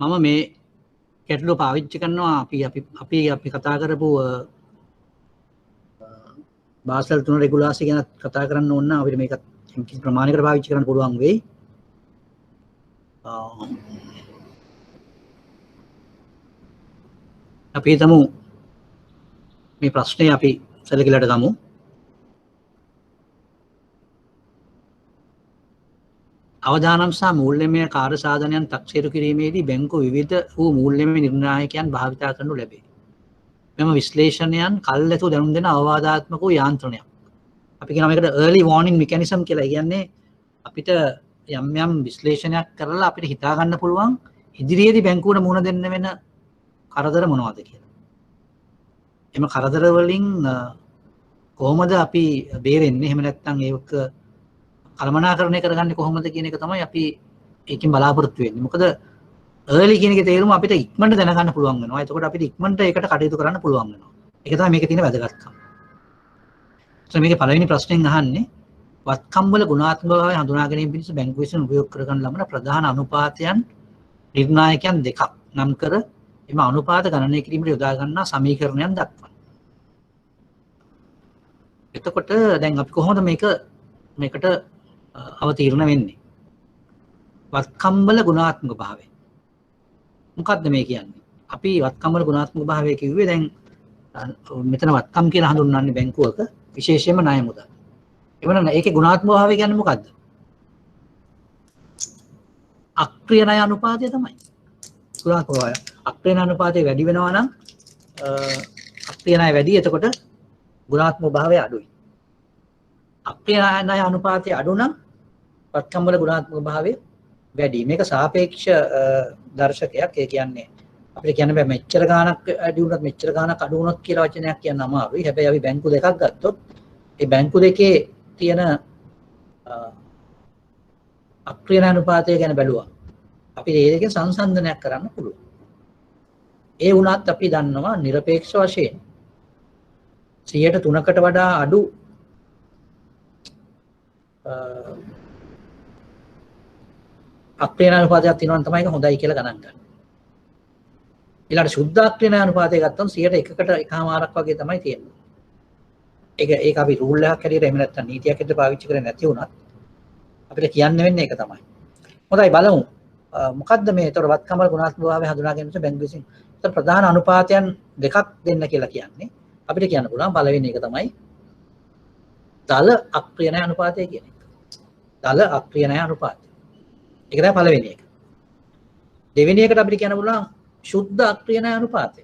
මම මේ ගැටලුව පාවිච්චි කරනවා අපි කතා කරපු බාසල් 3 රෙගුලාසි ගැන කතා කරන්න ඕන නම් අපිට මේක කිසි ප්‍රමාණයකට පාවිච්චි කරන්න පුළුවන් වෙයි. අපි හිතමු මේ ප්‍රශ්නේ අපි සැලකිලට ගමු. අවදානම් සහ මූල්‍යමය කාර්ය සාධනයන් තක්සේරු කිරීමේදී බැංකුව විවිධ වූ මූල්‍යමය නිර්ණායකයන් භාවිතා කරනු ලැබේ. මෙම විශ්ලේෂණයන් කල්ැතු දැනුම් දෙන අවවාදාත්මක වූ යාන්ත්‍රණයක්. අපි කියනවා මේකට early warning mechanism කියලා. කියන්නේ අපිට යම් විශ්ලේෂණයක් කරලා අපිට හිතා ගන්න පුළුවන් ඉදිරියේදී බැංකුවට මුහුණ දෙන්න වෙන කරදර මොනවද කියලා. එම කරදර වලින් කොහොමද අපි බේරෙන්නේ? එහෙම නැත්නම් ඒක කළමනාකරණය කරගන්නේ කොහොමද කියන එක තමයි අපි ඒකෙන් බලාපොරොත්තු වෙන්නේ. මොකද early කියන එකේ තේරුම අපිට ඉක්මනට දැනගන්න පුළුවන් වෙනවා. එතකොට අපිට ඉක්මනට ඒකට කටයුතු කරන්න පුළුවන් වෙනවා. ඒක තමයි මේකේ තියෙන වැදගත්කම. මේකේ පළවෙනි ප්‍රශ්නෙන් අහන්නේ වත්කම් වල ගුණාත්මක භාවය හඳුනා ගැනීම පිණිස බැංකුව විසින් උපයෝග කරගන්න ලබන ප්‍රධාන අනුපාතයන් නිර්ණායකයන් දෙකක් නම් කර එම අනුපාත ගණනය කිරීමට යොදා ගන්නා සමීකරණයන් දක්වන්න. එතකොට දැන් අපි කොහොමද මේකට අවතීර්ණ වෙන්නේ? වත්කම් වල ගුණාත්මක භාවය. මොකක්ද මේ කියන්නේ? අපි වත්කම් වල ගුණාත්මක භාවය කිව්වේ දැන් මෙතන වත්කම් කියලා හඳුන්වන්නේ බැංකුවක විශේෂයෙන්ම ණය මුදල්. එවනම් ඒකේ ගුණාත්මක භාවය කියන්නේ මොකද්ද? අක්‍රිය ණය අනුපාතය තමයි. ගුණාත්මක භාවය. අක්‍රිය ණය අනුපාතය වැඩි වෙනවා නම් අක්‍රිය ණය වැඩි. එතකොට ගුණාත්මක භාවය අඩුයි. අක්‍රිය ණය අනුපාතය අඩු නම් වත්කම් වල ගුණාත්මක භාවය වැඩි. මේක සාපේක්ෂ දර්ශකයක්. ඒ කියන්නේ අපිට කියන්න බෑ මෙච්චර ගාණක් වැඩි වුණත් මෙච්චර ගාණක් අඩු වුණොත් කියලා වචනයක් කියන්න අමාරුයි. හැබැයි අපි බැංකු දෙකක් ගත්තොත් ඒ බැංකු දෙකේ තියෙන අක්‍රිය ණය අනුපාතය ගැන බැලුවා. අපිට ඒ දෙකේ සංසන්දනයක් කරන්න පුළුවන්. ඒ වුණත් අපි දන්නවා নিরপেক্ষ වශයෙන් 3%කට වඩා අඩු අක්‍රිය ණය අනුපාතයක් තියෙනවා නම් තමයි ඒක හොඳයි කියලා ගණන් ගන්න. ඊළඟට සුද්ධ අක්‍රිය ණය අනුපාතය ගත්තොත් 100%කට එකමාරක් වගේ තමයි තියෙන්නේ. ඒක අපි රූල් එකක් හැටියට එහෙම නැත්නම් නීතියක් හැටියට පාවිච්චි කරන්නේ නැති වුණත් අපිට කියන්න වෙන්නේ ඒක තමයි. හොඳයි බලමු. මොකද්ද මේ ඒතර වත්කම් වල ගුණාත්මක භාවය හඳුනා ගැනීමට බැංකුව විසින් ඒතර ප්‍රධාන අනුපාතයන් දෙකක් දෙන්න කියලා කියන්නේ. අපිට කියන්න පුළුවන් පළවෙනි එක තමයි දල අක්‍රිය ණය අනුපාතය කියන එක. දල අක්‍රිය ණය අනුපාතය. ඒක තමයි පළවෙනි එක. දෙවෙනි එකට අපිට කියන්න පුළුවන් සුද්ධ අක්‍රිය ණය අනුපාතය.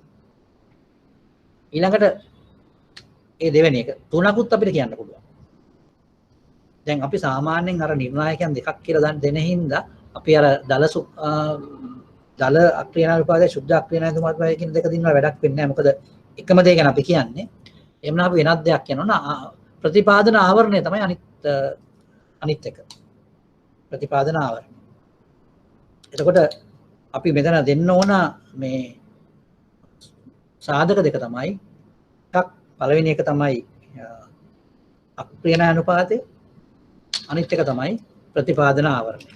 ඊළඟට ඒ දෙවෙනි එක තුනකුත් අපිට කියන්න පුළුවන්. දැන් අපි සාමාන්‍යයෙන් අර නිර්ණායකයන් දෙකක් කියලා දෙන හින්දා අපි අර දල අක්‍රිය ණය අනුපාතය සුද්ධ අක්‍රිය ණය අනුපාතය කියන දෙක දිනන වැඩක් වෙන්නේ නැහැ. මොකද එකම දේ ගැන අපි කියන්නේ. එමුනම් අපි වෙනත් දෙයක් කියනවා ප්‍රතිපාදන ආවරණය තමයි අනිත් එක. ප්‍රතිපාදන ආවරණය. එතකොට අපි මෙතන දෙන්න ඕන මේ සාධක දෙක තමයි එකක් පළවෙනි එක තමයි අක්‍රිය ණය අනුපාතය, අනිත් එක තමයි ප්‍රතිපාදන ආවරණය.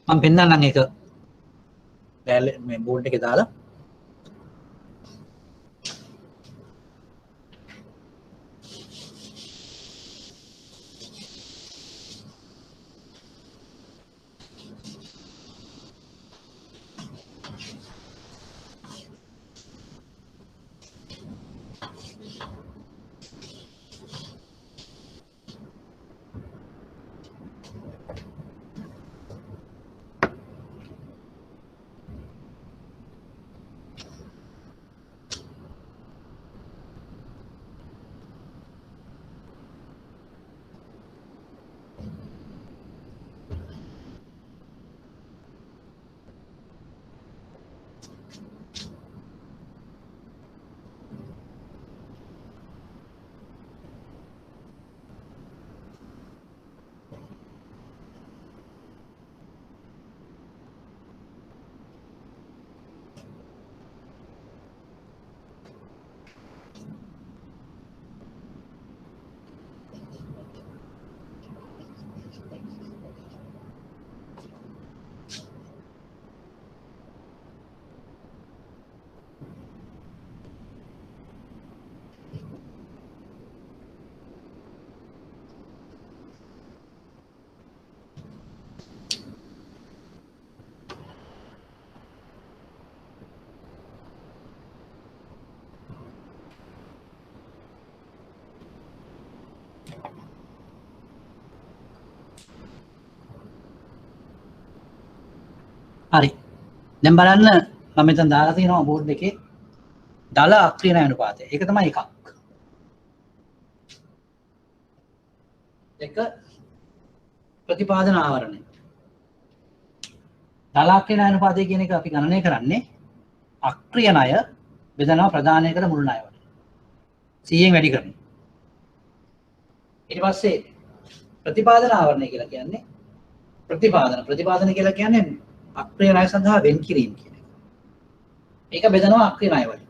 මම පෙන්නන්නම් ඒක මේ බෝඩ් එකේ දාලා. දැන් බලන්න මම මෙතන දාලා තියෙනවා බෝඩ් එකේ දල අක්‍රීය ණය අනුපාතය. ඒක තමයි එකක්. එක ප්‍රතිපාදන ආවරණය. දල අක්‍රීය ණය අනුපාතය කියන එක අපි ගණනය කරන්නේ අක්‍රීය ණය බෙදනවා ප්‍රදානය කළ මුළු ණය වලට. 100න් වැඩි කරනවා. ඊට පස්සේ ප්‍රතිපාදන ආවරණය කියලා කියන්නේ ප්‍රතිපාදන කියලා කියන්නේ අක්‍රීය ණය සඳහා වෙන් කිරීම කියන එක. ඒක බෙදනවා අක්‍රීය ණය වලට.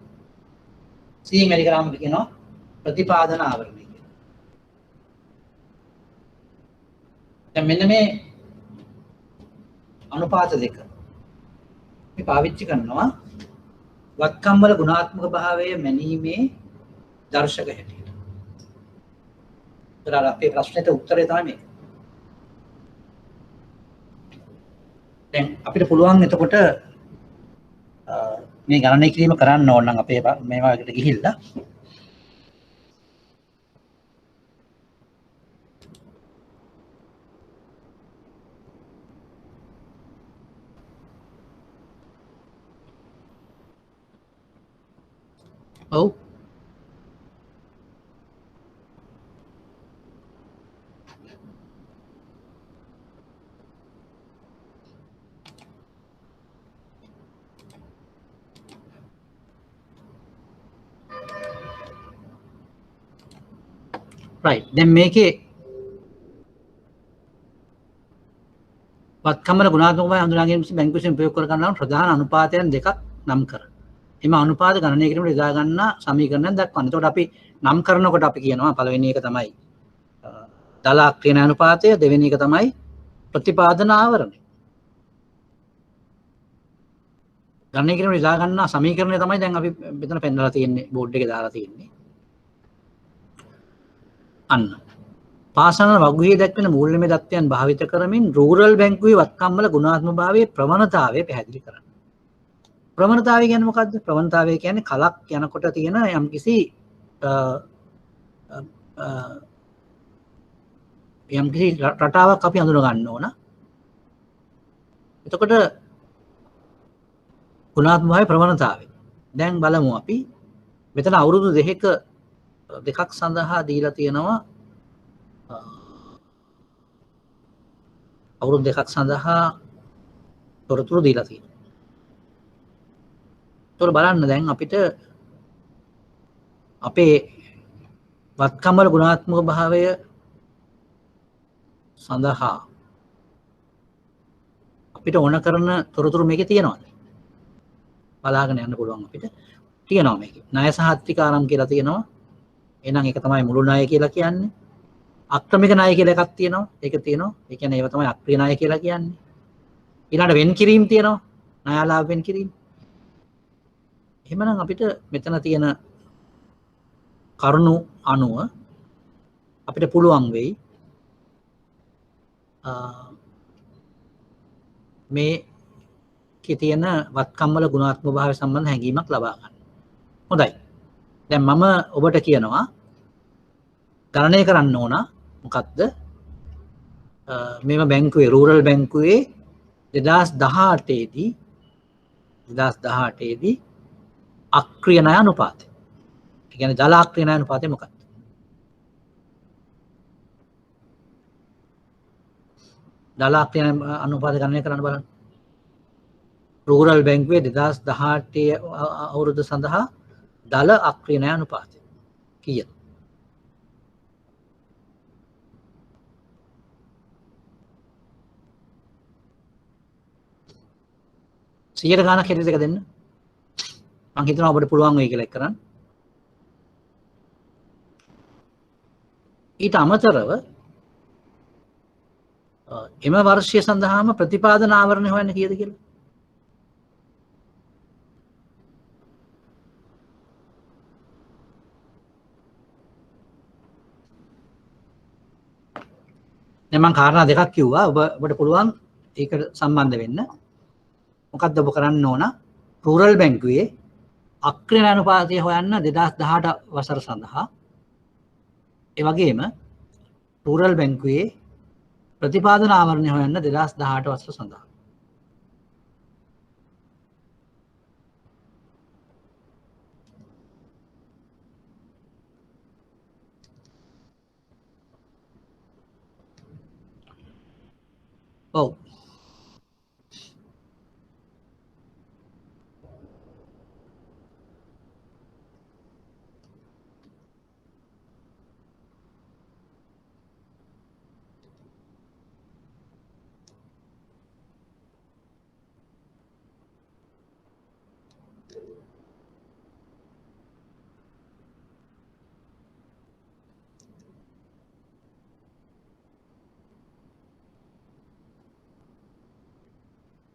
100න් වැඩි කරාම කියනවා ප්‍රතිපාදන ආවරණය කියලා. දැන් මෙන්න මේ අනුපාත දෙක අපි පාවිච්චි කරනවා වත්කම් වල ගුණාත්මක භාවය මැනීමේ දර්ශක හැටියට. ඒතර අපේ ප්‍රශ්නෙට උත්තරය තමයි මේක. දැන් අපිට පුළුවන් එතකොට මේ ගණනය කිරීම කරන්න ඕන නම් අපේ මේවා එකට ගිහිල්ලා ඔව් right දැන් මේකේ වත්කම් වල ගුණාත්මක භාවය හඳුනා ගැනීම විසින් බැංකුව විසින් ප්‍රයෝග කර ගන්නා ප්‍රධාන අනුපාතයන් දෙකක් නම් කර. එම අනුපාත ගණනය කිරීමට යොදා ගන්නා සමීකරණයක් දක්වන්න. එතකොට අපි නම් කරනකොට අපි කියනවා පළවෙනි එක තමයි දල අක්‍රීය ණය අනුපාතය, දෙවෙනි එක තමයි ප්‍රතිපාදන ආවරණය. ගණනය කිරීමට යොදා ගන්නා සමීකරණය තමයි දැන් අපි මෙතන පෙන්නලා තියෙන්නේ බෝඩ් එකේ දාලා තියෙන්නේ. අන්න පාසල වගුවේ දැක්වෙන මූල්‍යමය தත්ත්වයන් භාවිත කරමින් රූරල් බැංකුවේ වත්කම් වල ගුණාත්මක භාවයේ ප්‍රවණතාවය පැහැදිලි කරන්න. ප්‍රවණතාවය කියන්නේ මොකද්ද? ප්‍රවණතාවය කියන්නේ කලක් යනකොට තියෙන යම්කිසි රටාවක් අපි හඳුන ගන්න ඕන. එතකොට ගුණාත්මක භාවයේ ප්‍රවණතාවය. දැන් බලමු අපි මෙතන අවුරුදු දෙකක් සඳහා දීලා තියෙනවා අවුරුදු දෙකක් සඳහා තොරතුරු දීලා තියෙනවා. ඒතකොට බලන්න දැන් අපිට අපේ වත්කම් වල ගුණාත්මක භාවය සඳහා අපිට ඕන කරන තොරතුරු මේකේ තියෙනවද? බලාගෙන යන්න පුළුවන් අපිට. තියෙනවා මේකේ. ණය සහත්‍රිකාරම් කියලා තියෙනවා. එහෙනම් ඒක තමයි මුළු ණය කියලා කියන්නේ. අක්‍රමික ණය කියලා එකක් තියෙනවා. ඒක තියෙනවා. ඒ කියන්නේ ඒව තමයි අක්‍රීය ණය කියලා කියන්නේ. ඊළඟට වෙන් කිරීම තියෙනවා. ණයාලාභ වෙන් කිරීම. එහෙමනම් අපිට මෙතන තියෙන කරුණු අනුව අපිට පුළුවන් වෙයි මේකේ තියෙන වත්කම් වල ගුණාත්මක භාවය සම්බන්ධ හැඟීමක් ලබා ගන්න. හොඳයි. දැන් මම ඔබට කියනවා ගණනය කරන්න ඕන මොකක්ද මෙම බැංකුවේ රූරල් බැංකුවේ 2018 දී අක්‍රීය ණය අනුපාතය. ඒ කියන්නේ දල අක්‍රීය ණය අනුපාතය මොකක්ද? දල අක්‍රීය ණය අනුපාතය ගණනය කරන්න බලන්න. රූරල් බැංකුවේ 2018 අවුරුද්ද සඳහා දල අක්‍රීය ණය අනුපාතය කීයද? සියයට ගානක් හෙට දෙක දෙන්න. මම හිතනවා ඔබට පුළුවන් වෙයි කියලා එක් කරන්න. ඊට අමතරව එම වර්ෂය සඳහාම ප්‍රතිපාදන ආවරණය හොයන්න කීයද කියලා? දැන් මම කාරණා දෙකක් කිව්වා. ඔබට පුළුවන් ඒකට සම්බන්ධ වෙන්න. මොකක්ද ඔබ කරන්න ඕන? රූරල් බැංකුවේ අක්‍රීය ණය අනුපාතය හොයන්න 2018 වසර සඳහා. ඒ වගේම රූරල් බැංකුවේ ප්‍රතිපාදන ආවරණය හොයන්න 2018 වසර සඳහා.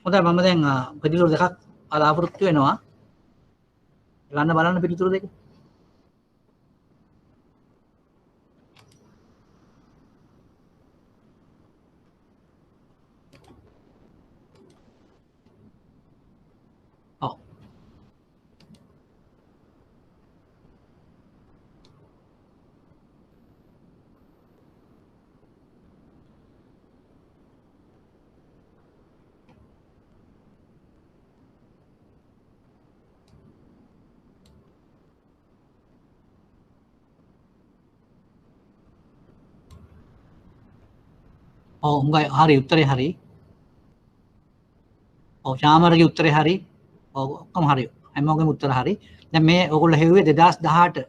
හොඳයි මම දැන් පිළිතුරු දෙකක් බලාපොරොත්තු වෙනවා. ගන්න බලන්න පිළිතුරු දෙක. ඔව්. ඔව් හොඳයි හරි උත්තරේ හරි. ඔව් ශාමරගේ උත්තරේ හරි. ඔව් ඔක්කොම හරි. හැමෝගෙම උත්තර හරි. දැන් මේ ඔයගොල්ලෝ හෙව්වේ 2018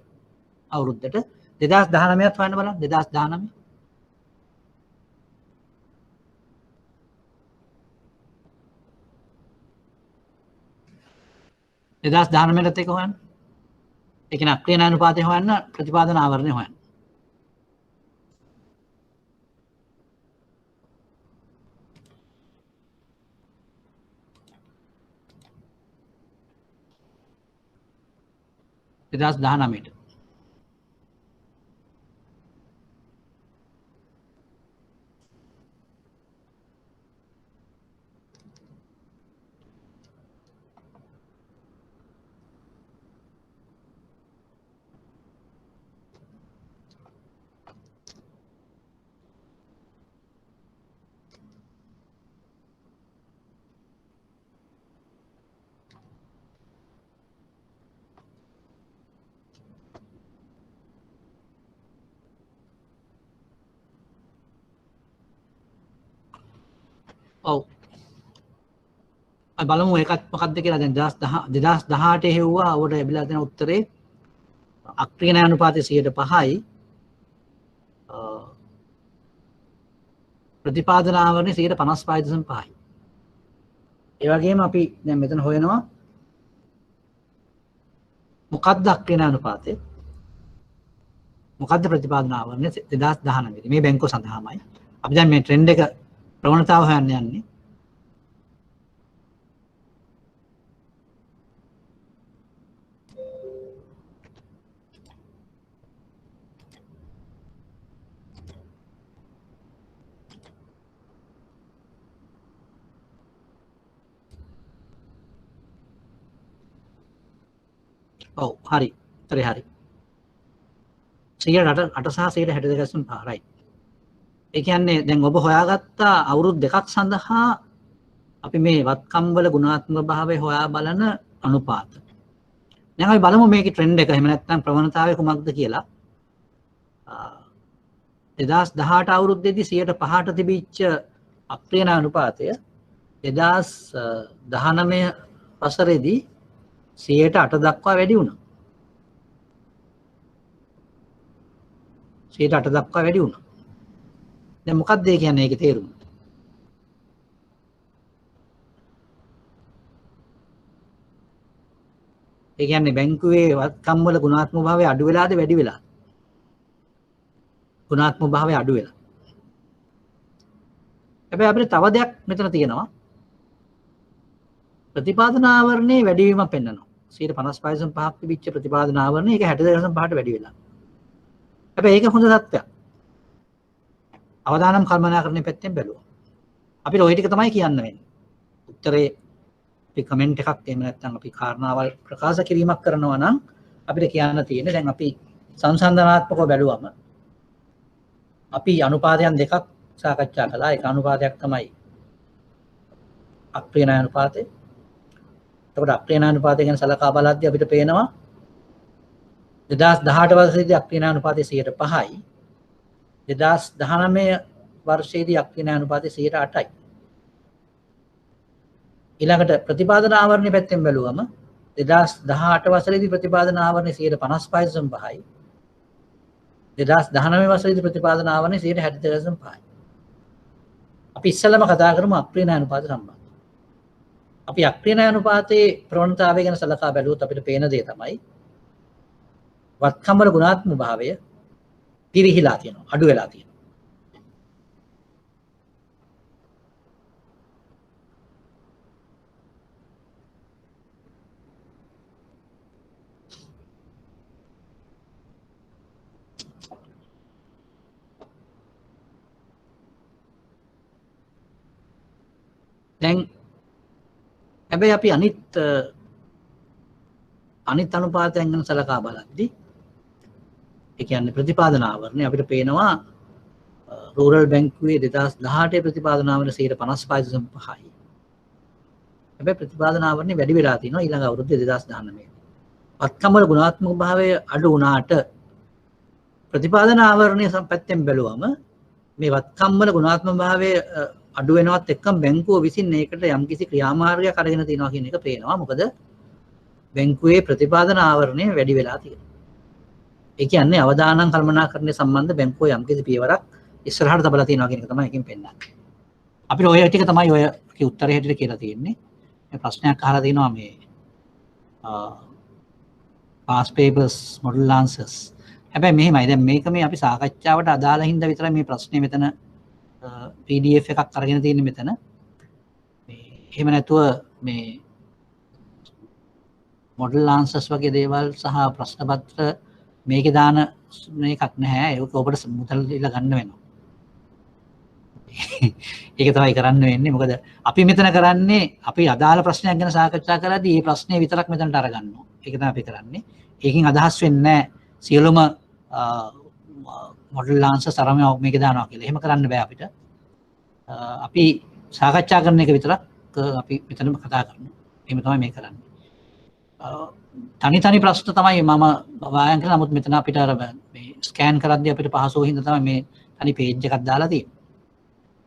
අවුරුද්දට 2019ත් හොයන්න බලන්න 2019 2019ටත් එක හොයන්න. ඒ කියන්නේ අක්‍රිය ණයානුපාතය හොයන්න ප්‍රතිපාදන ආවරණය හොයන්න. දෙදස් දහනමට ඔව් බලමු ඒකත් මොකක්ද කියලා. දැන් 2018 හෙව්වා ඔබට ලැබිලා තියෙන උත්තරේ අක්‍රිය ණයානුපාතය 5%යි ප්‍රතිපාදන ආවරණය 55.5%යි. ඒ වගේම අපි දැන් මෙතන හොයනවා මොකක්ද අක්‍රිය ණයානුපාතය මොකක්ද ප්‍රතිපාදන ආවරණය 2019 මේ බැංකුව සඳහාමයි. අපි දැන් මේ ට්‍රෙන්ඩ් එක ප්‍රවණතාව හොයන්න යන්නේ. ඔව් හරි උත්තරේ හරි 108 සහ 162.5 රයිට්. ඒ කියන්නේ දැන් ඔබ හොයාගත්ත අවුරුදු දෙකක් සඳහා අපි මේ වත්කම් වල ගුණාත්මක භාවය හොයා බලන අනුපාත. දැන් අපි බලමු මේකේ ට්‍රෙන්ඩ් එක එහෙම නැත්නම් ප්‍රවණතාවය කුමක්ද කියලා. 2018 අවුරුද්දේදී 105ට තිබිච්ච අක්‍රිය ණයානුපාතය 2019 වසරේදී 108 දක්වා වැඩි වුණා. 108 දක්වා වැඩි වුණා. දැන් මොකක්ද ඒ කියන්නේ ඒකේ තේරුම? ඒ කියන්නේ බැංකුවේ වත්කම් වල ගුණාත්මක භාවය අඩු වෙලාද වැඩි වෙලාද? ගුණාත්මක භාවය අඩු වෙලා. හැබැයි අපිට තව දෙයක් මෙතන තියෙනවා. ප්‍රතිපාදන ආවරණයේ වැඩිවීමක් පෙන්වනවා. 55.5ක් තිබිච්ච ප්‍රතිපාදන ආවරණය ඒක 62.5ට වැඩි වෙලා. හැබැයි ඒක හොඳ තත්ත්වයක්. අවදානම් කල්පනාකරණයේ පැත්තෙන් බැලුවා. අපිට ওই ටික තමයි කියන්න වෙන්නේ. උත්තරේ අපි කමෙන්ට් එකක් එහෙම නැත්නම් අපි කාරණාවල් ප්‍රකාශ කිරීමක් කරනවා නම් අපිට කියන්න තියෙන්නේ දැන් අපි සංසන්දනාත්මකව බැලුවම අපි අනුපාතයන් දෙකක් සාකච්ඡා කළා. ඒක අනුපාතයක් තමයි අක්‍රිය ණයානුපාතය. එතකොට අක්‍රිය ණයානුපාතය ගැන සලකා බලද්දී අපිට පේනවා 2018 වසරේදී අක්‍රිය ණයානුපාතය 5%යි. 2019 වර්ෂයේදී අක්‍රිය ණයානුපාතය 8%යි. ඊළඟට ප්‍රතිපාදන ආවරණය පැත්තෙන් බැලුවම 2018 වසරේදී ප්‍රතිපාදන ආවරණය 55.5යි. 2019 වසරේදී ප්‍රතිපාදන ආවරණය 62.5යි. අපි ඉස්සෙල්ලාම කතා කරමු අක්‍රිය ණයානුපාත සම්බන්ධව. අපි අක්‍රීය ණය අනුපාතයේ ප්‍රවණතාවය ගැන සලකා බැලුවොත් අපිට පේන දේ තමයි වත්කම් වල ගුණාත්මක භාවය පිරිහිලා තියෙනවා, අඩු වෙලා තියෙනවා. දැන් හැබැයි අපි අනිත් අනුපාතයන් ගැන සලකා බලද්දී ඒ කියන්නේ ප්‍රතිපාදන ආවරණය අපිට පේනවා රූරල් බැංකුවේ 2018 ප්‍රතිපාදන ආවරණය 55.5යි. හැබැයි ප්‍රතිපාදන ආවරණය වැඩි වෙලා තියෙනවා ඊළඟ අවුරුද්දේ 2019. වත්කම් වල ගුණාත්මක භාවය අඩු වුණාට ප්‍රතිපාදන ආවරණය සම්පැත්තෙන් බැලුවම මේ වත්කම් වල ගුණාත්මක භාවය අඩු වෙනවත් එක්කම බැංකුව විසින් ඒකට යම්කිසි ක්‍රියාමාර්ගයක් අරගෙන තියෙනවා කියන එක පේනවා. මොකද බැංකුවේ ප්‍රතිපාදන ආවරණය වැඩි වෙලා තියෙනවා. ඒ කියන්නේ අවදානම් කළමනාකරණය සම්බන්ධ බැංකුව යම්කිසි පියවරක් ඉස්සරහට තබලා තියෙනවා කියන එක තමයි එකකින් පෙන්නන්නේ. අපිට ඔය ටික තමයි ඔයගේ උත්තරය හැටියට කියලා තියෙන්නේ. මේ ප්‍රශ්නයක් අහලා තියෙනවා මේ past papers model answers. හැබැයි මෙහෙමයි දැන් මේක මේ අපි සාකච්ඡාවට අදාළ හින්දා විතරයි මේ ප්‍රශ්නේ මෙතන PDF එකක් අරගෙන තියෙන්නේ මෙතන. මේ එහෙම නැතුව මේ model answers වගේ දේවල් සහ ප්‍රශ්න පත්‍ර මේකේ දාන මේකක් නැහැ. ඒක ඔබට මුදල් දීලා ගන්න වෙනවා. ඒක තමයි කරන්න වෙන්නේ. මොකද අපි මෙතන කරන්නේ අපි අදාළ ප්‍රශ්නයක් ගැන සාකච්ඡා කරද්දී මේ ප්‍රශ්නේ විතරක් මෙතනට අරගන්නවා. ඒක තමයි අපි කරන්නේ. ඒකෙන් අදහස් වෙන්නේ නැහැ සියලුම මොඩල් ආන්සර්ස් අරම මේක දානවා කියලා. එහෙම කරන්න බෑ අපිට. අපි සාකච්ඡා කරන එක විතරක් අපි මෙතනම කතා කරනවා. එහෙම තමයි මේ කරන්නේ. තනි ප්‍රශ්න තමයි මම වායන් කරලා නමුත් මෙතන අපිට අර මේ ස්කෑන් කරද්දී අපිට පහසුව හින්දා තමයි මේ තනි පේජ් එකක් දාලා තියෙන්නේ.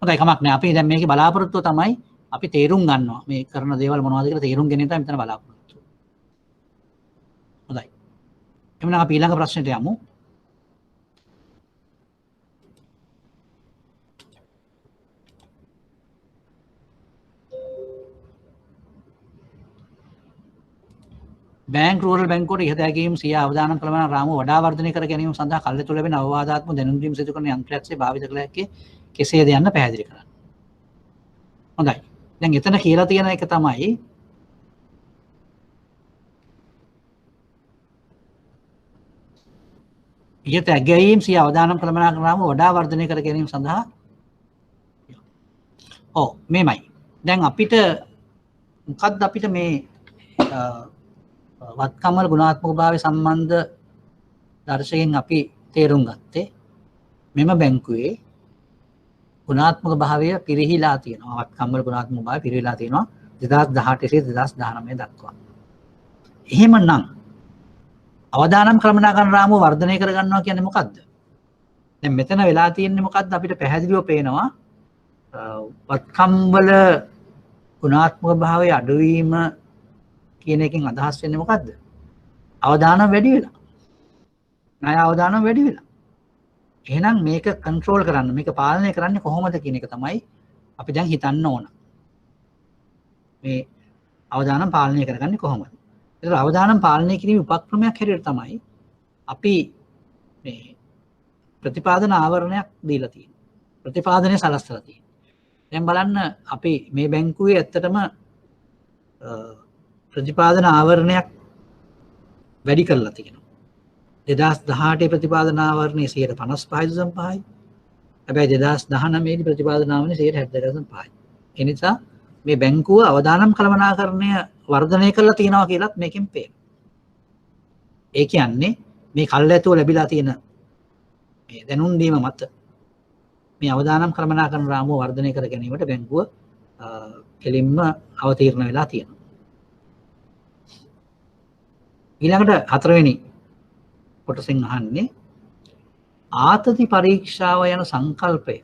හොඳයි කමක් නැහැ. අපි දැන් මේකේ බලාපොරොත්තුව තමයි අපි තේරුම් ගන්නවා මේ කරන දේවල් මොනවද කියලා තේරුම් ගැනීම තමයි මෙතන බලාපොරොත්තු. හොඳයි. එහෙනම් අපි ඊළඟ ප්‍රශ්නෙට යමු. බැංක් රූරල් බැංකුවට ඉහත ඇගීම් සිය අවදානම් කළමනා රාමුව වඩා වර්ධනය කර ගැනීම සඳහා කල්ලි තුළ ලැබෙන අවවාදාත්මක දැනුම් දීම සිදු කරන යන්ත්‍රයක්සේ භාවිත කළ හැකි කෙසේද යන්න පැහැදිලි කරන්න. හොඳයි. දැන් එතන කියලා තියෙන එක තමයි ඉහත ඇගීම් සිය අවදානම් කළමනා රාමුව වඩා වර්ධනය කර ගැනීම සඳහා මේමයි. දැන් අපිට මොකද්ද අපිට මේ වත්කම් වල ගුණාත්මක භාවය සම්බන්ධ දර්ශකයෙන් අපි තේරුම් ගත්තේ මෙම බැංකුවේ ගුණාත්මක භාවය පිරිහිලා තියෙනවා. වත්කම් වල ගුණාත්මක භාවය පිරිහිලා තියෙනවා 2018 සිට 2019 දක්වා. එහෙමනම් අවදානම් කළමනාකරණ රාමුව වර්ධනය කර ගන්නවා කියන්නේ මොකද්ද? දැන් මෙතන වෙලා තියෙන්නේ මොකද්ද? අපිට පැහැදිලිව පේනවා වත්කම් වල ගුණාත්මක භාවය අඩුවීම කියන එකෙන් අදහස් වෙන්නේ මොකද්ද? අවදානම් වැඩි වෙලා. ණය අවදානම් වැඩි වෙලා. එහෙනම් මේක කන්ට්‍රෝල් කරන්න, මේක පාලනය කරන්නේ කොහොමද කියන එක තමයි අපි දැන් හිතන්න ඕන. මේ අවදානම් පාලනය කරගන්නේ කොහොමද? ඒතර අවදානම් පාලනය කිරීමේ උපක්‍රමයක් හැටියට තමයි අපි මේ ප්‍රතිපාදන ආවරණයක් දීලා තියෙන්නේ. ප්‍රතිපාදනය සලස්සලා තියෙන්නේ. දැන් බලන්න අපි මේ බැංකුවේ ඇත්තටම ප්‍රතිපාදන ආවරණයක් වැඩි කරලා තියෙනවා. 2018 ප්‍රතිපාදන ආවරණය 55.5යි. හැබැයි 2019 දී ප්‍රතිපාදන ආවරණය 72.5යි. ඒ නිසා මේ බැංකුව අවදානම් කළමනාකරණය වර්ධනය කරලා තියෙනවා කියලාත් මේකෙන් පේනවා. ඒ කියන්නේ මේ කල්ැතුව ලැබිලා තියෙන මේ දැනුම් දීම මත මේ අවදානම් කළමනාකරණ රාමුව වර්ධනය කර ගැනීමට බැංකුව කෙලින්ම අවතීර්ණ වෙලා තියෙනවා. ඊළඟට හතරවෙනි කොටසෙන් අහන්නේ ආතති පරීක්ෂාව යන සංකල්පය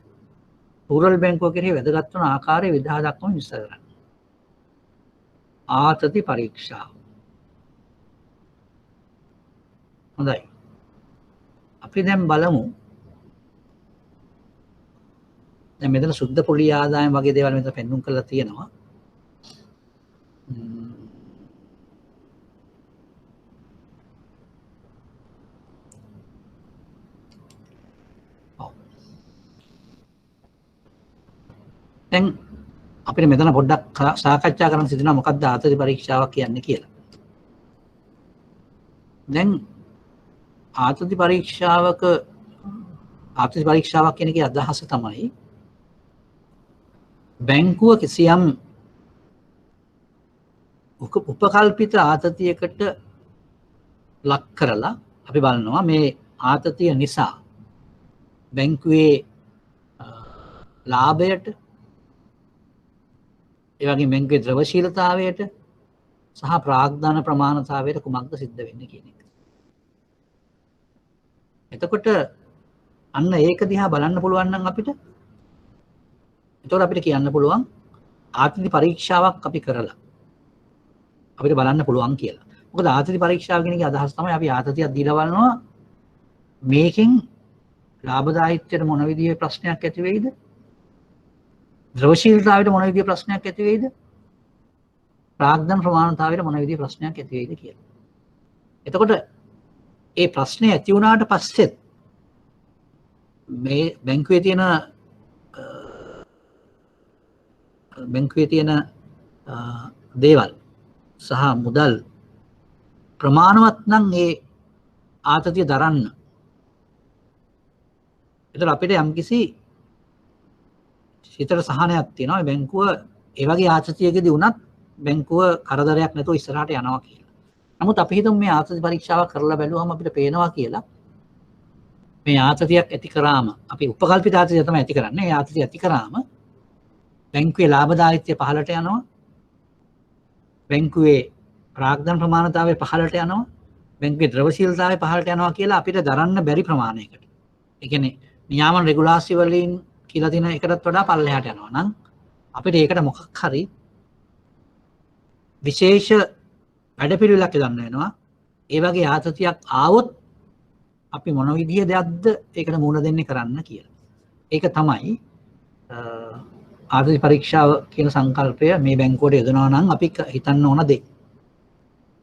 රූරල් බැංකුව කෙරෙහි වැදගත් වන ආකාරය විදහා දක්වමින් විස්තර කරන්න. ආතති පරීක්ෂාව. හොඳයි. අපි දැන් බලමු. දැන් මෙතන සුද්ධ පොලී ආදායම් වගේ දේවල් මෙතන පෙන්වුම් කරලා තියෙනවා. දැන් අපිට මෙතන පොඩ්ඩක් සාකච්ඡා කරන්න සිදෙනවා මොකක්ද ආතති පරීක්ෂාවක් කියන්නේ කියලා. දැන් ආතති පරීක්ෂාවක් කියන එකේ අදහස තමයි බැංකුව කිසියම් උපකල්පිත ආතතියකට ලක් කරලා අපි බලනවා මේ ආතතිය නිසා බැංකුවේ ලාභයට ඒ වගේම බැංකුවේ ද්‍රවශීලතාවයට සහ ප්‍රාග්ධන ප්‍රමාණතාවයට කුමක්ද සිද්ධ වෙන්නේ කියන එක. එතකොට අන්න ඒක දිහා බලන්න පුළුවන් නම් අපිට එතකොට අපිට කියන්න පුළුවන් ආතති පරීක්ෂාවක් අපි කරලා අපිට බලන්න පුළුවන් කියලා. මොකද ආතති පරීක්ෂාව කියන එකේ අදහස තමයි අපි ආතතියක් දීලා බලනවා මේකෙන් ලාභදායීත්වයට මොන විදිහේ ප්‍රශ්නයක් ඇති වෙයිද? ද්‍රවශීලතාවයට මොන විදිහේ ප්‍රශ්නයක් ඇති වෙයිද? ප්‍රාග්ධන ප්‍රමාණතාවයට මොන විදිහේ ප්‍රශ්නයක් ඇති වෙයිද කියලා. එතකොට ඒ ප්‍රශ්නේ ඇති වුණාට පස්සෙත් මේ බැංකුවේ තියෙන දේවල් සහ මුදල් ප්‍රමාණවත් නම් ඒ ආතතිය දරන්න. එතකොට අපිට යම්කිසි හිතට සහනයක් තියෙනවා බැංකුව ඒ වගේ ආතතියකදී වුණත් බැංකුව කරදරයක් නැතුව ඉස්සරහට යනවා කියලා. නමුත් අපි හිතමු මේ ආතති පරීක්ෂාවක් කරලා බැලුවම අපිට පේනවා කියලා මේ ආතතියක් ඇති කරාම අපි උපකල්පිත ආතතිය තමයි ඇති කරන්නේ. ඒ ආතතිය ඇති කරාම බැංකුවේ ලාභදායීත්වය පහළට යනවා. බැංකුවේ ප්‍රාග්ධන ප්‍රමාණතාවය පහළට යනවා. බැංකුවේ ද්‍රවශීලතාවය පහළට යනවා කියලා අපිට දරන්න බැරි ප්‍රමාණයකට. ඒ කියන්නේ නියාමන රෙගුලාසි වලින් කියලා තියෙන එකටත් වඩා පල්ලෙහාට යනවා නම් අපිට ඒකට මොකක් හරි විශේෂ වැඩපිළිවෙලක් යොදන්න වෙනවා. ඒ වගේ ආතතියක් ආවොත් අපි මොන විදිහේ දෙයක්ද ඒකට මුහුණ දෙන්නේ කරන්න කියලා. ඒක තමයි ආතති පරීක්ෂාව කියන සංකල්පය මේ බැංකුවට යොදනවා නම් අපි හිතන්න ඕන දේ.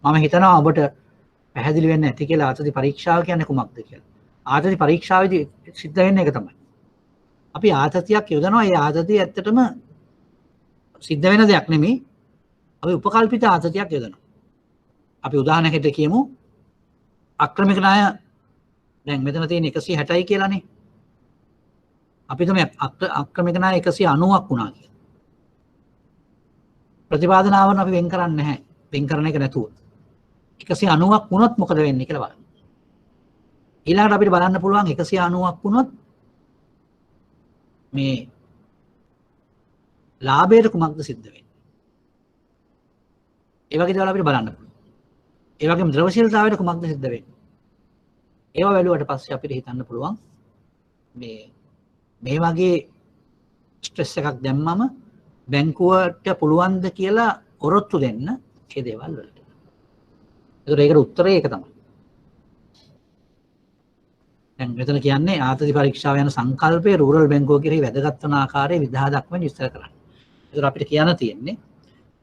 මම හිතනවා ඔබට පැහැදිලි වෙන්න ඇති කියලා ආතති පරීක්ෂාව කියන්නේ කුමක්ද කියලා. ආතති පරීක්ෂාවේදී සිද්ධ වෙන්නේ ඒක තමයි. අපි ආතතියක් යොදනවා. ඒ ආතතිය ඇත්තටම සිද්ධ වෙන දෙයක් නෙමෙයි. අපි උපකල්පිත ආතතියක් යොදනවා. අපි උදාහරණයකට කියමු අක්‍රමික ණය දැන් මෙතන තියෙන 160යි කියලානේ. අපි තමයි අක්‍රමික ණය 190ක් වුණා කියලා. ප්‍රතිපාදනාවන් අපි වෙන් කරන්නේ නැහැ. වෙන් කරන එක නැතුව 190ක් වුණොත් මොකද වෙන්නේ කියලා බලන්න. ඊළඟට අපිට බලන්න පුළුවන් 190ක් වුණොත් මේ ලාභයට කුමක්ද සිද්ධ වෙන්නේ? ඒ වගේ දේවල් අපිට බලන්න පුළුවන්. ඒ වගේම ද්‍රවශීලතාවයට කුමක්ද සිද්ධ වෙන්නේ? ඒවා බැලුවට පස්සේ අපිට හිතන්න පුළුවන් මේ වගේ ස්ට්‍රෙස් එකක් දැම්මම බැංකුවට පුළුවන්ද කියලා ඔරොත්තු දෙන්න ඒ දේවල් වලට. ඒකට උත්තරේ ඒක තමයි. දැන් මෙතන කියන්නේ ආතති පරීක්ෂාව යන සංකල්පයේ රූරල් බැංකුව කෙරෙහි වැදගත් වන ආකාරයේ විදහා දක්වමින් විස්තර කරන්න. ඒකට අපිට කියන්න තියෙන්නේ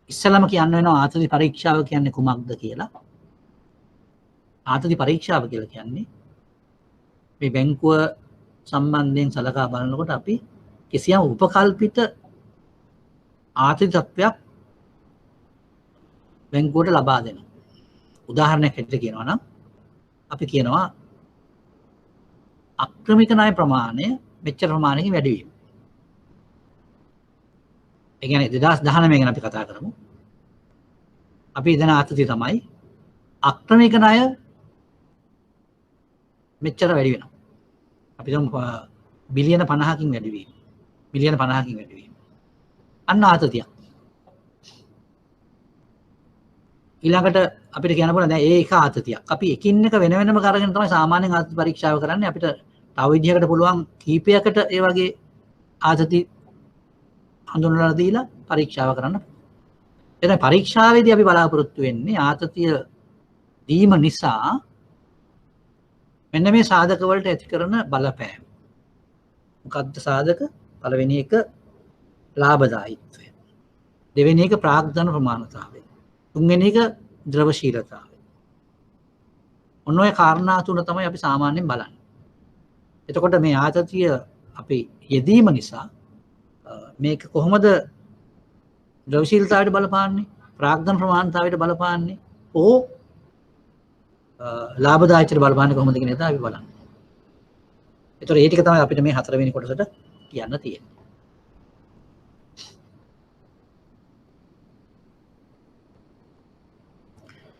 ඉස්සෙල්ලාම කියන්න වෙනවා ආතති පරීක්ෂාව කියන්නේ කුමක්ද කියලා. ආතති පරීක්ෂාව කියලා කියන්නේ මේ බැංකුව සම්බන්ධයෙන් සලකා බලනකොට අපි කිසියම් උපකල්පිත ආතති තත්ත්වයක් බැංකුවට ලබා දෙනවා. උදාහරණයක් හැටියට කියනවා නම් අපි කියනවා අක්‍රමික ණය ප්‍රමාණය මෙච්චර ප්‍රමාණයකින් වැඩි වීම. ඒ කියන්නේ 2019 ගැන අපි කතා කරමු. අපි දෙන ආතතිය තමයි අක්‍රමික ණය මෙච්චර වැඩි වෙනවා. අපි හිතමු බිලියන 50කින් වැඩි වීම. මිලියන 50කින් වැඩි වීම. අන්න ආතතියක්. ඊළඟට අපිට කියන්න පුළුවන් දැන් ඒක ආතතියක්. අපි එකින් එක වෙන වෙනම කරගෙන තමයි සාමාන්‍යයෙන් ආතති පරීක්ෂාව කරන්නේ. අපිට තව විදිහකට පුළුවන් කීපයකට ඒ වගේ ආතති හඳුන්වලා දීලා පරීක්ෂාව කරන්න. එතන පරීක්ෂාවේදී අපි බලාපොරොත්තු වෙන්නේ ආතතිය දීම නිසා මෙන්න මේ සාධක වලට ඇති කරන බලපෑම. මොකද්ද සාධක? පළවෙනි එක ලාභදායීත්වය. දෙවෙනි එක ප්‍රාග්ධන ප්‍රමාණතාවය. තුන්වෙනි එක ද්‍රවශීලතාවය. ඔන්න ඔය කාරණා තුන තමයි අපි සාමාන්‍යයෙන් බලන්නේ. එතකොට මේ ආතතිය අපි යෙදීම නිසා මේක කොහොමද ද්‍රවශීලතාවයට බලපාන්නේ, ප්‍රාග්ධන ප්‍රමාණතාවයට බලපාන්නේ, ඕ ලාභදායකයට බලපාන්නේ කොහොමද කියන එක අපි බලන්න. ඒතර ඒ ටික තමයි අපිට මේ 4 වෙනි කොටසට කියන්න තියෙන්නේ.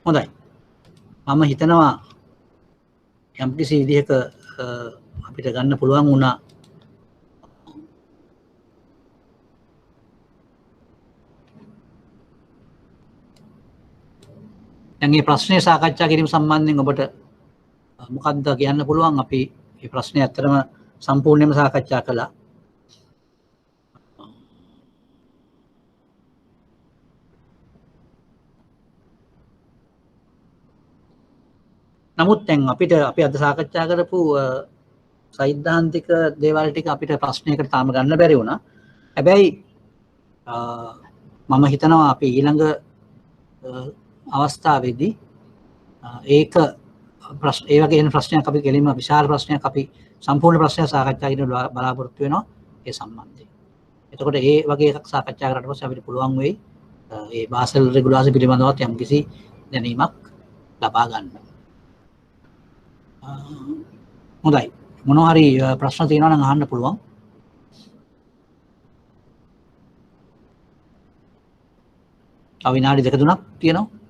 හොඳයි. මම හිතනවා යම්කිසි විදිහක අපිට ගන්න පුළුවන් වුණා දැන් මේ ප්‍රශ්නය සාකච්ඡා කිරීම සම්බන්ධයෙන් ඔබට මොකක්ද කියන්න පුළුවන්? අපි මේ ප්‍රශ්නේ ඇත්තටම සම්පූර්ණයෙන්ම සාකච්ඡා කළා. නමුත් දැන් අපිට අපි අද සාකච්ඡා කරපු සෛද්ධාන්තික දේවල් ටික අපිට ප්‍රශ්නයකට තාම ගන්න බැරි වුණා. හැබැයි මම හිතනවා අපි ඊළඟ අවස්ථාවේදී ඒක ඒ වගේ ප්‍රශ්නයක් අපි කෙලින්ම විශාල ප්‍රශ්නයක් අපි සම්පූර්ණ ප්‍රශ්නයක් සාකච්ඡා කිරීම බලාපොරොත්තු වෙනවා ඒ සම්බන්ධයෙන්. එතකොට ඒ වගේ එකක් සාකච්ඡා කරලා පස්සේ අපිට පුළුවන් වෙයි ඒ බාසල් රෙගුලාසි පිළිබඳවත් යම්කිසි දැනීමක් ලබා ගන්න. හොඳයි. මොනවා හරි ප්‍රශ්න තියෙනවා නම් අහන්න පුළුවන්. තව විනාඩි 2-3ක් තියෙනවා.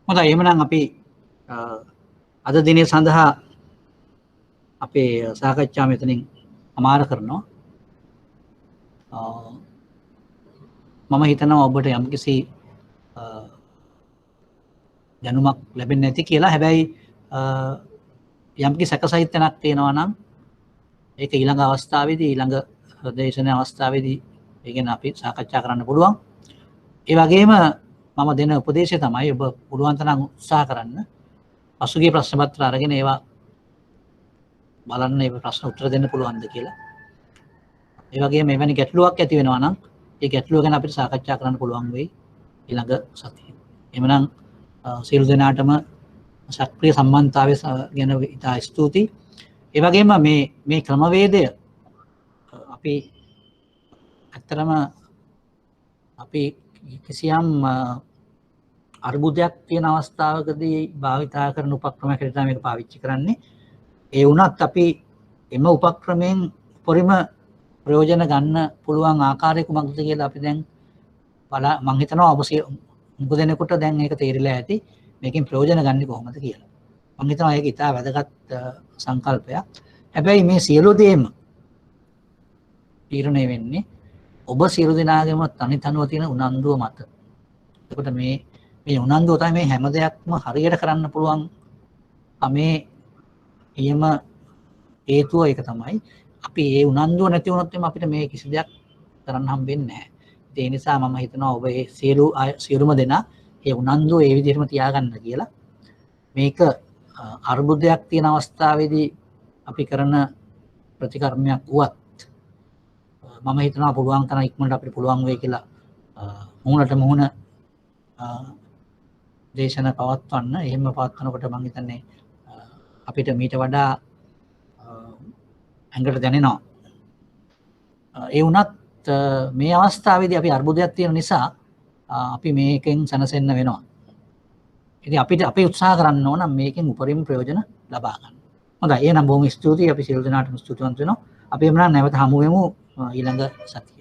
හොඳයි එහෙනම් අපි අද දිනේ සඳහා අපේ සාකච්ඡාව මෙතනින් අමාර කරනවා. මම හිතනවා ඔබට යම්කිසි දැනුමක් ලැබෙන්නේ නැති කියලා. හැබැයි යම්කිසි සැකසහිතනක් තියෙනවා නම් ඒක ඊළඟ අවස්ථාවේදී ඊළඟ දේශන අවස්ථාවේදී ඒ ගැන අපි සාකච්ඡා කරන්න පුළුවන්. ඒ වගේම මම දෙන උපදේශය තමයි ඔබ පුළුවන් තරම් උත්සාහ කරන්න පසුගිය ප්‍රශ්න පත්‍ර අරගෙන ඒවා බලන්න ඒ ප්‍රශ්න උත්තර දෙන්න පුළුවන්ද කියලා. ඒ වගේම මෙවැනි ගැටලුවක් ඇති වෙනවා නම් ඒ ගැටලුව ගැන අපිට සාකච්ඡා කරන්න පුළුවන් වෙයි ඊළඟ සතියේ. එhmenan සියලු දෙනාටම සක්‍රීය සම්බන්ධතාවය ගැන ඉතා ස්තුතියි. ඒ වගේම මේ ක්‍රමවේදය අපි ඇත්තටම අපි කිසියම් අර්බුදයක් තියෙන අවස්ථාවකදී භාවිතා කරන උපක්‍රමයකට තමයි මේක පාවිච්චි කරන්නේ. ඒ වුණත් අපි එම උපක්‍රමයෙන් පරිම ප්‍රයෝජන ගන්න පුළුවන් ආකාරය කුමක්ද කියලා අපි දැන් මම හිතනවා ඔබ මුග දෙනෙකුට දැන් ඒක තේරිලා ඇති මේකෙන් ප්‍රයෝජන ගන්න කොහොමද කියලා. මම හිතනවා ඒක ඉතා වැදගත් සංකල්පයක්. හැබැයි මේ සියලු දේම තීරණය වෙන්නේ ඔබ සියලු දෙනාගේම තනිතනුව තියෙන උනන්දුව මත. එතකොට මේ උනන්දුව තමයි මේ හැම දෙයක්ම හරියට කරන්න පුළුවන් මේ ඊයම හේතුව ඒක තමයි. අපි ඒ උනන්දුව නැති වුණොත් අපිට මේ කිසි දෙයක් කරන්න හම්බෙන්නේ නැහැ. ඒ නිසා මම හිතනවා ඔබ මේ සියලුම දෙනා ඒ උනන්දුව ඒ විදිහටම තියාගන්න කියලා. මේක අර්බුදයක් තියෙන අවස්ථාවේදී අපි කරන ප්‍රතිකර්මයක් වුවත් මම හිතනවා පුළුවන් තරම් ඉක්මනට අපිට පුළුවන් වෙයි කියලා මුහුණට මුහුණ දේශන පවත්වන්න. එහෙම පවත්වනකොට මම හිතන්නේ අපිට මීට වඩා ඇඟට දැනෙනවා. ඒ වුණත් මේ අවස්ථාවේදී අපි අර්බුදයක් තියෙන නිසා අපි මේකෙන් සැනසෙන්න වෙනවා. ඉතින් අපි උත්සාහ කරන්න ඕන මේකෙන් උපරිම ප්‍රයෝජන ලබා ගන්න. හොඳයි එහෙනම් බොහොම ස්තුතියි අපි සියලු දෙනාටම ස්තුතිවන්ත වෙනවා. අපි එමුනම් නැවත හමු වෙමු ඊළඟ සතියේ.